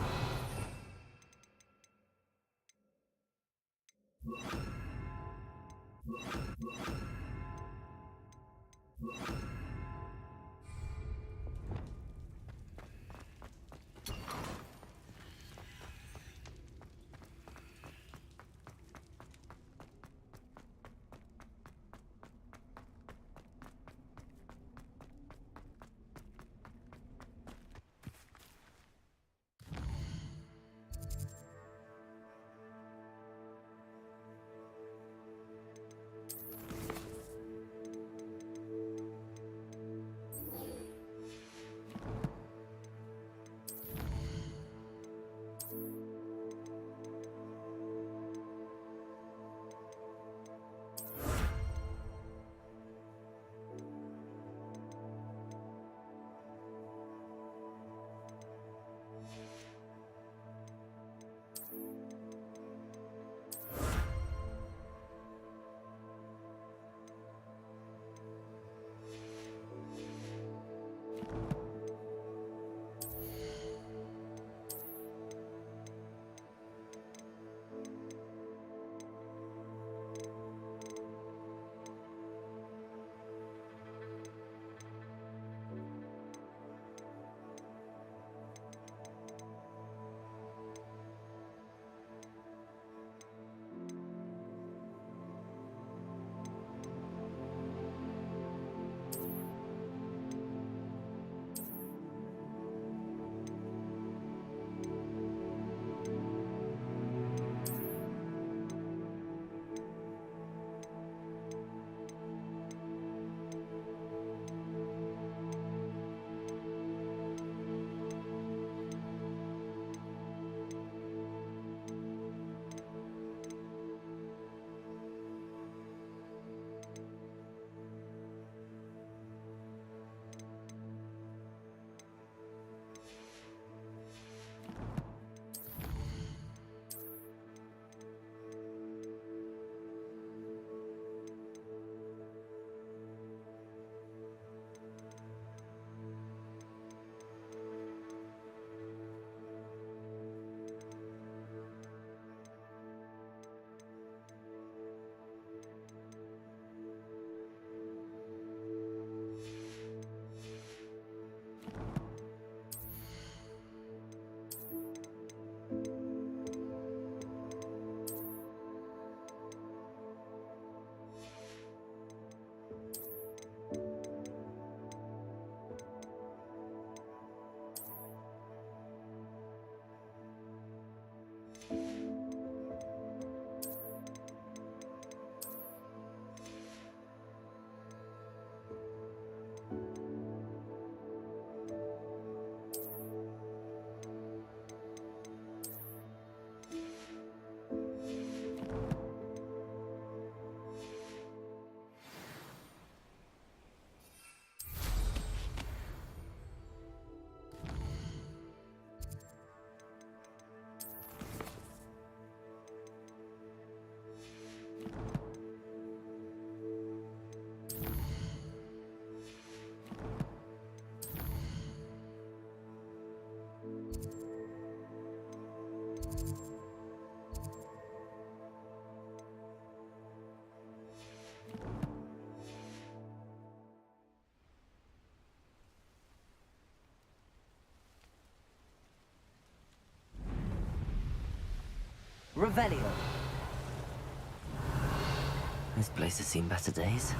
Revelio. This place has seen better days.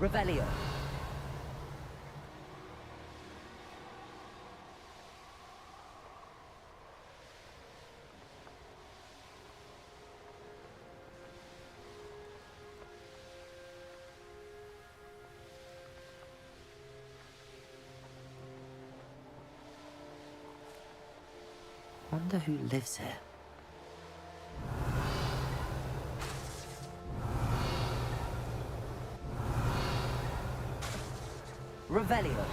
Revelio. Wonder who lives here. Revelio.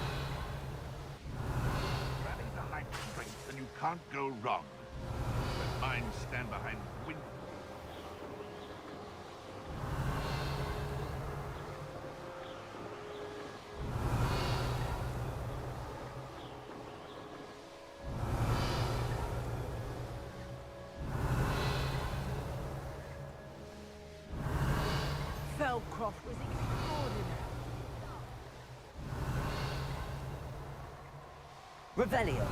Rally behind strength and you can't go wrong. Let mine stand behind wind. Felcroft was extraordinary. Revelio.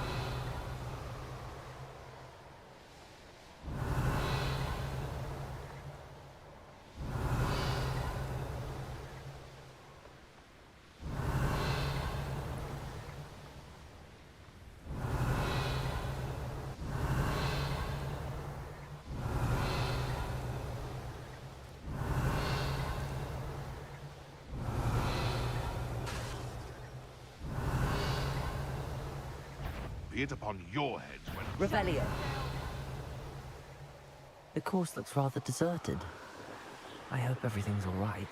Be it upon your heads when... Revelio. The course looks rather deserted. I hope everything's all right.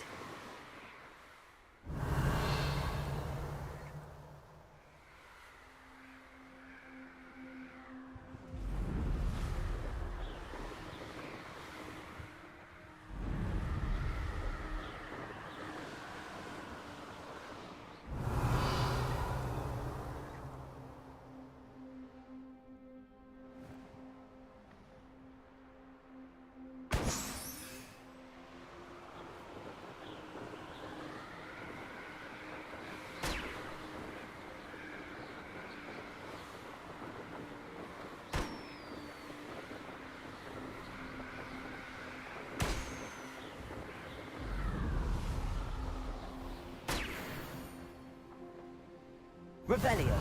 Revelio.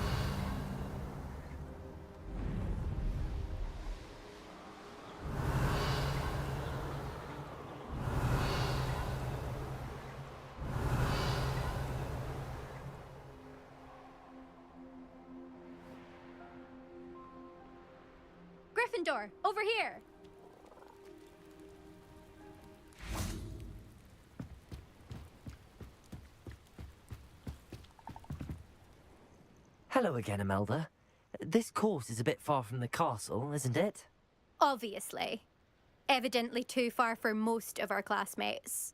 Gryffindor, over here! Hello again, Imelda. This course is a bit far from the castle, isn't it? Obviously. Evidently too far for most of our classmates.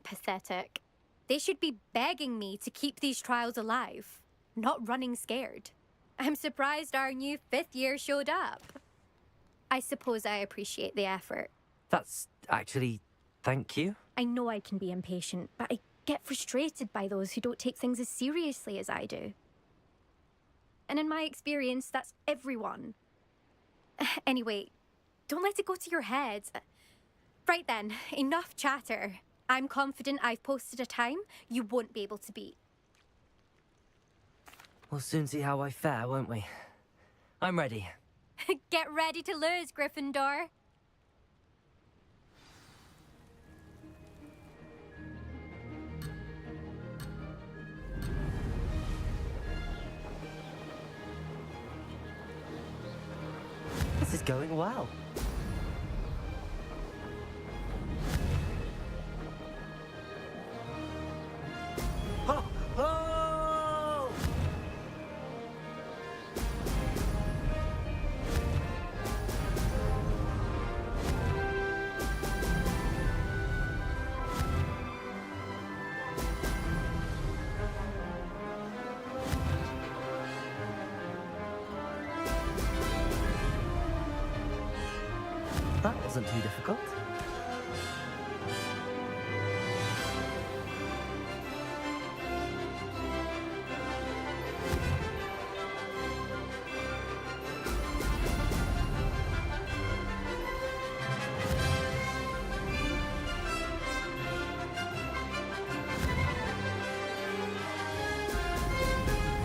Pathetic. They should be begging me to keep these trials alive, not running scared. I'm surprised our new 5th year showed up. I suppose I appreciate the effort. That's actually... thank you. I know I can be impatient, but I get frustrated by those who don't take things as seriously as I do. And in my experience, that's everyone. Anyway, don't let it go to your head. Right then, enough chatter. I'm confident I've posted a time you won't be able to beat. We'll soon see how I fare, won't we? I'm ready. Get ready to lose, Gryffindor. This is going well. Ho! Ho! That wasn't too difficult.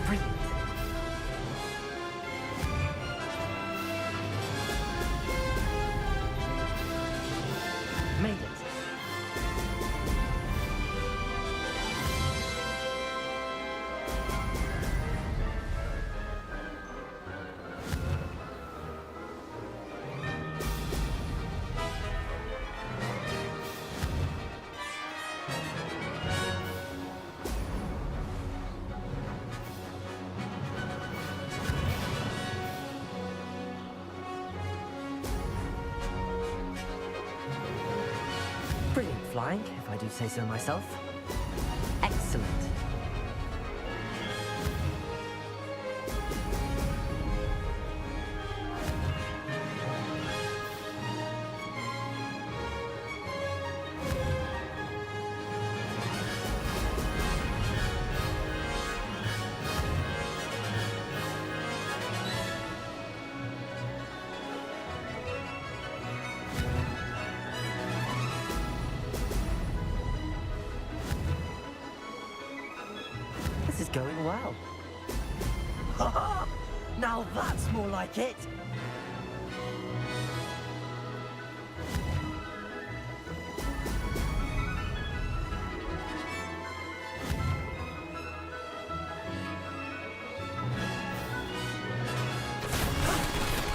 Brilliant. flying, if I do say so myself. Excellent. This is going well. Now that's more like it.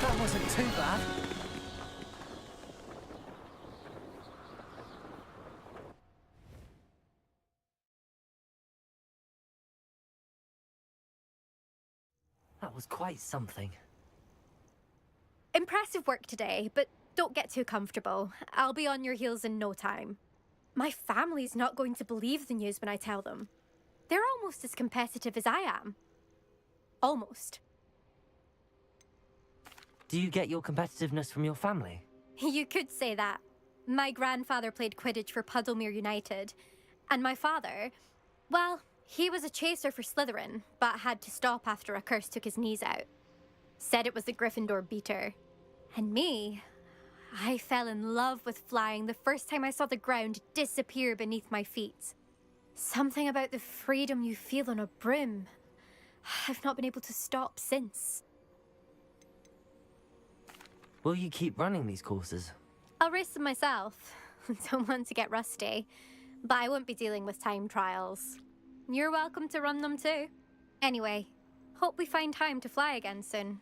That wasn't too bad. That was quite something. Impressive work today, but don't get too comfortable. I'll be on your heels in no time. My family's not going to believe the news when I tell them. They're almost as competitive as I am. Almost. Do you get your competitiveness from your family? You could say that. My grandfather played Quidditch for Puddlemere United. And my father, well, he was a chaser for Slytherin, but had to stop after a curse took his knees out. Said it was the Gryffindor beater. And me, I fell in love with flying the first time I saw the ground disappear beneath my feet. Something about the freedom you feel on a broom. I've not been able to stop since. Will you keep running these courses? I'll race them myself. Don't want to get rusty. But I won't be dealing with time trials. You're welcome to run them too. Anyway, hope we find time to fly again soon.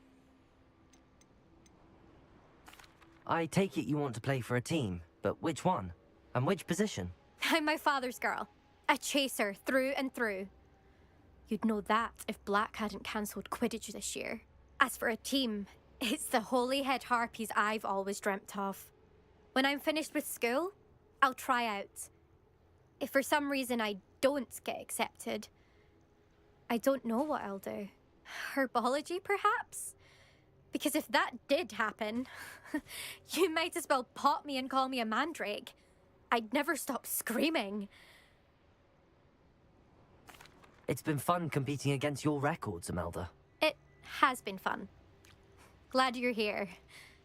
I take it you want to play for a team, but which one? And which position? I'm my father's girl. A chaser through and through. You'd know that if Black hadn't cancelled Quidditch this year. As for a team, it's the Holyhead Harpies I've always dreamt of. When I'm finished with school, I'll try out. If for some reason I don't get accepted, I don't know what I'll do. Herbology, perhaps? Because if that did happen, you might as well pot me and call me a mandrake. I'd never stop screaming. It's been fun competing against your records, Imelda. It has been fun. Glad you're here.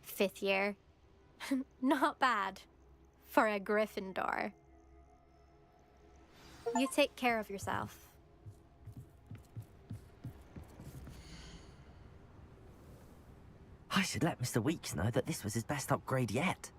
5th year. Not bad. For a Gryffindor. You take care of yourself. I should let Mr. Weeks know that this was his best upgrade yet.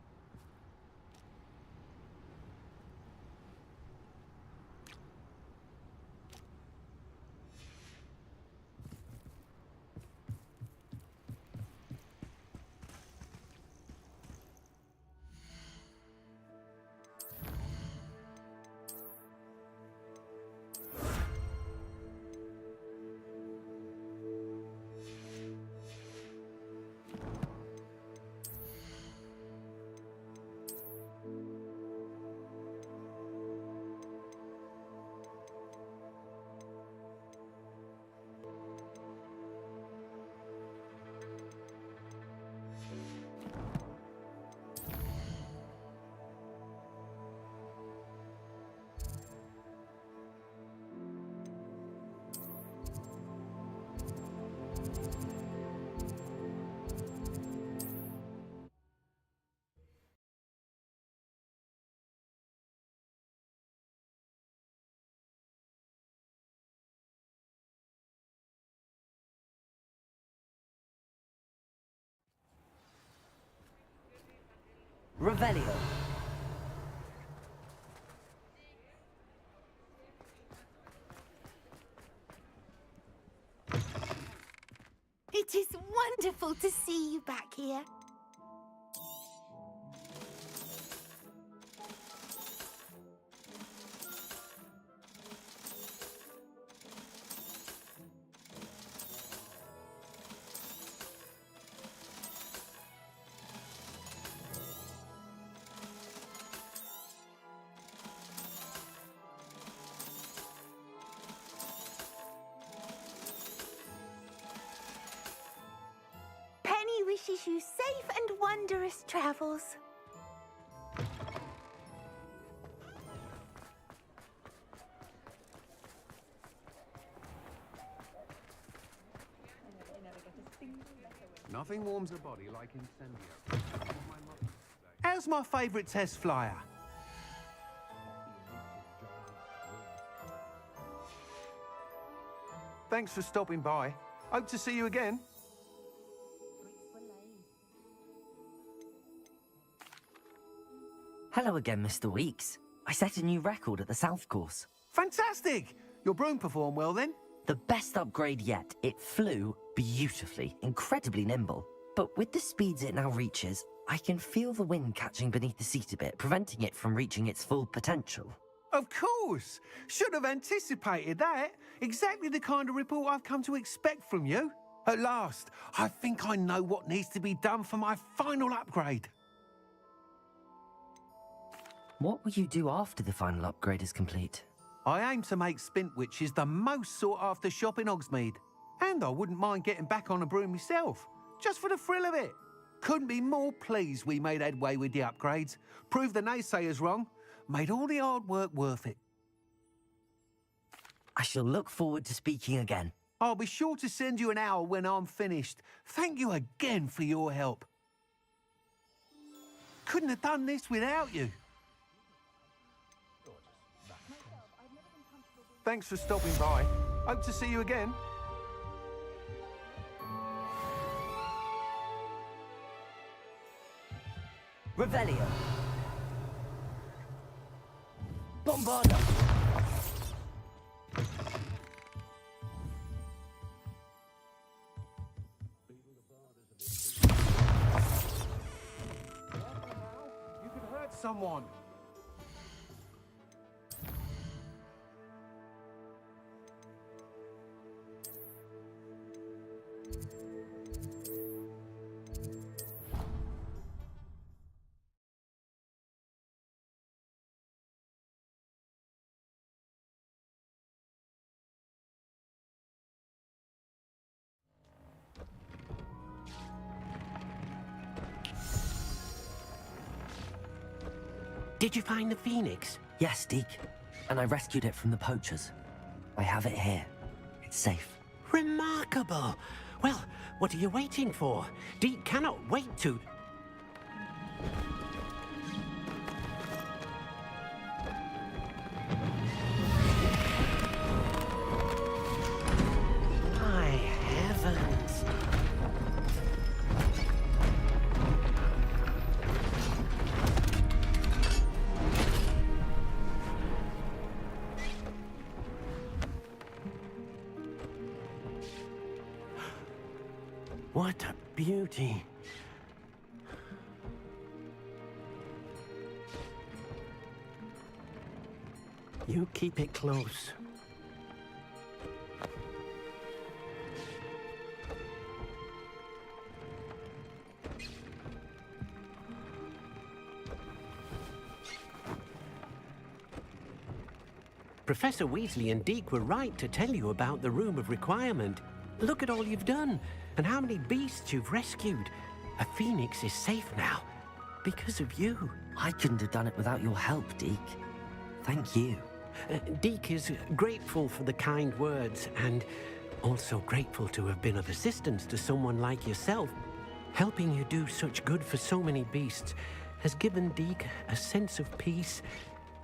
Revelio. It is wonderful to see you back here. wishes you safe and wondrous travels. Nothing warms a body like incendio. How's my favourite test flyer? Thanks for stopping by. Hope to see you again. Hello again, Mr. Weeks. I set a new record at the South Course. Fantastic! Your broom performed well then? The best upgrade yet. It flew beautifully, incredibly nimble. But with the speeds it now reaches, I can feel the wind catching beneath the seat a bit, preventing it from reaching its full potential. Of course! Should have anticipated that. Exactly the kind of report I've come to expect from you. At last, I think I know what needs to be done for my final upgrade. What will you do after the final upgrade is complete? I aim to make Spintwitches the most sought-after shop in Hogsmeade. And I wouldn't mind getting back on a broom myself, just for the thrill of it. Couldn't be more pleased we made headway with the upgrades, proved the naysayers wrong, made all the hard work worth it. I shall look forward to speaking again. I'll be sure to send you an owl when I'm finished. Thank you again for your help. Couldn't have done this without you. Thanks for stopping by. Hope to see you again. Revelio. Bombarda. You could hurt someone. Did you find the phoenix? Yes, Deke. And I rescued it from the poachers. I have it here. It's safe. Remarkable! Well, what are you waiting for? Deke cannot wait to... My heavens! What a beauty. You keep it close. Professor Weasley and Deke were right to tell you about the Room of Requirement. Look at all you've done, and how many beasts you've rescued. A phoenix is safe now, because of you. I couldn't have done it without your help, Deke. Thank you. Deke is grateful for the kind words, and also grateful to have been of assistance to someone like yourself. Helping you do such good for so many beasts has given Deke a sense of peace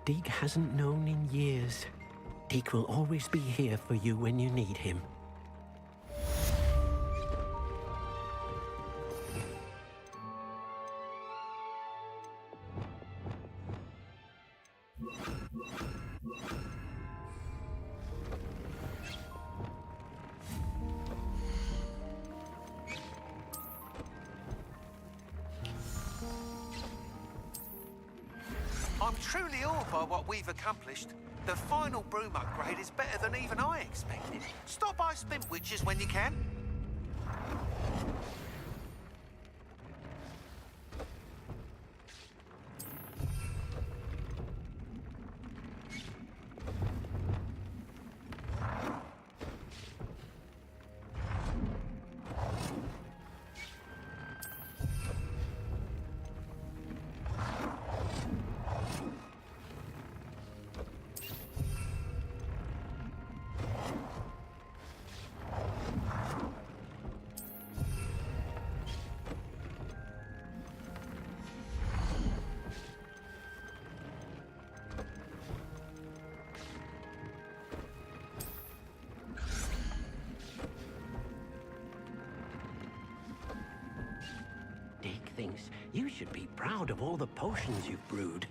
Deke hasn't known in years. Deke will always be here for you when you need him. I'm truly awed by what we've accomplished. The final broom upgrade is better than even I expected. Stop by Spintwitches when you can. thinks you should be proud of all the potions you've brewed.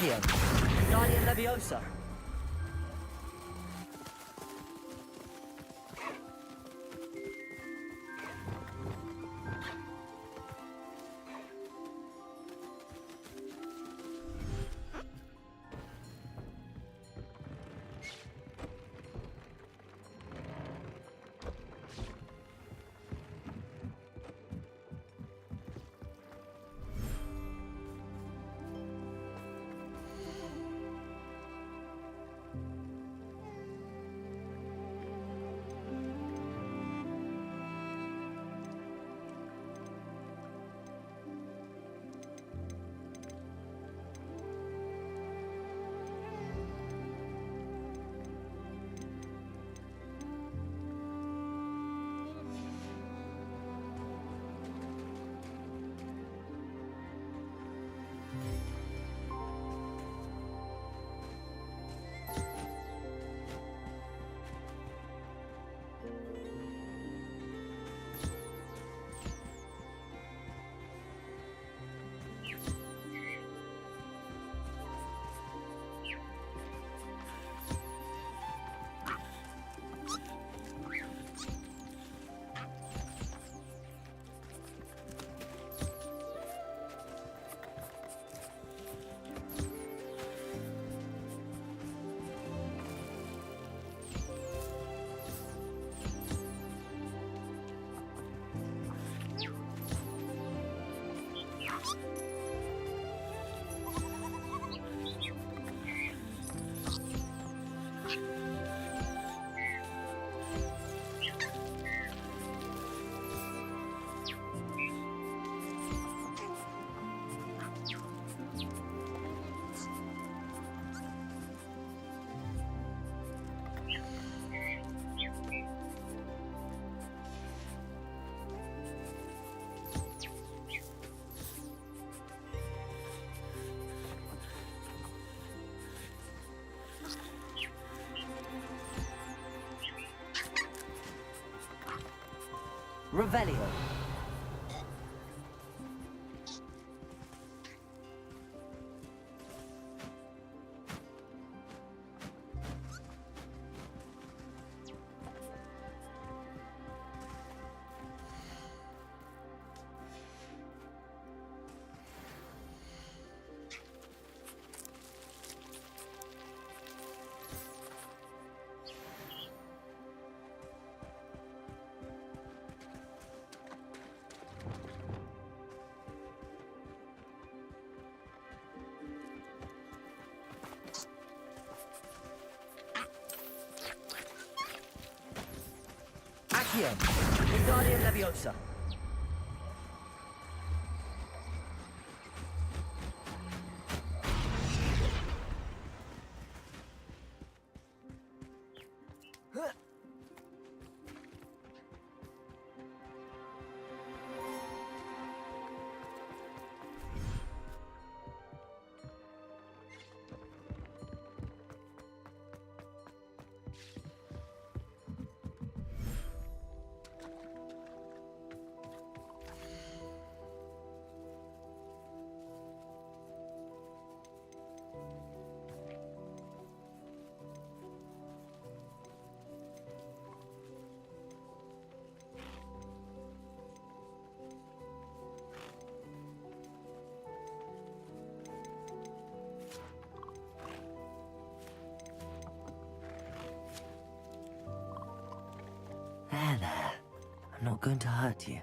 Accio. Guardian Leviosa. Revelio. Accio. Guardian Leviosa. There. I'm not going to hurt you.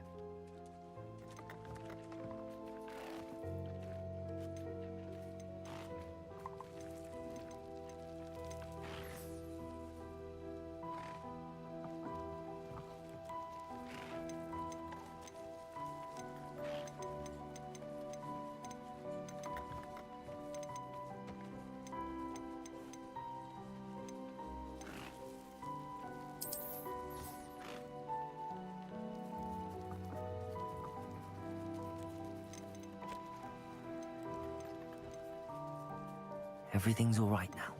Everything's all right now.